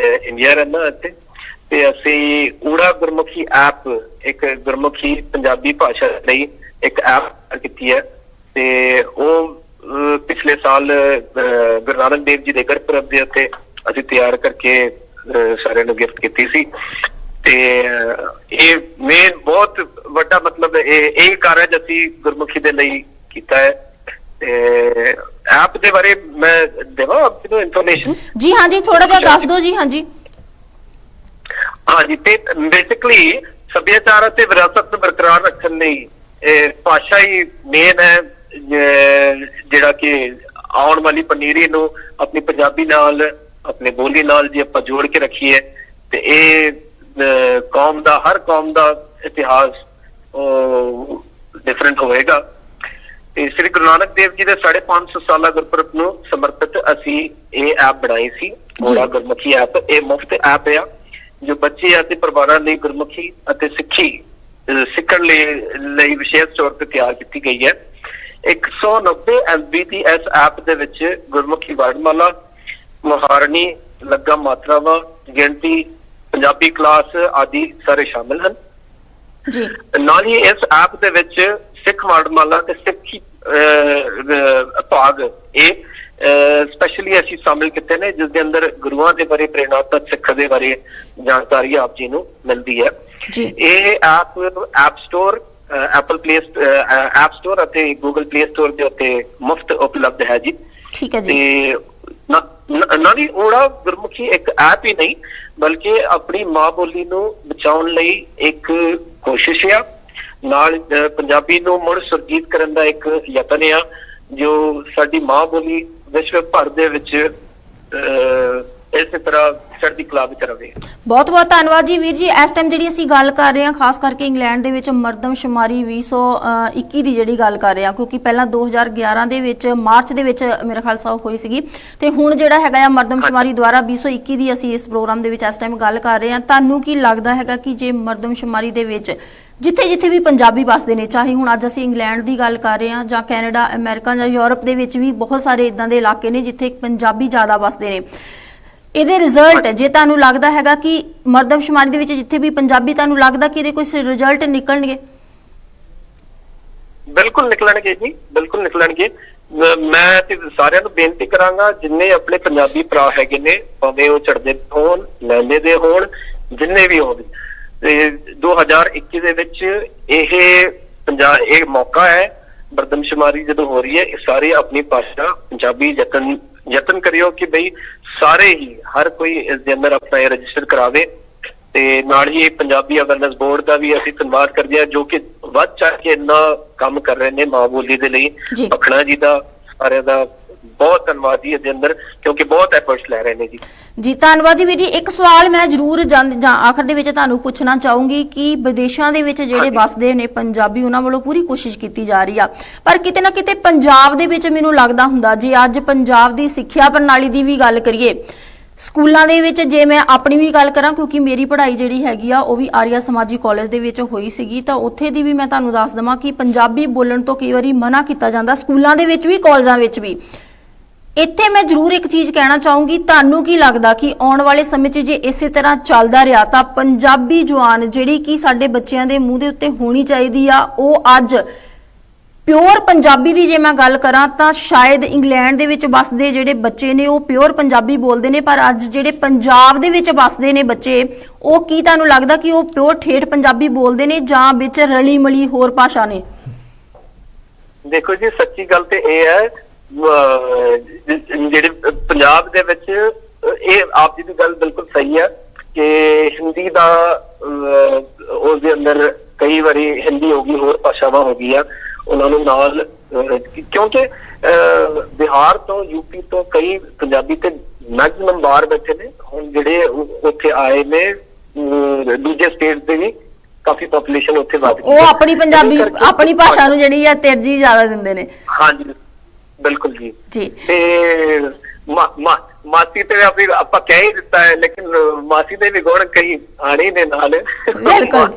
ਇੰਡੀਆ ਰਹਿੰਦਾ ਇੱਥੇ, ਤੇ ਅਸੀਂ ਊੜਾ ਗੁਰਮੁਖੀ ਐਪ, ਇੱਕ ਗੁਰਮੁਖੀ ਪੰਜਾਬੀ ਭਾਸ਼ਾ ਲਈ ਇੱਕ ਐਪ ਕੀਤੀ ਹੈ, ਤੇ ਉਹ ਪਿਛਲੇ ਸਾਲ ਗੁਰੂ ਨਾਨਕ ਦੇਵ ਜੀ ਦੇ ਗੁਰਪੁਰਬ ਦੇ ਉੱਤੇ ਅਸੀਂ ਤਿਆਰ ਕਰਕੇ ਸਾਰਿਆਂ ਨੂੰ ਗਿਫਟ ਕੀਤੀ ਸੀ। ਤੇ ਇਹ ਮੇਨ ਬਹੁਤ ਵੱਡਾ ਮਤਲਬ ਇਹ ਕਾਰਜ ਅਸੀਂ ਗੁਰਮੁਖੀ ਦੇ ਲਈ ਕੀਤਾ ਹੈ। ਐਪ ਦੇ ਬਾਰੇ ਮੈਂ ਦੇਵਾਂ ਆਪ ਨੂੰ ਇਨਫੋਰਮੇਸ਼ਨ? ਜੀ ਹਾਂ ਜੀ, ਥੋੜਾ ਜਿਹਾ ਦੱਸ ਦਿਓ ਜੀ। ਹਾਂ ਜੀ ਹਾਂਜੀ, ਤੇ ਬੇਸਿਕਲੀ ਸੱਭਿਆਚਾਰ ਅਤੇ ਵਿਰਾਸਤ ਨੂੰ ਬਰਕਰਾਰ ਰੱਖਣ ਲਈ ਭਾਸ਼ਾ ਹੀ ਮੇਨ ਹੈ, ਜਿਹੜਾ ਕਿ ਆਉਣ ਵਾਲੀ ਪਨੀਰੀ ਨੂੰ ਆਪਣੀ ਪੰਜਾਬੀ ਨਾਲ, ਆਪਣੀ ਬੋਲੀ ਨਾਲ ਜੇ ਆਪਾਂ ਜੋੜ ਕੇ ਰੱਖੀਏ ਤੇ ਇਹ ਕੌਮ ਦਾ, ਹਰ ਕੌਮ ਦਾ ਇਤਿਹਾਸ ਡਿਫਰੈਂਟ ਹੋਏਗਾ। ਤੇ ਸ੍ਰੀ ਗੁਰੂ ਨਾਨਕ ਦੇਵ ਜੀ ਦੇ 550 ਸਾਲਾ ਗੁਰਪੁਰਬ ਨੂੰ ਸਮਰਪਿਤ ਅਸੀਂ ਇਹ ਐਪ ਬਣਾਈ ਸੀ, ਓੜਾ ਗੁਰਮੁਖੀ ਐਪ। ਇਹ ਮੁਫਤ ਐਪ ਆ ਜੋ ਬੱਚੇ ਅਤੇ ਪਰਿਵਾਰਾਂ ਲਈ ਗੁਰਮੁਖੀ ਅਤੇ ਸਿੱਖਣ ਲਈ ਵਿਸ਼ੇਸ਼ ਤੌਰ ਤੇ ਤਿਆਰ ਕੀਤੀ ਗਈ ਹੈ। 190 MB ਦੀ ਇਸ ਐਪ ਦੇ ਵਿੱਚ ਗੁਰਮੁਖੀ ਵਰਣਮਾਲਾ, ਮੁਹਾਰਣੀ, ਲੱਗਾ ਮਾਤਰਾਵਾਂ, ਗਿਣਤੀ, ਪੰਜਾਬੀ ਕਲਾਸ ਆਦਿ ਸਾਰੇ ਸ਼ਾਮਿਲ ਹਨ ਜੀ। ਨਾਲ ਹੀ ਇਸ ਐਪ ਦੇ ਵਿੱਚ ਸਿੱਖ ਵਰਣਮਾਲਾ ਤੇ ਸਿੱਖੀ ਭਾਗ ਇਹ ਸਪੈਸ਼ਲੀ ਅਸੀਂ ਸ਼ਾਮਿਲ ਕੀਤੇ ਨੇ, ਜਿਸ ਦੇ ਅੰਦਰ ਗੁਰੂਆਂ ਦੇ ਬਾਰੇ, ਪ੍ਰੇਰਣਾਤਮਕ ਸਿੱਖ ਦੇ ਬਾਰੇ ਜਾਣਕਾਰੀ ਆਪ ਜੀ ਨੂੰ ਮਿਲਦੀ ਹੈ। ਇਹ ਐਪ ਸਟੋਰ, ਐਪਲ ਸਟੋਰ ਅਤੇ ਗੂਗਲ ਪਲੇ ਸਟੋਰ ਦੇ ਉੱਤੇ ਮੁਫਤ ਉਪਲਬਧ ਹੈ ਜੀ। ਠੀਕ ਹੈ ਜੀ। ਤੇ ਨਾ ਦੀ ਓੜਾ ਗੁਰਮੁਖੀ ਇੱਕ ਐਪ ਹੀ ਨਹੀਂ, ਬਲਕਿ ਆਪਣੀ ਮਾਂ ਬੋਲੀ ਨੂੰ ਬਚਾਉਣ ਲਈ ਇੱਕ ਕੋਸ਼ਿਸ਼ ਆ, ਨਾਲ ਪੰਜਾਬੀ ਨੂੰ ਮੁੜ ਸੁਰਜੀਤ ਕਰਨ ਦਾ ਇੱਕ ਯਤਨ ਆ, ਜੋ ਸਾਡੀ ਮਾਂ ਬੋਲੀ ਵਿਸ਼ਵ ਭਰ ਦੇ ਵਿੱਚ ਇਸੇ ਤਰ੍ਹਾਂ ਚੜ੍ਹਦੀ ਕਲਾ ਵਿੱਚ ਰਵੇ। ਬਹੁਤ ਬਹੁਤ ਧੰਨਵਾਦ ਜੀ ਵੀਰ ਜੀ। ਇਸ ਟਾਈਮ ਜਿਹੜੀ ਅਸੀਂ ਗੱਲ ਕਰ ਰਹੇ ਹਾਂ ਖਾਸ ਕਰਕੇ ਇੰਗਲੈਂਡ ਦੇ ਵਿੱਚ ਮਰਦਮਸ਼ੁਮਾਰੀ 2021 ਦੀ ਜਿਹੜੀ ਗੱਲ ਕਰ ਰਹੇ ਹਾਂ, ਕਿਉਂਕਿ ਪਹਿਲਾਂ 2011 ਦੇ ਵਿੱਚ ਮਾਰਚ ਦੇ ਵਿੱਚ ਮੇਰੇ ਖਿਆਲ ਸਾਹਿਬ ਹੋਈ ਸੀਗੀ, ਤੇ ਹੁਣ ਜਿਹੜਾ ਹੈਗਾ ਆ ਮਰਦਮਸ਼ੁਮਾਰੀ ਦੁਆਰਾ 2021 ਦੀ ਅਸੀਂ ਇਸ ਪ੍ਰੋਗਰਾਮ ਦੇ ਵਿੱਚ ਇਸ ਟਾਈਮ ਗੱਲ ਕਰ ਰਹੇ ਹਾਂ। ਤੁਹਾਨੂੰ ਕੀ ਲੱਗਦਾ ਹੈਗਾ ਕਿ ਜੇ ਮਰਦਮਸ਼ੁਮਾਰੀ ਦੇ ਵਿੱਚ ਜਿੱਥੇ ਵੀ ਪੰਜਾਬੀ ਵੱਸਦੇ ਨੇ, ਚਾਹੇ ਹੁਣ ਅੱਜ ਅਸੀਂ ਇੰਗਲੈਂਡ ਦੀ ਗੱਲ ਕਰ ਰਹੇ ਹਾਂ ਜਾਂ ਕੈਨੇਡਾ, ਅਮਰੀਕਾ ਜਾਂ ਯੂਰਪ ਦੇ ਵਿੱਚ ਵੀ ਬਹੁਤ ਸਾਰੇ ਇਦਾਂ ਦੇ ਇਲਾਕੇ ਨੇ ਜਿੱਥੇ ਪੰਜਾਬੀ ਜ਼ਿਆਦਾ ਵੱਸਦੇ ਨੇ, ਇਹਦੇ ਰਿਜ਼ਲਟ ਜੇ ਤੁਹਾਨੂੰ ਲੱਗਦਾ ਹੈਗਾ ਕਿ ਮਰਦਮਸ਼ੁਮਾਰੀ ਦੇ ਵਿੱਚ ਜਿੱਥੇ ਵੀ ਪੰਜਾਬੀ, ਤੁਹਾਨੂੰ ਲੱਗਦਾ ਕਿ ਇਹਦੇ ਕੋਈ ਰਿਜ਼ਲਟ ਨਿਕਲਣਗੇ? ਬਿਲਕੁਲ ਨਿਕਲਣਗੇ ਜੀ, ਬਿਲਕੁਲ ਨਿਕਲਣਗੇ। ਮੈਂ ਤੇ ਸਾਰਿਆਂ ਨੂੰ ਬੇਨਤੀ ਕਰਾਂਗਾ, ਜਿੰਨੇ ਆਪਣੇ ਪੰਜਾਬੀ ਭਰਾ ਹੈਗੇ ਨੇ, ਭਾਵੇਂ ਉਹ ਚੜ੍ਹਦੇ ਹੋਣ, ਲਹਿੰਦੇ ਦੇ ਹੋਣ, ਜਿੰਨੇ ਵੀ ਹੋਣ, ਤੇ 2021 ਦੇ ਵਿੱਚ ਇਹ ਮੌਕਾ ਹੈ, ਮਰਦਮਸ਼ੁਮਾਰੀ ਜਦੋਂ ਹੋ ਰਹੀ ਹੈ, ਇਹ ਸਾਰੇ ਆਪਣੀ ਭਾਸ਼ਾ ਪੰਜਾਬੀ ਯਤਨ ਕਰਿਓ ਕਿ ਬਈ ਸਾਰੇ ਹੀ, ਹਰ ਕੋਈ ਇਸ ਦੇ ਅੰਦਰ ਆਪਣਾ ਇਹ ਰਜਿਸਟਰ ਕਰਾਵੇ। ਤੇ ਨਾਲ ਹੀ ਪੰਜਾਬੀ ਅਵੇਅਰਨੈਸ ਬੋਰਡ ਦਾ ਵੀ ਅਸੀਂ ਧੰਨਵਾਦ ਕਰਦੇ ਹਾਂ, ਜੋ ਕਿ ਵੱਧ ਚੜ੍ਹ ਕੇ ਇੰਨਾ ਕੰਮ ਕਰ ਰਹੇ ਨੇ ਮਾਂ ਬੋਲੀ ਦੇ ਲਈ। ਭਖਣਾ ਜੀ ਦਾ, ਸਾਰਿਆਂ ਦਾ ਬਹੁਤ ਧੰਨਵਾਦ ਜੀ ਇਹਦੇ ਅੰਦਰ, ਕਿਉਂਕਿ ਬਹੁਤ ਐਫਰਟਸ ਲੈ ਰਹੇ ਨੇ ਜੀ। ਜੀ ਧੰਨਵਾਦ ਜੀ ਵੀਰ ਜੀ। ਇੱਕ ਸਵਾਲ ਮੈਂ ਜ਼ਰੂਰ ਜਾਂ ਆਖਰ ਦੇ ਵਿੱਚ ਤੁਹਾਨੂੰ ਪੁੱਛਣਾ ਚਾਹੂੰਗੀ ਕਿ ਵਿਦੇਸ਼ਾਂ ਦੇ ਵਿੱਚ ਜਿਹੜੇ ਵੱਸਦੇ ਨੇ ਪੰਜਾਬੀ, ਉਹਨਾਂ ਵੱਲੋਂ ਪੂਰੀ ਕੋਸ਼ਿਸ਼ ਕੀਤੀ ਜਾ ਰਹੀ ਆ, ਪਰ ਕਿਤੇ ਨਾ ਕਿਤੇ ਪੰਜਾਬ ਦੇ ਵਿੱਚ ਮੈਨੂੰ ਲੱਗਦਾ ਹੁੰਦਾ, ਜੇ ਅੱਜ ਪੰਜਾਬ ਦੀ ਸਿੱਖਿਆ ਪ੍ਰਣਾਲੀ ਦੀ ਵੀ ਗੱਲ ਕਰੀਏ, ਸਕੂਲਾਂ ਦੇ ਵਿੱਚ, ਜੇ ਮੈਂ ਆਪਣੀ ਵੀ ਗੱਲ ਕਰਾਂ, ਕਿਉਂਕਿ ਮੇਰੀ ਪੜ੍ਹਾਈ ਜਿਹੜੀ ਹੈਗੀ ਆ ਉਹ ਵੀ ਆਰੀਆ ਸਮਾਜੀ ਕਾਲਜ ਦੇ ਵਿੱਚ ਹੋਈ ਸੀਗੀ, ਤਾਂ ਉੱਥੇ ਦੀ ਵੀ ਮੈਂ ਤੁਹਾਨੂੰ ਦੱਸ ਦਵਾਂ ਕਿ ਪੰਜਾਬੀ ਬੋਲਣ ਤੋਂ ਕਈ ਵਾਰੀ ਮਨਾ ਕੀਤਾ ਜਾਂਦਾ, ਸਕੂਲਾਂ ਦੇ ਵਿੱਚ ਵੀ, ਕਾਲਜਾਂ ਵਿੱਚ ਵੀ। ਇੱਥੇ ਮੈਂ ਜ਼ਰੂਰ ਇੱਕ ਚੀਜ਼ ਕਹਿਣਾ ਚਾਹੂੰਗੀ, ਤੁਹਾਨੂੰ ਕੀ ਲੱਗਦਾ ਕਿ ਆਉਣ ਵਾਲੇ ਸਮੇਂ 'ਚ ਜੇ ਇਸੇ ਤਰ੍ਹਾਂ ਚੱਲਦਾ ਰਿਹਾ ਤਾਂ ਪੰਜਾਬੀ ਜ਼ੁਬਾਨ ਜਿਹੜੀ ਕਿ ਸਾਡੇ ਬੱਚਿਆਂ ਦੇ ਮੂੰਹ ਦੇ ਉੱਤੇ ਹੋਣੀ ਚਾਹੀਦੀ ਆ, ਉਹ ਅੱਜ ਪਿਓਰ ਪੰਜਾਬੀ ਦੀ ਜੇ ਮੈਂ ਗੱਲ ਕਰਾਂ ਤਾਂ ਸ਼ਾਇਦ ਇੰਗਲੈਂਡ ਦੇ ਵਿੱਚ ਵੱਸਦੇ ਜਿਹੜੇ ਬੱਚੇ ਨੇ ਉਹ ਪਿਓਰ ਪੰਜਾਬੀ ਬੋਲਦੇ ਨੇ, ਪਰ ਅੱਜ ਜਿਹੜੇ ਪੰਜਾਬ ਦੇ ਵਿੱਚ ਵੱਸਦੇ ਨੇ ਬੱਚੇ, ਉਹ ਕੀ ਤੁਹਾਨੂੰ ਲੱਗਦਾ ਕਿ ਉਹ ਪਿਓਰ ਠੇਠ ਪੰਜਾਬੀ ਬੋਲਦੇ ਨੇ ਜਾਂ ਵਿੱਚ ਰਲੀ ਮਿਲੀ ਹੋਰ ਭਾਸ਼ਾ ਨੇ? ਦੇਖੋ ਜੀ, ਸੱਚੀ ਗੱਲ ਤੇ ਇਹ ਹੈ, ਜਿਹੜੇ ਪੰਜਾਬ ਦੇ ਵਿੱਚ, ਇਹ ਆਪ ਜੀ ਦੀ ਗੱਲ ਬਿਲਕੁਲ ਸਹੀ ਹੈ ਕਿ ਹਿੰਦੀ ਦਾ ਉਸ ਦੇ ਅੰਦਰ ਕਈ ਵਾਰੀ ਹਿੰਦੀ ਹੋ ਗਈ, ਹੋਰ ਭਾਸ਼ਾਵਾਂ ਹੋ ਗਈਆਂ, ਉਹਨਾਂ ਨੂੰ ਨਾਲ, ਕਿਉਂਕਿ ਬਿਹਾਰ ਤੋਂ, ਯੂਪੀ ਤੋਂ ਕਈ ਪੰਜਾਬੀ ਤੇ ਮੈਕਸਿਮਮ ਬਾਹਰ ਬੈਠੇ ਨੇ। ਹੁਣ ਜਿਹੜੇ ਉੱਥੇ ਆਏ ਨੇ ਦੂਜੇ ਸਟੇਟ ਦੇ ਵੀ ਕਾਫੀ ਪੋਪੂਲੇਸ਼ਨ ਉੱਥੇ ਵੱਧ ਗਈ, ਉਹ ਆਪਣੀ ਪੰਜਾਬੀ, ਆਪਣੀ ਭਾਸ਼ਾ ਨੂੰ ਜਿਹੜੀ ਆ ਤਰਜੀਹ ਜ਼ਿਆਦਾ ਦਿੰਦੇ ਨੇ। ਹਾਂਜੀ ਬਿਲਕੁਲ ਜੀ। ਤੇ ਮਾਸੀ ਤੇ ਆਪਾਂ ਕਹਿ ਹੀ ਦਿੱਤਾ ਹੈ, ਲੇਕਿਨ ਮਾਸੀ ਦੇ ਵੀ ਗੁਣ ਕਈ ਆਣੇ ਨੇ ਨਾਲ। ਬਿਲਕੁਲ,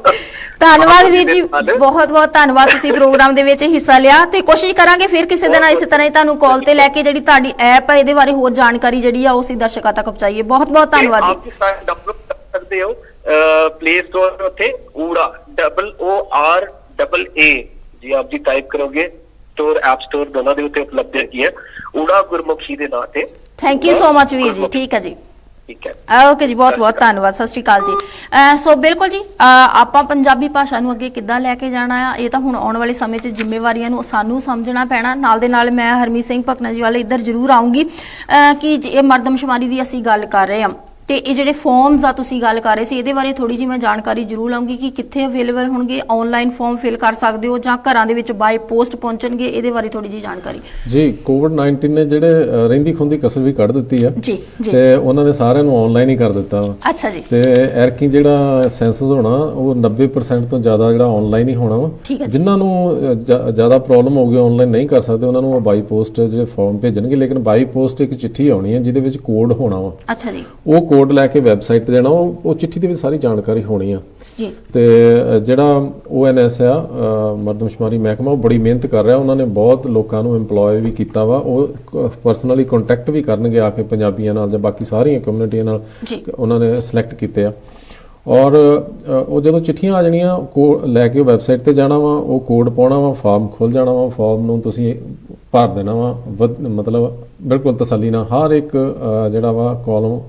ਧੰਨਵਾਦ ਵੀਰ ਜੀ, ਬਹੁਤ ਬਹੁਤ ਧੰਨਵਾਦ, ਤੁਸੀਂ ਪ੍ਰੋਗਰਾਮ ਦੇ ਵਿੱਚ ਹਿੱਸਾ ਲਿਆ, ਤੇ ਕੋਸ਼ਿਸ਼ ਕਰਾਂਗੇ ਫਿਰ ਕਿਸੇ ਦਿਨ ਇਸੇ ਤਰ੍ਹਾਂ ਹੀ ਤੁਹਾਨੂੰ ਕਾਲ ਤੇ ਲੈ ਕੇ ਜਿਹੜੀ ਤੁਹਾਡੀ ਐਪ ਹੈ ਇਹਦੇ ਬਾਰੇ ਹੋਰ ਜਾਣਕਾਰੀ ਜਿਹੜੀ ਆ ਉਹ ਅਸੀਂ ਦਰਸ਼ਕਾਂ ਤੱਕ ਪਹੁੰਚਾਈਏ। ਬਹੁਤ ਬਹੁਤ ਧੰਨਵਾਦ ਜੀ। ਡਾਊਨਲੋਡ ਕਰ ਸਕਦੇ ਹੋ ਪਲੇ ਸਟੋਰ ਉੱਤੇ, ਊੜਾ OORAA ਜੀ ਆਪ ਜੀ ਟਾਈਪ ਕਰੋਗੇ, ਸਟੋਰ, ਐਪ ਸਟੋਰ ਦੋਨਾਂ ਦੇ ਉੱਤੇ ਉਪਲਬਧ ਹੈਗੀ ਹੈ, ਊੜਾ ਗੁਰਮੁਖੀ ਦੇ ਨਾਂ ਤੇ। ਥੈਂਕ ਯੂ ਸੋ ਮਚ ਵੀਰ ਜੀ। ਠੀਕ ਹੈ ਜੀ। ਠੀਕ ਹੈ। ਓਕੇ ਜੀ, ਬਹੁਤ ਬਹੁਤ ਧੰਨਵਾਦ, ਸਤਿ ਸ਼੍ਰੀ ਅਕਾਲ ਜੀ। ਸੋ ਬਿਲਕੁਲ ਜੀ, ਆਪਾਂ ਪੰਜਾਬੀ ਭਾਸ਼ਾ ਨੂੰ ਅੱਗੇ ਕਿੱਦਾਂ ਲੈ ਕੇ ਜਾਣਾ ਆ, ਇਹ ਤਾਂ ਹੁਣ ਆਉਣ ਵਾਲੇ ਸਮੇਂ 'ਚ ਜ਼ਿੰਮੇਵਾਰੀਆਂ ਨੂੰ ਸਾਨੂੰ ਸਮਝਣਾ ਪੈਣਾ। ਨਾਲ ਦੇ ਨਾਲ ਮੈਂ ਹਰਮੀਤ ਸਿੰਘ ਭਕਨਾ ਜੀ ਵਾਲੇ ਇੱਧਰ ਜ਼ਰੂਰ ਆਉਂਗੀ ਕਿ ਇਹ ਮਰਦਮਸ਼ੁਮਾਰੀ ਦੀ ਅਸੀਂ ਗੱਲ ਕਰ ਰਹੇ ਹਾਂ, ਤੇ ਇਹ ਜਿਹੜੇ ਫਾਰਮਸ ਆ ਤੁਸੀਂ ਗੱਲ ਕਰ ਰਹੇ ਸੀ, ਇਹਦੇ ਬਾਰੇ ਥੋੜੀ ਜਿਹੀ ਮੈਂ ਜਾਣਕਾਰੀ ਜ਼ਰੂਰ ਲਵਾਂਗੀ ਕਿ ਕਿੱਥੇ ਅਵੇਲੇਬਲ ਹੋਣਗੇ, ਆਨਲਾਈਨ ਫਾਰਮ ਫਿਲ ਕਰ ਸਕਦੇ ਹੋ ਜਾਂ ਘਰਾਂ ਦੇ ਵਿੱਚ ਬਾਈ ਪੋਸਟ ਪਹੁੰਚਣਗੇ, ਇਹਦੇ ਬਾਰੇ ਥੋੜੀ ਜਿਹੀ ਜਾਣਕਾਰੀ ਜੀ। ਕੋਵਿਡ-19 ਨੇ ਜਿਹੜੇ ਰਹਿੰਦੀ ਖੁੰਦੀ ਕਸਰ ਵੀ ਕੱਢ ਦਿੱਤੀ ਆ ਜੀ ਜੀ, ਤੇ ਉਹਨਾਂ ਨੇ ਸਾਰਿਆਂ ਨੂੰ ਆਨਲਾਈਨ ਹੀ ਕਰ ਦਿੱਤਾ ਵਾ। ਅੱਛਾ ਜੀ। ਤੇ ਐਰਕੀ ਜਿਹੜਾ ਸੈਂਸਸ ਹੋਣਾ ਉਹ 90% ਤੋਂ ਜ਼ਿਆਦਾ ਜਿਹੜਾ ਆਨਲਾਈਨ ਹੀ ਹੋਣਾ ਵਾ। ਜਿਨ੍ਹਾਂ ਨੂੰ ਜ਼ਿਆਦਾ ਪ੍ਰੋਬਲਮ ਹੋ ਗਈ ਆਨਲਾਈਨ ਨਹੀਂ ਕਰ ਸਕਦੇ, ਉਹਨਾਂ ਨੂੰ ਬਾਈ ਪੋਸਟ ਜਿਹੜੇ ਫਾਰਮ ਭੇਜਣਗੇ, ਲੇਕਿਨ ਬਾਈ ਪੋਸਟ ਇੱਕ ਚਿੱਠੀ ਆਉਣੀ ਹੈ ਜਿਹਦੇ ਵਿੱਚ ਕੋਡ ਹੋਣਾ ਵਾ। ਅੱਛਾ ਜੀ। ਉਹ ਕੋਡ ਲੈ ਕੇ ਵੈਬਸਾਈਟ ਤੇ ਜਾਣਾ, ਉਹ ਚਿੱਠੀ ਦੇ ਵਿੱਚ ਸਾਰੀ ਜਾਣਕਾਰੀ ਹੋਣੀ ਆ ਜੀ। ਤੇ ਜਿਹੜਾ ONS ਆ ਮਰਦਮਸ਼ੁਮਾਰੀ ਮਹਿਕਮਾ, ਉਹ ਬੜੀ ਮਿਹਨਤ ਕਰ ਰਿਹਾ। ਉਹਨਾਂ ਨੇ ਬਹੁਤ ਲੋਕਾਂ ਨੂੰ EMPLOY ਵੀ ਕੀਤਾ ਵਾ। ਉਹ ਪਰਸਨਲੀ ਕੰਟੈਕਟ ਵੀ ਕਰਨਗੇ ਆ ਕੇ ਪੰਜਾਬੀਆਂ ਨਾਲ ਜਾਂ ਬਾਕੀ ਸਾਰੀਆਂ ਕਮਿਊਨਿਟੀਆਂ ਨਾਲ, ਉਹਨਾਂ ਨੇ ਸਿਲੈਕਟ ਕੀਤੇ ਆ। ਔਰ ਉਹ ਜਦੋਂ ਚਿੱਠੀਆਂ ਆ ਜਾਣੀਆਂ ਲੈ ਕੇ ਵੈਬਸਾਈਟ ਤੇ ਜਾਣਾ ਵਾ, ਉਹ ਕੋਡ ਪਾਉਣਾ ਵਾ, ਫਾਰਮ ਖੁੱਲ ਜਾਣਾ ਵਾ, ਫਾਰਮ ਨੂੰ ਤੁਸੀਂ ਭਰ ਦੇਣਾ ਵਾ। ਮਤਲਬ ਬਿਲਕੁਲ ਤਸੱਲੀ ਨਾਲ ਹਰ ਇੱਕ ਜਿਹੜਾ ਵਾ ਕਾਲਮ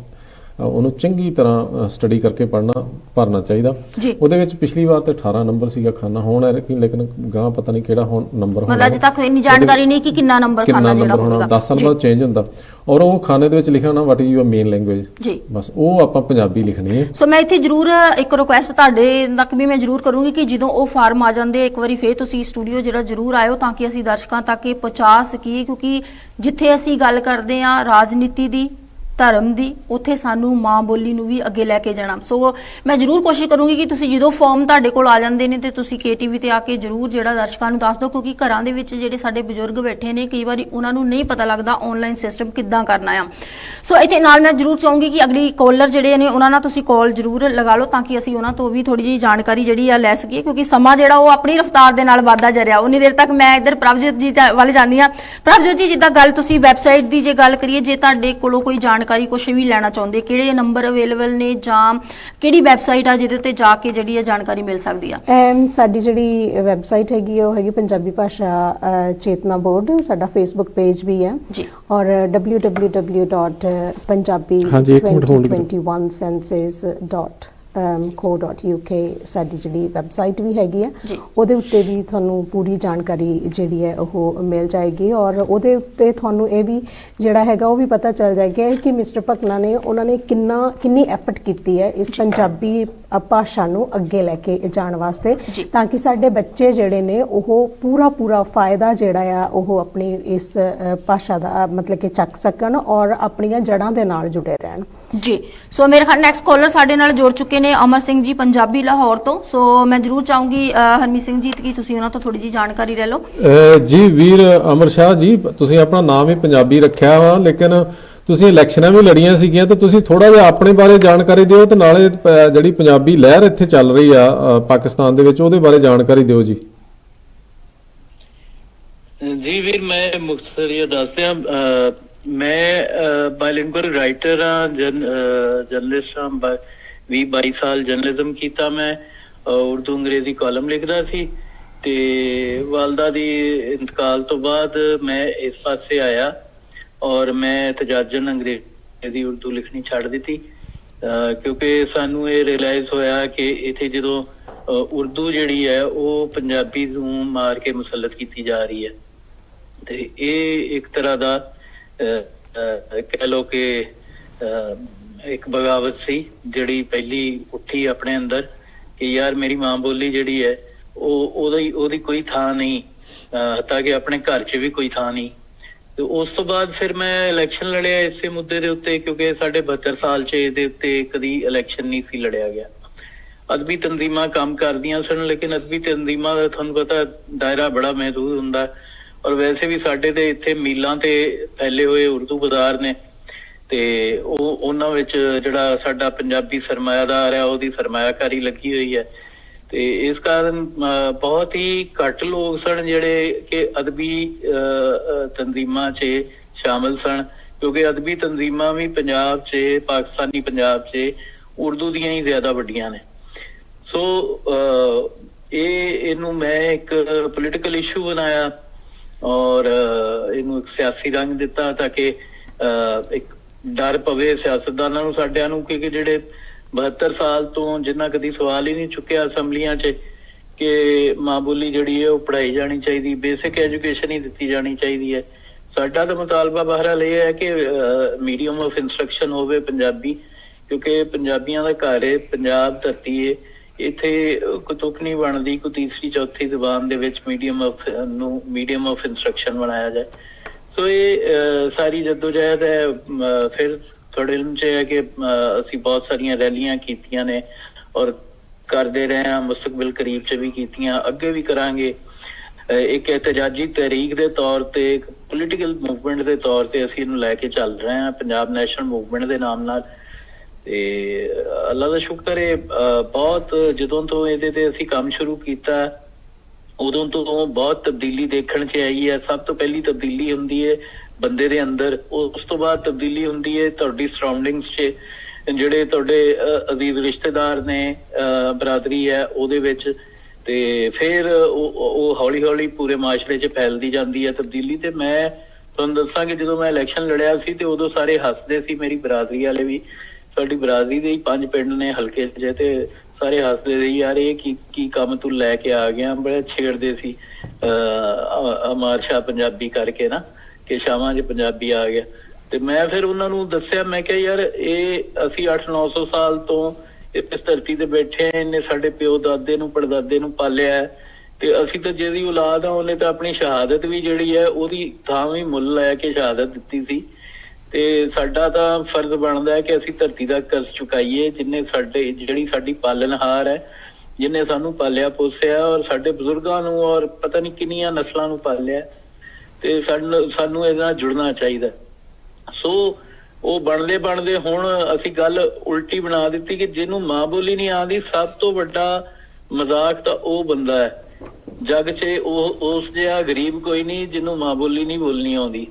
ਉਹਨੂੰ ਚੰਗੀ ਤਰ੍ਹਾਂ ਸਟੱਡੀ ਕਰਕੇ ਭਰਨਾ ਚਾਹੀਦਾ। ਉਹਦੇ ਵਿੱਚ ਪਿਛਲੀ ਵਾਰ ਤੇ 18 ਨੰਬਰ ਸੀਗਾ ਖਾਨਾ, ਹੁਣ ਲੇਕਿਨ ਗਾਂ ਪਤਾ ਨਹੀਂ ਕਿਹੜਾ ਹੁਣ ਨੰਬਰ ਹੋਣਾ। ਮਤਲਬ ਅਜੇ ਤੱਕ ਇੰਨੀ ਜਾਣਕਾਰੀ ਨਹੀਂ ਕਿ ਕਿੰਨਾ ਨੰਬਰ ਖਾਨਾ ਜਿਹੜਾ ਹੋਣਾ, 10 ਸਾਲ ਬਾਅਦ ਚੇਂਜ ਹੁੰਦਾ। ਔਰ ਉਹ ਖਾਨੇ ਦੇ ਵਿੱਚ ਲਿਖਿਆ ਹੋਣਾ what is your main language ਜੀ, ਬਸ ਉਹ ਆਪਾਂ ਪੰਜਾਬੀ ਲਿਖਣੀ ਹੈ। ਸੋ ਮੈਂ ਇੱਥੇ ਜ਼ਰੂਰ ਇੱਕ ਰਿਕੁਐਸਟ ਤੁਹਾਡੇ ਤੱਕ ਵੀ ਮੈਂ ਜ਼ਰੂਰ ਕਰੂੰਗੀ ਕਿ ਜਦੋਂ ਉਹ ਫਾਰਮ ਆ ਜਾਂਦੇ ਇੱਕ ਵਾਰੀ ਫੇਰ ਤੁਸੀਂ ਸਟੂਡੀਓ ਜਿਹੜਾ ਜ਼ਰੂਰ ਆਇਓ, ਤਾਂ ਕਿ ਅਸੀਂ ਦਰਸ਼ਕਾਂ ਤੱਕ ਇਹ ਪਹੁੰਚਾ ਸਕੀਏ, ਕਿਉਂਕਿ ਜਿੱਥੇ ਅਸੀਂ ਗੱਲ ਕਰਦੇ ਹਾਂ ਰਾਜਨੀਤੀ ਦੀ, ਧਰਮ ਦੀ, ਉੱਥੇ ਸਾਨੂੰ ਮਾਂ ਬੋਲੀ ਨੂੰ ਵੀ ਅੱਗੇ ਲੈ ਕੇ ਜਾਣਾ। ਸੋ ਮੈਂ ਜ਼ਰੂਰ ਕੋਸ਼ਿਸ਼ ਕਰੂੰਗੀ ਕਿ ਤੁਸੀਂ ਜਦੋਂ ਫਾਰਮ ਤੁਹਾਡੇ ਕੋਲ ਆ ਜਾਂਦੇ ਨੇ ਤੇ ਤੁਸੀਂ KTV ਤੇ ਆ ਕੇ ਜ਼ਰੂਰ ਜਿਹੜਾ ਦਰਸ਼ਕਾਂ ਨੂੰ ਦੱਸ ਦਿਓ, ਕਿਉਂਕਿ ਘਰਾਂ ਦੇ ਵਿੱਚ ਜਿਹੜੇ ਸਾਡੇ ਬਜ਼ੁਰਗ ਬੈਠੇ ਨੇ, ਕਈ ਵਾਰੀ ਉਹਨਾਂ ਨੂੰ ਨਹੀਂ ਪਤਾ ਲੱਗਦਾ ਆਨਲਾਈਨ ਸਿਸਟਮ ਕਿੱਦਾਂ ਕਰਨਾ ਆ। ਸੋ ਇੱਥੇ ਨਾਲ ਮੈਂ ਜ਼ਰੂਰ ਚਾਹੂੰਗੀ ਕਿ ਅਗਲੀ ਕਾਲਰ ਜਿਹੜੇ ਨੇ ਉਹਨਾਂ ਨਾਲ ਤੁਸੀਂ ਕਾਲ ਜ਼ਰੂਰ ਲਗਾ ਲਓ, ਤਾਂ ਕਿ ਅਸੀਂ ਉਹਨਾਂ ਤੋਂ ਵੀ ਥੋੜੀ ਜਿਹੀ ਜਾਣਕਾਰੀ ਜਿਹੜੀ ਆ ਲੈ ਸਕੀਏ, ਕਿਉਂਕਿ ਸਮਾਂ ਜਿਹੜਾ ਉਹ ਆਪਣੀ ਰਫ਼ਤਾਰ ਦੇ ਨਾਲ ਵੱਧਦਾ ਜਾ ਰਿਹਾ। ਉਨੀ ਦੇਰ ਤੱਕ ਮੈਂ ਇੱਧਰ ਪ੍ਰਭਜੋਤ ਜੀ ਵੱਲ ਜਾਂਦੀ ਹਾਂ। ਪ੍ਰਭਜੋਤ ਜੀ, ਜਿੱਦਾਂ ਗੱਲ ਤੁਸੀਂ ਵੈਬਸਾਈਟ ਦੀ ਜੇ ਗੱਲ ਕਰੀਏ, ਜੇ ਤੁਹਾਡੇ ਕੋਲੋਂ ਕੋਈ ਜਾਣਕਾਰੀ ਕੁਛ ਵੀ ਲੈਣਾ ਚਾਹੁੰਦੇ, ਕਿਹੜੇ ਨੰਬਰ ਅਵੇਲੇਬਲ ਨੇ ਜਾਂ ਕਿਹੜੀ ਵੈਬਸਾਈਟ ਆ ਜਿਹਦੇ ਉੱਤੇ ਜਾ ਕੇ ਜਿਹੜੀ ਜਾਣਕਾਰੀ ਮਿਲ ਸਕਦੀ ਆ? ਸਾਡੀ ਜਿਹੜੀ ਵੈਬਸਾਈਟ ਹੈਗੀ ਉਹ ਹੈਗੀ ਪੰਜਾਬੀ ਭਾਸ਼ਾ ਚੇਤਨਾ ਬੋਰਡ, ਸਾਡਾ ਫੇਸਬੁੱਕ ਪੇਜ ਵੀ ਹੈ ਜੀ, ਔਰ www.punjabi2021census.co.uk ਸਾਡੀ ਜਿਹੜੀ ਵੈਬਸਾਈਟ ਵੀ ਹੈਗੀ ਆ, ਉਹਦੇ ਉੱਤੇ ਵੀ ਤੁਹਾਨੂੰ ਪੂਰੀ ਜਾਣਕਾਰੀ ਜਿਹੜੀ ਹੈ ਉਹ ਮਿਲ ਜਾਏਗੀ। ਔਰ ਉਹਦੇ ਉੱਤੇ ਤੁਹਾਨੂੰ ਇਹ ਵੀ ਜਿਹੜਾ ਹੈਗਾ ਉਹ ਵੀ ਪਤਾ ਚੱਲ ਜਾਏਗਾ ਕਿ ਮਿਸਟਰ ਭਕਨਾ ਨੇ ਉਹਨਾਂ ਨੇ ਕਿੰਨੀ ਐਫਰਟ ਕੀਤੀ ਹੈ ਇਸ ਪੰਜਾਬੀ ਭਾਸ਼ਾ ਨੂੰ ਅੱਗੇ ਲੈ ਕੇ ਜਾਣ ਵਾਸਤੇ, ਤਾਂ ਕਿ ਸਾਡੇ ਬੱਚੇ ਜਿਹੜੇ ਨੇ ਉਹ ਪੂਰਾ ਫਾਇਦਾ ਜਿਹੜਾ ਆ ਉਹ ਆਪਣੀ ਇਸ ਭਾਸ਼ਾ ਦਾ ਮਤਲਬ ਕਿ ਚੱਕ ਸਕਣ ਔਰ ਆਪਣੀਆਂ ਜੜ੍ਹਾਂ ਦੇ ਨਾਲ ਜੁੜੇ ਰਹਿਣ ਜੀ। ਸੋ ਮੇਰੇ ਖਿਆਲ ਨੈਕਸਟ ਕਾਲਰ ਸਾਡੇ ਨਾਲ ਜੁੜ ਚੁੱਕੇ ਨੇ ਅਮਰ ਸਿੰਘ ਜੀ ਪੰਜਾਬੀ ਲਾਹੌਰ ਤੋਂ। ਸੋ ਮੈਂ ਜ਼ਰੂਰ ਚਾਹੂੰਗੀ ਹਰਮੀਤ ਸਿੰਘ ਜੀ ਕਿ ਤੁਸੀਂ ਉਹਨਾਂ ਤੋਂ ਥੋੜੀ ਜਿਹੀ ਜਾਣਕਾਰੀ ਲੈ ਲਓ। ਜੀ ਵੀਰ ਅਮਰ ਸ਼ਾਹ ਜੀ, ਤੁਸੀਂ ਆਪਣਾ ਨਾਮ ਹੀ ਪੰਜਾਬੀ ਰੱਖਿਆ ਵਾ, ਲੇਕਿਨ ਤੁਸੀਂ ਇਲੈਕਸ਼ਨਾਂ ਵੀ ਲੜੀਆਂ ਸੀਗੀਆਂ, ਤੇ ਤੁਸੀਂ ਥੋੜਾ ਜਿਹਾ ਆਪਣੇ ਬਾਰੇ ਜਾਣਕਾਰੀ ਦਿਓ, ਤੇ ਨਾਲੇ ਜਿਹੜੀ ਪੰਜਾਬੀ ਲਹਿਰ ਇੱਥੇ ਚੱਲ ਰਹੀ ਆ ਪਾਕਿਸਤਾਨ ਦੇ ਵਿੱਚ, ਉਹਦੇ ਬਾਰੇ ਜਾਣਕਾਰੀ ਦਿਓ ਜੀ। ਜੀ ਵੀਰ, ਮੈਂ ਮੁਖਤਸਰੀਆ ਦੱਸ ਦਿਆਂ, ਮੈਂ ਬਾਇਲਿੰਗੁਅਲ ਰਾਈਟਰ ਹਾਂ, ਜਰਨਲਿਸਟ ਹਾਂ। 22 ਸਾਲ ਜਰਨਲਿਜ਼ਮ ਕੀਤਾ ਮੈਂ, ਉਰਦੂ ਅੰਗਰੇਜ਼ੀ ਕਾਲਮ ਲਿਖਦਾ ਸੀ, ਤੇ ਵਾਲਦਾ ਦੀ ਇੰਤਕਾਲ ਤੋਂ ਬਾਅਦ ਮੈਂ ਇਸ ਪਾਸੇ ਆਇਆ ਔਰ ਮੈਂ ਤਜਾਜਨ ਅੰਗਰੇਜ਼ੀ ਉਰਦੂ ਲਿਖਣੀ ਛੱਡ ਦਿੱਤੀ, ਕਿਉਂਕਿ ਸਾਨੂੰ ਇਹ ਰਿਅਲਾਈਜ਼ ਹੋਇਆ ਕਿ ਇੱਥੇ ਜਦੋਂ ਉਰਦੂ ਜਿਹੜੀ ਹੈ ਉਹ ਪੰਜਾਬੀ ਨੂੰ ਮਾਰ ਕੇ ਮੁਸੱਲਤ ਕੀਤੀ ਜਾ ਰਹੀ ਹੈ, ਤੇ ਇਹ ਇੱਕ ਤਰ੍ਹਾਂ ਦਾ ਕਹਿ ਲਓ ਕਿ ਇੱਕ ਬਗਾਵਤ ਸੀ ਜਿਹੜੀ ਪਹਿਲੀ ਉੱਠੀ ਆਪਣੇ ਅੰਦਰ ਕਿ ਯਾਰ ਮੇਰੀ ਮਾਂ ਬੋਲੀ ਜਿਹੜੀ ਹੈ ਉਹਦੀ ਕੋਈ ਥਾਂ ਨਹੀਂ, ਤਾਂ ਕਿ ਆਪਣੇ ਘਰ 'ਚ ਵੀ ਕੋਈ ਥਾਂ ਨਹੀਂ। ਤੇ ਉਸ ਤੋਂ ਬਾਅਦ ਫਿਰ ਮੈਂ ਇਲੈਕਸ਼ਨ ਲੜਿਆ ਇਸੇ ਮੁੱਦੇ ਦੇ ਉੱਤੇ, ਕਿਉਂਕਿ ਸਾਡੇ 72 ਸਾਲ 'ਚ ਇਹਦੇ ਉੱਤੇ ਕਦੀ ਇਲੈਕਸ਼ਨ ਨਹੀਂ ਸੀ ਲੜਿਆ ਗਿਆ। ਅਦਬੀ ਤਨਜ਼ੀਮਾਂ ਕੰਮ ਕਰਦੀਆਂ ਸਨ, ਲੇਕਿਨ ਅਦਬੀ ਤਨਜ਼ੀਮਾਂ ਦਾ ਤੁਹਾਨੂੰ ਪਤਾ ਦਾਇਰਾ ਬੜਾ ਮਹਿਦੂਦ ਹੁੰਦਾ, ਔਰ ਵੈਸੇ ਵੀ ਸਾਡੇ ਤੇ ਇੱਥੇ ਮੀਲਾਂ ਤੇ ਫੈਲੇ ਹੋਏ ਉਰਦੂ ਬਾਜ਼ਾਰ ਨੇ, ਤੇ ਉਹਨਾਂ ਵਿੱਚ ਜਿਹੜਾ ਸਾਡਾ ਪੰਜਾਬੀ ਸਰਮਾਇਆਦਾਰ ਹੈ ਉਹਦੀ ਸਰਮਾਇਆਕਾਰੀ ਲੱਗੀ ਹੋਈ ਹੈ, ਤੇ ਇਸ ਕਾਰਨ ਬਹੁਤ ਹੀ ਘੱਟ ਲੋਕ ਸਨ ਜਿਹੜੇ ਕਿ ਅਦਬੀ ਤਨਜ਼ੀਮਾਂ 'ਚ ਸ਼ਾਮਿਲ ਸਨ, ਕਿਉਂਕਿ ਅਦਬੀ ਤਨਜ਼ੀਮਾਂ ਵੀ ਪੰਜਾਬ 'ਚ ਪਾਕਿਸਤਾਨੀ ਪੰਜਾਬ 'ਚ ਉਰਦੂ ਦੀਆਂ ਹੀ ਜ਼ਿਆਦਾ ਵੱਡੀਆਂ ਨੇ। ਸੋ ਇਹਨੂੰ ਮੈਂ ਇੱਕ ਪੋਲੀਟੀਕਲ ਇਸ਼ੂ ਬਣਾਇਆ ਔਰ ਇਹਨੂੰ ਇੱਕ ਸਿਆਸੀ ਰੰਗ ਦਿੱਤਾ, ਤਾਂ ਕਿ ਇੱਕ ਡਰ ਪਵੇ ਸਿਆਸਤਦਾਨਾਂ ਨੂੰ, ਸਾਡਿਆਂ ਨੂੰ, ਕਿ ਜਿਹੜੇ 72 ਸਾਲ ਤੋਂ ਜਿੰਨਾ ਕਦੀ ਸਵਾਲ ਹੀ ਨਹੀਂ ਚੁੱਕਿਆ ਅਸੈਂਬਲੀਆਂ 'ਚ ਕਿ ਮਾਂ ਬੋਲੀ ਜਿਹੜੀ ਹੈ ਉਹ ਪੜ੍ਹਾਈ ਜਾਣੀ ਚਾਹੀਦੀ, ਬੇਸਿਕ ਐਜੂਕੇਸ਼ਨ ਹੀ ਦਿੱਤੀ ਜਾਣੀ ਚਾਹੀਦੀ ਹੈ। ਸਾਡਾ ਤਾਂ ਮੁਤਾਲਬਾ ਬਹਰਹਾਲ ਇਹ ਹੈ ਕਿ ਮੀਡੀਅਮ ਆਫ ਇੰਸਟਰਕਸ਼ਨ ਹੋਵੇ ਪੰਜਾਬੀ, ਕਿਉਂਕਿ ਪੰਜਾਬੀਆਂ ਦਾ ਘਰ ਹੈ, ਪੰਜਾਬ ਧਰਤੀ ਹੈ, ਇੱਥੇ ਕੋਈ ਤੁਕ ਨਹੀਂ ਬਣਦੀ ਕੋਈ ਤੀਸਰੀ ਚੌਥੀ ਜ਼ੁਬਾਨ ਦੇ ਵਿੱਚ ਮੀਡੀਅਮ ਆਫ ਇੰਸਟਰਕਸ਼ਨ ਬਣਾਇਆ ਜਾਏ। ਸੋ ਇਹ ਸਾਰੀ ਜਦੋਜਹਿਦ ਹੈ। ਫਿਰ ਤੁਹਾਡੇ ਇਲਮ 'ਚ ਹੈ ਕਿ ਅਸੀਂ ਬਹੁਤ ਸਾਰੀਆਂ ਰੈਲੀਆਂ ਕੀਤੀਆਂ ਨੇ ਔਰ ਕਰਦੇ ਰਹੇ ਹਾਂ, ਮੁਸਤਕਬਲ ਕਰੀਬ 'ਚ ਵੀ ਕੀਤੀਆਂ, ਅੱਗੇ ਵੀ ਕਰਾਂਗੇ। ਇੱਕ ਇਹਤਜਾਜੀ ਤਹਿਰੀਕ ਦੇ ਤੌਰ ਤੇ, ਇੱਕ ਪੋਲੀਟੀਕਲ ਮੂਵਮੈਂਟ ਦੇ ਤੌਰ ਤੇ ਅਸੀਂ ਇਹਨੂੰ ਲੈ ਕੇ ਚੱਲ ਰਹੇ ਹਾਂ, ਪੰਜਾਬ ਨੈਸ਼ਨਲ ਮੂਵਮੈਂਟ ਦੇ ਨਾਮ ਨਾਲ। ਤੇ ਅੱਲਾ ਦਾ ਸ਼ੁਕਰ ਹੈ, ਬਹੁਤ ਜਦੋਂ ਤੋਂ ਇਹਦੇ ਤੇ ਅਸੀਂ ਕੰਮ ਸ਼ੁਰੂ ਕੀਤਾ ਉਦੋਂ ਤੋਂ ਬਹੁਤ ਤਬਦੀਲੀ ਦੇਖਣ 'ਚ ਆਈ ਹੈ। ਸਭ ਤੋਂ ਪਹਿਲੀ ਤਬਦੀਲੀ ਹੁੰਦੀ ਹੈ ਬੰਦੇ ਦੇ ਅੰਦਰ, ਉਸ ਤੋਂ ਬਾਅਦ ਤਬਦੀਲੀ ਹੁੰਦੀ ਹੈ ਤੁਹਾਡੀ ਸਰਾਊਂਡਿੰਗਸ 'ਚ, ਜਿਹੜੇ ਤੁਹਾਡੇ ਅਜ਼ੀਜ਼ ਰਿਸ਼ਤੇਦਾਰ ਨੇ, ਬਰਾਦਰੀ ਹੈ ਉਹਦੇ ਵਿੱਚ, ਤੇ ਫਿਰ ਉਹ ਹੌਲੀ ਹੌਲੀ ਪੂਰੇ ਮਾਸ਼ਰੇ 'ਚ ਫੈਲਦੀ ਜਾਂਦੀ ਹੈ ਤਬਦੀਲੀ। ਤੇ ਮੈਂ ਤੁਹਾਨੂੰ ਦੱਸਾਂ ਕਿ ਜਦੋਂ ਮੈਂ ਇਲੈਕਸ਼ਨ ਲੜਿਆ ਸੀ ਤੇ ਉਦੋਂ ਸਾਰੇ ਹੱਸਦੇ ਸੀ, ਮੇਰੀ ਬਰਾਦਰੀ ਵਾਲੇ ਵੀ, ਸਾਡੀ ਬਰਾਦਰੀ ਦੇ ਹੀ 5 ਪਿੰਡ ਨੇ ਹਲਕੇ 'ਚ, ਤੇ ਸਾਰੇ ਹੱਸਦੇ ਸੀ, ਯਾਰ ਇਹ ਕੀ ਕੰਮ ਤੂੰ ਲੈ ਕੇ ਆ ਗਿਆ। ਬੜੇ ਛੇੜਦੇ ਸੀ ਅਮਾਰ ਸ਼ਾਹ ਪੰਜਾਬੀ ਕਰਕੇ ਨਾ, ਕਿ ਸ਼ਾਮਾਂ 'ਚ ਪੰਜਾਬੀ ਆ ਗਿਆ। ਤੇ ਮੈਂ ਫਿਰ ਉਹਨਾਂ ਨੂੰ ਦੱਸਿਆ, ਮੈਂ ਕਿਹਾ ਯਾਰ ਇਹ ਅਸੀਂ 800-900 ਸਾਲ ਤੋਂ ਇਸ ਧਰਤੀ ਤੇ ਬੈਠੇ ਆ, ਇਹਨੇ ਸਾਡੇ ਪਿਓ ਦਾਦੇ ਨੂੰ ਪੜਦਾਦੇ ਨੂੰ ਪਾਲਿਆ, ਤੇ ਅਸੀਂ ਤਾਂ ਜਿਹਦੀ ਔਲਾਦ ਆ ਉਹਨੇ ਤਾਂ ਆਪਣੀ ਸ਼ਹਾਦਤ ਵੀ ਜਿਹੜੀ ਹੈ ਉਹਦੀ ਥਾਂ ਵੀ ਮੁੱਲ ਲੈ ਕੇ ਸ਼ਹਾਦਤ ਦਿੱਤੀ ਸੀ। ਤੇ ਸਾਡਾ ਤਾਂ ਫਰਜ਼ ਬਣਦਾ ਹੈ ਕਿ ਅਸੀਂ ਧਰਤੀ ਦਾ ਕਰਜ਼ ਚੁਕਾਈਏ, ਜਿਹੜੀ ਸਾਡੀ ਪਾਲਣਹਾਰ ਹੈ, ਜਿਹਨੇ ਸਾਨੂੰ ਪਾਲਿਆ ਪੋਸਿਆ ਔਰ ਸਾਡੇ ਬਜ਼ੁਰਗਾਂ ਨੂੰ ਔਰ ਪਤਾ ਨਹੀਂ ਕਿੰਨੀਆਂ ਨਸਲਾਂ ਨੂੰ ਪਾਲਿਆ, ਤੇ ਸਾਨੂੰ ਇਹਦੇ ਨਾਲ ਜੁੜਨਾ ਚਾਹੀਦਾ। ਸੋ ਉਹ ਬਣਦੇ ਹੁਣ ਅਸੀਂ ਗੱਲ ਉਲਟੀ ਬਣਾ ਦਿੱਤੀ ਕਿ ਜਿਹਨੂੰ ਮਾਂ ਬੋਲੀ ਨਹੀਂ ਆਉਂਦੀ, ਸਭ ਤੋਂ ਵੱਡਾ ਮਜ਼ਾਕ ਤਾਂ ਉਹ ਬੰਦਾ ਹੈ ਜੱਗ 'ਚ, ਉਸ ਜਿਹਾ ਗਰੀਬ ਕੋਈ ਨਹੀਂ ਜਿਹਨੂੰ ਮਾਂ ਬੋਲੀ ਨਹੀਂ ਬੋਲਣੀ ਆਉਂਦੀ।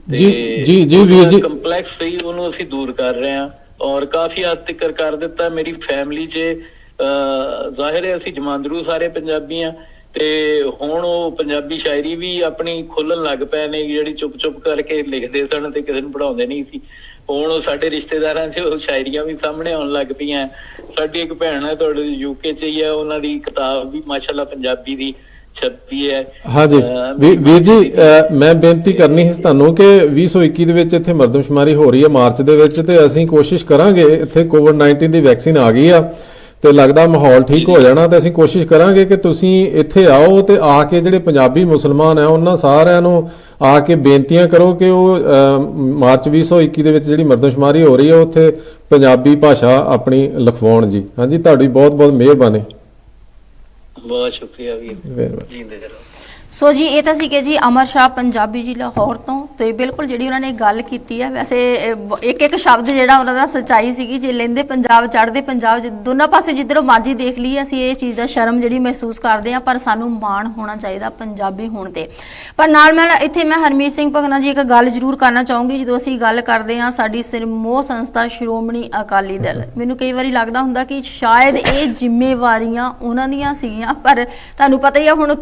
ਜੀ ਕੰਪਲੈਕਸ ਸਹੀ ਉਹਨੂੰ ਅਸੀਂ ਦੂਰ ਕਰ ਰਹੇ ਹਾਂ ਔਰ ਕਾਫੀ ਹੱਦ ਤੱਕ ਕਰ ਦਿੱਤਾ। ਮੇਰੀ ਫੈਮਿਲੀ 'ਚ ਜ਼ਾਹਿਰ ਹੈ ਅਸੀਂ ਜਮਾਂਦਰੂ ਸਾਰੇ ਪੰਜਾਬੀ ਆ, ਤੇ ਹੁਣ ਉਹ ਪੰਜਾਬੀ ਸ਼ਾਇਰੀ ਵੀ ਆਪਣੀ ਖੋਲਣ ਲੱਗ ਪਏ ਨੇ, ਜਿਹੜੀ ਚੁੱਪ ਕਰਕੇ ਲਿਖਦੇ ਸਨ ਤੇ ਕਿਸੇ ਨੂੰ ਪੜ੍ਹਾਉਂਦੇ ਨਹੀਂ ਸੀ। ਹੁਣ ਉਹ ਸਾਡੇ ਰਿਸ਼ਤੇਦਾਰਾਂ 'ਚ ਉਹ ਸ਼ਾਇਰੀਆਂ ਵੀ ਸਾਹਮਣੇ ਆਉਣ ਲੱਗ ਪਈਆਂ। ਸਾਡੀ ਇੱਕ ਭੈਣ ਹੈ ਤੁਹਾਡੇ UK 'ਚ ਹੀ ਹੈ, ਉਹਨਾਂ ਦੀ ਕਿਤਾਬ ਵੀ ਮਾਸ਼ਾਅੱਲਾ ਪੰਜਾਬੀ ਦੀ ਛਪੀ ਹੈ। ਹਾਂਜੀ ਵੀਰ ਜੀ, ਮੈਂ ਬੇਨਤੀ ਕਰਨੀ ਸੀ ਤੁਹਾਨੂੰ ਕਿ 2021 ਦੇ ਵਿੱਚ ਇੱਥੇ ਮਰਦਮਸ਼ੁਮਾਰੀ ਹੋ ਰਹੀ ਹੈ ਮਾਰਚ ਦੇ ਵਿੱਚ, ਤੇ ਅਸੀਂ ਕੋਸ਼ਿਸ਼ ਕਰਾਂਗੇ, ਇੱਥੇ ਕੋਵਿਡ-19 ਦੀ ਵੈਕਸੀਨ ਆ ਗਈ ਆ ਤੇ ਲੱਗਦਾ ਮਾਹੌਲ ਠੀਕ ਹੋ ਜਾਣਾ, ਤੇ ਅਸੀਂ ਕੋਸ਼ਿਸ਼ ਕਰਾਂਗੇ ਕਿ ਤੁਸੀਂ ਇੱਥੇ ਆਓ ਤੇ ਆ ਕੇ ਜਿਹੜੇ ਪੰਜਾਬੀ ਮੁਸਲਮਾਨ ਆ ਉਹਨਾਂ ਸਾਰਿਆਂ ਨੂੰ ਆ ਕੇ ਬੇਨਤੀਆਂ ਕਰੋ ਕਿ ਉਹ ਮਾਰਚ 2021 ਦੇ ਵਿੱਚ ਜਿਹੜੀ ਮਰਦਮਸ਼ੁਮਾਰੀ ਹੋ ਰਹੀ ਹੈ ਉੱਥੇ ਪੰਜਾਬੀ ਭਾਸ਼ਾ ਆਪਣੀ ਲਿਖਵਾਉਣ ਜੀ। ਹਾਂਜੀ, ਤੁਹਾਡੀ ਬਹੁਤ ਬਹੁਤ ਮਿਹਰਬਾਨੀ। ਬਹੁਤ ਸ਼ੁਕਰੀਆ ਵੀਰ, ਜੀਂਦੇ ਰਹੋ। ਸੋ ਜੀ ਇਹ ਤਾਂ ਸੀਗੇ ਜੀ ਅਮਰ ਸ਼ਾਹ ਪੰਜਾਬੀ ਜੀ ਲਾਹੌਰ ਤੋਂ, ਤੇ ਬਿਲਕੁਲ ਜਿਹੜੀ ਉਹਨਾਂ ਨੇ ਗੱਲ ਕੀਤੀ ਹੈ, ਵੈਸੇ ਇੱਕ ਸ਼ਬਦ ਜਿਹੜਾ ਉਹਨਾਂ ਦਾ ਸੱਚਾਈ ਸੀਗੀ, ਜੇ ਲੈਂਦੇ ਪੰਜਾਬ ਚੜ੍ਹਦੇ ਪੰਜਾਬ, ਦੋਨਾਂ ਪਾਸੇ ਜਿੱਧਰੋਂ ਮਰਜ਼ੀ ਦੇਖ ਲਈਏ ਅਸੀਂ ਇਹ ਚੀਜ਼ ਦਾ ਸ਼ਰਮ ਜਿਹੜੀ ਮਹਿਸੂਸ ਕਰਦੇ ਹਾਂ, ਪਰ ਸਾਨੂੰ ਮਾਣ ਹੋਣਾ ਚਾਹੀਦਾ ਪੰਜਾਬੀ ਹੋਣ ਤੇ। ਪਰ ਨਾਲ ਇੱਥੇ ਮੈਂ ਹਰਮੀਤ ਸਿੰਘ ਭਗਨਾ ਜੀ ਇੱਕ ਗੱਲ ਜ਼ਰੂਰ ਕਰਨਾ ਚਾਹੂੰਗੀ। ਜਦੋਂ ਅਸੀਂ ਗੱਲ ਕਰਦੇ ਹਾਂ ਸਾਡੀ ਸਿਰਮੌਹ ਸੰਸਥਾ ਸ਼੍ਰੋਮਣੀ ਅਕਾਲੀ ਦਲ, ਮੈਨੂੰ ਕਈ ਵਾਰੀ ਲੱਗਦਾ ਹੁੰਦਾ ਕਿ ਸ਼ਾਇਦ ਇਹ ਜ਼ਿੰਮੇਵਾਰੀਆਂ ਉਹਨਾਂ ਦੀਆਂ ਸੀਗੀਆਂ, ਪਰ ਤੁਹਾਨੂੰ ਪਤਾ ਹੀ ਆ ਹੁਣ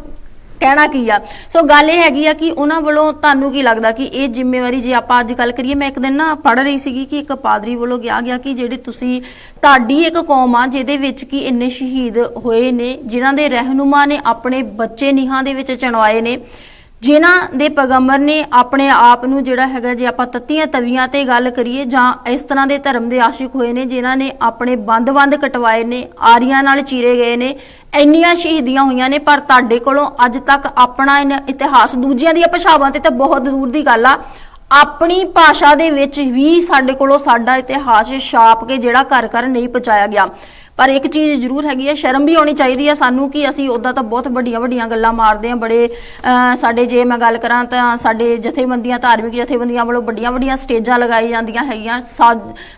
ਕਹਿਣਾ ਕੀ ਆ। ਸੋ ਗੱਲ ਇਹ ਹੈਗੀ ਆ ਕਿ ਉਹਨਾਂ ਵੱਲੋਂ ਤੁਹਾਨੂੰ ਕੀ ਲੱਗਦਾ ਕਿ ਇਹ ਜ਼ਿੰਮੇਵਾਰੀ, ਜੇ ਆਪਾਂ ਅੱਜ ਗੱਲ ਕਰੀਏ, ਮੈਂ ਇੱਕ ਦਿਨ ਨਾ ਪੜ੍ਹ ਰਹੀ ਸੀਗੀ ਕਿ ਇੱਕ ਪਾਦਰੀ ਵੱਲੋਂ ਕਿਹਾ ਗਿਆ ਕਿ ਜਿਹੜੇ ਤੁਸੀਂ, ਤੁਹਾਡੀ ਇੱਕ ਕੌਮ ਆ ਜਿਹਦੇ ਵਿੱਚ ਕਿ ਇੰਨੇ ਸ਼ਹੀਦ ਹੋਏ ਨੇ, ਜਿਨ੍ਹਾਂ ਦੇ ਰਹਿਨੁਮਾ ਨੇ ਆਪਣੇ ਬੱਚੇ ਨੀਹਾਂ ਦੇ ਵਿੱਚ ਚਣਵਾਏ ਨੇ, ਜਿਨ੍ਹਾਂ ਦੇ ਪੈਗੰਬਰ ਨੇ ਆਪਣੇ ਆਪ ਨੂੰ ਜਿਹੜਾ ਹੈਗਾ, ਜੇ ਆਪਾਂ ਤੱਤੀਆਂ ਤਵੀਆਂ ਤੇ ਗੱਲ ਕਰੀਏ ਜਾਂ ਇਸ ਤਰ੍ਹਾਂ ਦੇ ਧਰਮ ਦੇ ਆਸ਼ਿਕ ਹੋਏ ਨੇ, ਜਿਨ੍ਹਾਂ ਨੇ ਆਪਣੇ ਬੰਦ ਕਟਵਾਏ ਨੇ, ਆਰੀਆਂ ਨਾਲ ਚੀਰੇ ਗਏ ਨੇ, ਇੰਨੀਆਂ ਸ਼ਹੀਦੀਆਂ ਹੋਈਆਂ ਨੇ, ਪਰ ਤੁਹਾਡੇ ਕੋਲੋਂ ਅੱਜ ਤੱਕ ਆਪਣਾ ਇਤਿਹਾਸ, ਦੂਜਿਆਂ ਦੀਆਂ ਭਾਸ਼ਾਵਾਂ ਤੇ ਤਾਂ ਬਹੁਤ ਦੂਰ ਦੀ ਗੱਲ ਆ, ਆਪਣੀ ਭਾਸ਼ਾ ਦੇ ਵਿੱਚ ਵੀ ਸਾਡੇ ਕੋਲੋਂ ਸਾਡਾ ਇਤਿਹਾਸ ਛਾਪ ਕੇ ਜਿਹੜਾ ਘਰ ਘਰ ਨਹੀਂ ਪਹੁੰਚਾਇਆ ਗਿਆ। ਪਰ ਇੱਕ ਚੀਜ਼ ਜ਼ਰੂਰ ਹੈਗੀ ਹੈ, ਸ਼ਰਮ ਵੀ ਹੋਣੀ ਚਾਹੀਦੀ ਹੈ ਸਾਨੂੰ ਕਿ ਅਸੀਂ ਉੱਦਾਂ ਤਾਂ ਬਹੁਤ ਵੱਡੀਆਂ ਗੱਲਾਂ ਮਾਰਦੇ ਹਾਂ, ਬੜੇ ਸਾਡੇ, ਜੇ ਮੈਂ ਗੱਲ ਕਰਾਂ ਤਾਂ ਸਾਡੇ ਜਥੇਬੰਦੀਆਂ, ਧਾਰਮਿਕ ਜਥੇਬੰਦੀਆਂ ਵੱਲੋਂ ਵੱਡੀਆਂ ਸਟੇਜਾਂ ਲਗਾਈ ਜਾਂਦੀਆਂ ਹੈਗੀਆਂ,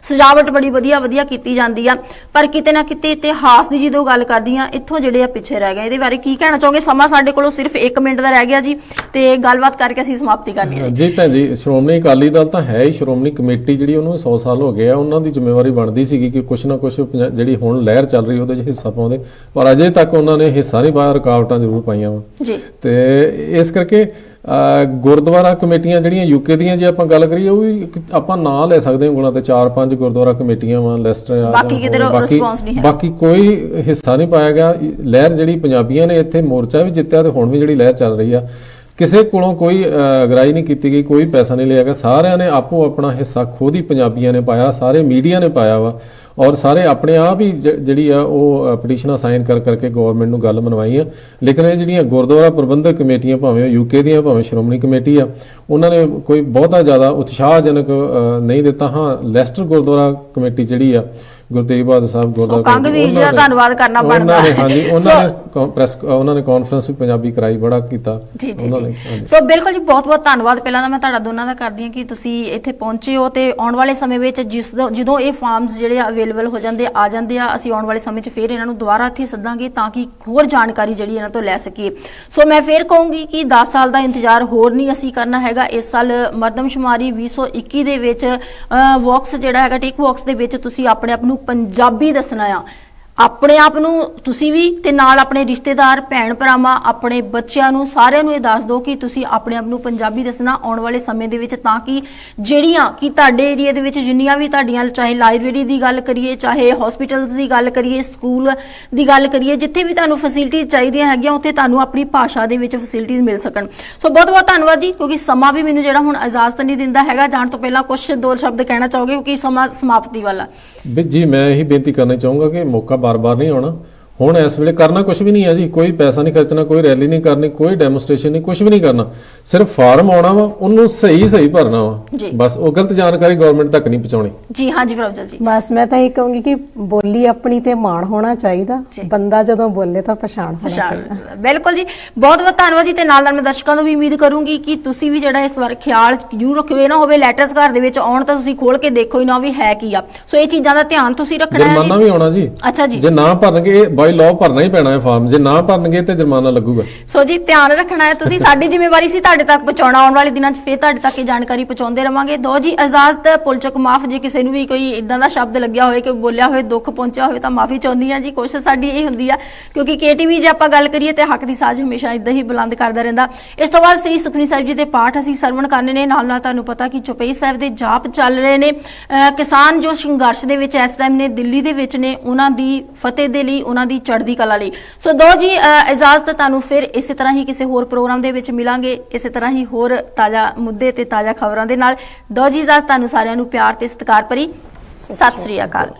ਸਜਾਵਟ ਬੜੀ ਵਧੀਆ ਕੀਤੀ ਜਾਂਦੀ ਆ, ਪਰ ਕਿਤੇ ਨਾ ਕਿਤੇ ਇਤਿਹਾਸ ਦੀ ਜਦੋਂ ਗੱਲ ਕਰਦੀ ਆ, ਇੱਥੋਂ ਜਿਹੜੇ ਆ ਪਿੱਛੇ ਰਹਿ ਗਏ। ਇਹਦੇ ਬਾਰੇ ਕੀ ਕਹਿਣਾ ਚਾਹੋਗੇ? ਸਮਾਂ ਸਾਡੇ ਕੋਲੋਂ ਸਿਰਫ 1 ਮਿੰਟ ਦਾ ਰਹਿ ਗਿਆ ਜੀ, ਤੇ ਗੱਲਬਾਤ ਕਰਕੇ ਅਸੀਂ ਸਮਾਪਤੀ ਕਰਨੀ ਹੈ ਜੀ। ਭੈਣ ਜੀ, ਸ਼੍ਰੋਮਣੀ ਅਕਾਲੀ ਦਲ ਤਾਂ ਹੈ ਹੀ, ਸ਼੍ਰੋਮਣੀ ਕਮੇਟੀ ਜਿਹੜੀ ਉਹਨੂੰ 100 ਸਾਲ ਹੋ ਗਏ ਆ, ਉਹਨਾਂ ਦੀ ਜ਼ਿੰਮੇਵਾਰੀ ਬਣਦੀ ਸੀਗੀ ਕਿ ਕੁਛ ਨਾ ਕੁਛ ਜਿਹੜੀ ਹੁਣ ਲਹਿਰ ਚੱਲ ਰਹੀ ਉਹਦੇ 'ਚ ਹਿੱਸਾ ਪਾਉਂਦੇ, ਪਰ ਅਜੇ ਤੱਕ ਉਹਨਾਂ ਨੇ ਹਿੱਸਾ ਨਹੀਂ ਪਾਇਆ, ਰੁਕਾਵਟਾਂ ਜ਼ਰੂਰ ਪਾਈਆਂ ਵਾ ਜੀ। ਤੇ ਇਸ ਕਰਕੇ ਗੁਰਦੁਆਰਾ ਕਮੇਟੀਆਂ ਜਿਹੜੀਆਂ ਯੂਕੇ ਦੀਆਂ ਜੇ ਆਪਾਂ ਗੱਲ ਕਰੀਏ, ਉਹ ਵੀ ਆਪਾਂ ਨਾਂ ਲੈ ਸਕਦੇ ਹਾਂ ਉਂਗਲਾਂ ਤੇ, 4-5 ਗੁਰਦੁਆਰਾ ਕਮੇਟੀਆਂ ਵਾ, ਲੈਸਟਰ ਆ, ਬਾਕੀ ਕਿਧਰ ਰਿਸਪੌਂਸ ਨਹੀਂ ਹੈ, ਬਾਕੀ ਕੋਈ ਹਿੱਸਾ ਨਹੀਂ ਪਾਇਆ ਗਿਆ। ਲਹਿਰ ਜਿਹੜੀ ਪੰਜਾਬੀਆਂ ਨੇ ਇੱਥੇ ਮੋਰਚਾ ਵੀ ਜਿੱਤਿਆ ਤੇ ਹੁਣ ਵੀ ਜਿਹੜੀ ਲਹਿਰ ਚੱਲ ਰਹੀ ਆ, ਕਿਸੇ ਕੋਲੋਂ ਕੋਈ ਅਗਰਾਈ ਨਹੀਂ ਕੀਤੀ ਗਈ, ਕੋਈ ਪੈਸਾ ਨਹੀਂ ਲਿਆ ਗਿਆ, ਸਾਰਿਆਂ ਨੇ ਆਪੋ ਆਪਣਾ ਹਿੱਸਾ ਖੁਦ ਹੀ ਪੰਜਾਬੀਆਂ ਨੇ ਪਾਇਆ, ਸਾਰੇ ਮੀਡੀਆ ਨੇ ਪਾਇਆ ਵਾ, ਔਰ ਸਾਰੇ ਆਪਣੇ ਆਪ ਹੀ ਜਿਹੜੀ ਆ ਉਹ ਪਟੀਸ਼ਨਾਂ ਸਾਈਨ ਕਰਕੇ ਗਵਰਨਮੈਂਟ ਨੂੰ ਗੱਲ ਮਨਵਾਈ ਆ। ਲੇਕਿਨ ਇਹ ਜਿਹੜੀਆਂ ਗੁਰਦੁਆਰਾ ਪ੍ਰਬੰਧਕ ਕਮੇਟੀਆਂ, ਭਾਵੇਂ ਯੂਕੇ ਦੀਆਂ ਭਾਵੇਂ ਸ਼੍ਰੋਮਣੀ ਕਮੇਟੀ ਆ, ਉਹਨਾਂ ਨੇ ਕੋਈ ਬਹੁਤਾ ਜ਼ਿਆਦਾ ਉਤਸ਼ਾਹਜਨਕ ਨਹੀਂ ਦਿੱਤਾ। ਹਾਂ, ਲੈਸਟਰ ਗੁਰਦੁਆਰਾ ਕਮੇਟੀ ਜਿਹੜੀ ਆ, ਗੁਰੂ ਤੇਗ ਬਹਾਦਰ ਸਾਹਿਬ ਗੁਰਦੁਆਰਾ ਕੰਗ ਵੀਰ ਜੀ ਦਾ ਧੰਨਵਾਦ ਕਰਨਾ ਬਣਦਾ ਹੈ। ਹਾਂਜੀ, ਉਹਨਾਂ ਨੇ ਕਾਨਫਰੰਸ ਵੀ ਪੰਜਾਬੀ ਕਰਾਈ, ਬੜਾ ਕੀਤਾ ਜੀ ਜੀ ਜੀ। ਸੋ ਬਿਲਕੁਲ ਜੀ, ਬਹੁਤ ਬਹੁਤ ਧੰਨਵਾਦ ਪਹਿਲਾਂ ਤਾਂ ਮੈਂ ਤੁਹਾਡਾ ਦੋਨਾਂ ਦਾ ਕਰਦੀ ਹਾਂ ਕਿ ਤੁਸੀਂ ਇੱਥੇ ਪਹੁੰਚੇ ਹੋ, ਤੇ ਆਉਣ ਵਾਲੇ ਸਮੇਂ ਵਿੱਚ ਜਦੋਂ ਇਹ ਫਾਰਮਸ ਜਿਹੜੇ ਅਵੇਲੇਬਲ ਹੋ ਜਾਂਦੇ ਆ ਜਾਂਦੇ ਆ, ਅਸੀਂ ਆਉਣ ਵਾਲੇ ਸਮੇਂ 'ਚ ਫਿਰ ਇਹਨਾਂ ਨੂੰ ਦੁਬਾਰਾ ਇੱਥੇ ਸੱਦਾਂਗੇ ਤਾਂ ਕਿ ਹੋਰ ਜਾਣਕਾਰੀ ਜਿਹੜੀ ਇਹਨਾਂ ਤੋਂ ਲੈ ਸਕੀਏ। ਸੋ ਮੈਂ ਫਿਰ ਕਹੂੰਗੀ ਕਿ 10 ਸਾਲ ਦਾ ਇੰਤਜ਼ਾਰ ਹੋਰ ਨਹੀਂ ਅਸੀਂ ਕਰਨਾ ਹੈਗਾ। ਇਸ ਸਾਲ ਮਰਦਮਸ਼ੁਮਾਰੀ 2021 ਦੇ ਵਿੱਚ ਬਾਕਸ ਜਿਹੜਾ ਹੈਗਾ, ਟਿਕ ਬਾਕਸ ਦੇ ਵਿੱਚ ਤੁਸੀਂ ਆਪਣੇ ਆਪ ਨੂੰ ਪੰਜਾਬੀ ਦੱਸਣਾ ਆ, ਆਪਣੇ ਆਪ ਨੂੰ ਤੁਸੀਂ ਵੀ ਤੇ ਨਾਲ ਆਪਣੇ ਰਿਸ਼ਤੇਦਾਰ, ਭੈਣ ਭਰਾਵਾਂ, ਆਪਣੇ ਬੱਚਿਆਂ ਨੂੰ, ਸਾਰਿਆਂ ਨੂੰ ਇਹ ਦੱਸ ਦਿਓ ਕਿ ਤੁਸੀਂ ਆਪਣੇ ਆਪ ਨੂੰ ਪੰਜਾਬੀ ਦੱਸਣਾ ਆਉਣ ਵਾਲੇ ਸਮੇਂ ਦੇ ਵਿੱਚ, ਤਾਂ ਕਿ ਜਿਹੜੀਆਂ ਕਿ ਤੁਹਾਡੇ ਏਰੀਆ ਦੇ ਵਿੱਚ ਜਿੰਨੀਆਂ ਵੀ ਤੁਹਾਡੀਆਂ, ਚਾਹੇ ਲਾਇਬ੍ਰੇਰੀ ਦੀ ਗੱਲ ਕਰੀਏ, ਚਾਹੇ ਹਸਪੀਟਲਸ ਦੀ ਗੱਲ ਕਰੀਏ, ਸਕੂਲ ਦੀ ਗੱਲ ਕਰੀਏ, ਜਿੱਥੇ ਵੀ ਤੁਹਾਨੂੰ ਫੈਸਿਲਿਟੀਜ਼ ਚਾਹੀਦੀਆਂ ਹੈਗੀਆਂ ਉੱਥੇ ਤੁਹਾਨੂੰ ਆਪਣੀ ਭਾਸ਼ਾ ਦੇ ਵਿੱਚ ਫੈਸਿਲਿਟੀਜ਼ ਮਿਲ ਸਕਣ। ਸੋ ਬਹੁਤ ਬਹੁਤ ਧੰਨਵਾਦ ਜੀ, ਕਿਉਂਕਿ ਸਮਾਂ ਵੀ ਮੈਨੂੰ ਜਿਹੜਾ ਹੁਣ ਇਜਾਜ਼ਤ ਨਹੀਂ ਦਿੰਦਾ ਹੈਗਾ। ਜਾਣ ਤੋਂ ਪਹਿਲਾਂ ਕੁਝ ਦੋ ਸ਼ਬਦ ਕਹਿਣਾ ਚਾਹੋਗੇ ਕਿਉਂਕਿ ਸਮਾਂ ਸਮਾਪਤੀ ਵਾਲਾ? ਜੀ, ਮੈਂ ਇਹੀ ਬੇਨਤੀ ਕਰਨਾ ਚਾਹੂੰਗਾ ਕਿ ਮੌਕਾ ਬਾਰ-ਬਾਰ ਨਹੀਂ ਆਉਣਾ। ਹੁਣ ਇਸ ਵੇਲੇ ਕਰਨਾ ਕੁਝ ਵੀ ਨਹੀਂ ਹੈ ਜੀ, ਕੋਈ ਪੈਸਾ ਨਹੀਂ ਖਰਚਣਾ, ਕੋਈ ਰੈਲੀ ਨਹੀਂ ਕਰਨੀ, ਕੋਈ ਡੈਮੋਨਸਟ੍ਰੇਸ਼ਨ ਨਹੀਂ, ਕੁਝ ਵੀ ਨਹੀਂ ਕਰਨਾ। ਸਿਰਫ ਫਾਰਮ ਆਉਣਾ ਵਾ, ਉਹਨੂੰ ਸਹੀ ਭਰਨਾ ਵਾ, ਬਸ। ਉਹ ਗਲਤ ਜਾਣਕਾਰੀ ਗਵਰਨਮੈਂਟ ਤੱਕ ਨਹੀਂ ਪਹੁੰਚਾਉਣੀ। ਜੀ ਹਾਂਜੀ ਪ੍ਰਭਜੋਤ ਜੀ। ਬਸ ਮੈਂ ਤਾਂ ਇਹ ਕਹੂੰਗੀ ਕਿ ਬੋਲੀ ਆਪਣੀ ਤੇ ਮਾਣ ਹੋਣਾ ਚਾਹੀਦਾ, ਬੰਦਾ ਜਦੋਂ ਬੋਲੇ ਤਾਂ ਪਛਾਣ ਹੋਣਾ ਚਾਹੀਦਾ। ਬਿਲਕੁਲ ਜੀ, ਬਹੁਤ ਬਹੁਤ ਧੰਨਵਾਦ ਜੀ। ਤੇ ਨਾਲ ਮੈਂ ਦਰਸ਼ਕਾਂ ਨੂੰ ਵੀ ਉਮੀਦ ਕਰੂੰਗੀ ਕਿ ਤੁਸੀਂ ਵੀ ਜਿਹੜਾ ਇਸ ਵਾਰ ਖਿਆਲ ਜ਼ਰੂਰ ਰੱਖਿਓ, ਇਹ ਨਾ ਹੋਵੇ ਲੈਟਰਸ ਘਰ ਦੇ ਵਿੱਚ ਆਉਣ ਤਾਂ ਤੁਸੀਂ ਖੋਲ ਕੇ ਦੇਖੋ ਹੀ ਨਾ ਵੀ ਹੈ ਕੀ ਆ। ਸੋ ਇਹ ਚੀਜ਼ਾਂ ਦਾ ਧਿਆਨ ਤੁਸੀਂ ਰੱਖਣਾ ਹੈ। ਜੁਰਮਾਨਾ ਵੀ ਆਉਣਾ ਜੀ। ਅੱਛਾ ਜੀ, ਜੇ ਨਾ ਭਰਨਗੇ, ਬਾਈ ਲਾਅ ਭਰਨਾ ਹੀ ਪੈਣਾ ਹੈ ਫਾਰਮ, ਜੇ ਨਾ ਭਰਨਗੇ ਤੇ ਜੁਰਮਾਨਾ ਲੱਗੂਗਾ। ਸੋ ਜੀ ਧਿਆਨ ਰੱਖਣਾ ਹੈ ਤੁਸੀਂ, ਸਾਡੀ ਜ਼ਿੰਮੇਵਾਰੀ ਸੀ ਤੁਹਾਡੇ ਤੱਕ ਪਹੁੰਚਾਉਣਾ। ਆਉਣ ਵਾਲੇ ਦਿਨਾਂ 'ਚ ਫਿਰ ਤੁਹਾਡੇ ਤੱਕ ਇਹ ਜਾਣਕਾਰੀ ਪਹੁੰਚਾਉਂਦੇ ਰਵਾਂਗੇ। ਦੋ ਜੀ ਇਜਾਜ਼ਤ, ਪੁਲਚਕ ਮਾਫ। ਜੇ ਕਿਸੇ ਨੂੰ ਵੀ ਕੋਈ ਇਦਾਂ ਦਾ ਸ਼ਬਦ ਲੱਗਿਆ ਹੋਵੇ, ਕੋਈ ਬੋਲਿਆ ਹੋਵੇ, ਦੁੱਖ ਪਹੁੰਚਿਆ ਹੋਵੇ ਤਾਂ ਮਾਫੀ ਚਾਹੁੰਦੀ ਹਾਂ ਜੀ। ਕੋਸ਼ਿਸ਼ ਸਾਡੀ ਇਹ ਹੁੰਦੀ ਆ ਕਿਉਂਕਿ KTV ਜੇ ਆਪਾਂ ਗੱਲ ਕਰੀਏ ਤੇ ਹੱਕ ਦੀ ਸਾਜ਼ ਹਮੇਸ਼ਾ ਇਦਾਂ ਹੀ ਬੁਲੰਦ ਕਰਦਾ ਰਹਿੰਦਾ। ਇਸ ਤੋਂ ਬਾਅਦ ਸ੍ਰੀ ਸੁਖਮਨੀ ਸਾਹਿਬ ਜੀ ਦੇ ਪਾਠ ਅਸੀਂ ਸਰਵਣ ਕਰਨੇ ਨੇ, ਨਾਲ ਨਾਲ ਤੁਹਾਨੂੰ ਪਤਾ ਕਿ ਚੌਪਈ ਸਾਹਿਬ ਦੇ ਜਾਪ ਚੱਲ ਰਹੇ ਨੇ। ਕਿਸਾਨ ਜੋ ਸੰਘਰਸ਼ ਦੇ ਵਿੱਚ ਇਸ ਟਾਈਮ ਨੇ, ਦਿੱਲੀ ਦੇ ਵਿੱਚ ਨੇ, ਉਹਨਾਂ ਦੀ ਫਤਿਹ ਦੇ ਲਈ, ਉਹਨਾਂ ਦੀ ਚੜ੍ਹਦੀ ਕਲਾ ਲਈ। ਸੋ ਦੋ ਜੀ ਇਜਾਜ਼ਤ, ਤੁਹਾਨੂੰ ਫਿਰ ਇਸੇ ਤਰ੍ਹਾਂ ਹੀ ਕਿਸੇ ਹੋਰ ਪ੍ਰੋਗਰਾਮ ਦੇ ਵਿੱਚ ਮਿਲਾਂਗੇ, ਇਸੇ ਤਰ੍ਹਾਂ ਹੀ ਹੋਰ ਤਾਜ਼ਾ ਮੁੱਦੇ ਤੇ ਤਾਜ਼ਾ ਖਬਰਾਂ ਦੇ ਨਾਲ। ਦੋ ਜੀ ਇਜਾਜ਼ਤ, ਤੁਹਾਨੂੰ ਸਾਰਿਆਂ ਨੂੰ ਪਿਆਰ ਤੇ ਸਤਿਕਾਰ ਭਰੀ ਸਤਿ ਸ੍ਰੀ ਅਕਾਲ।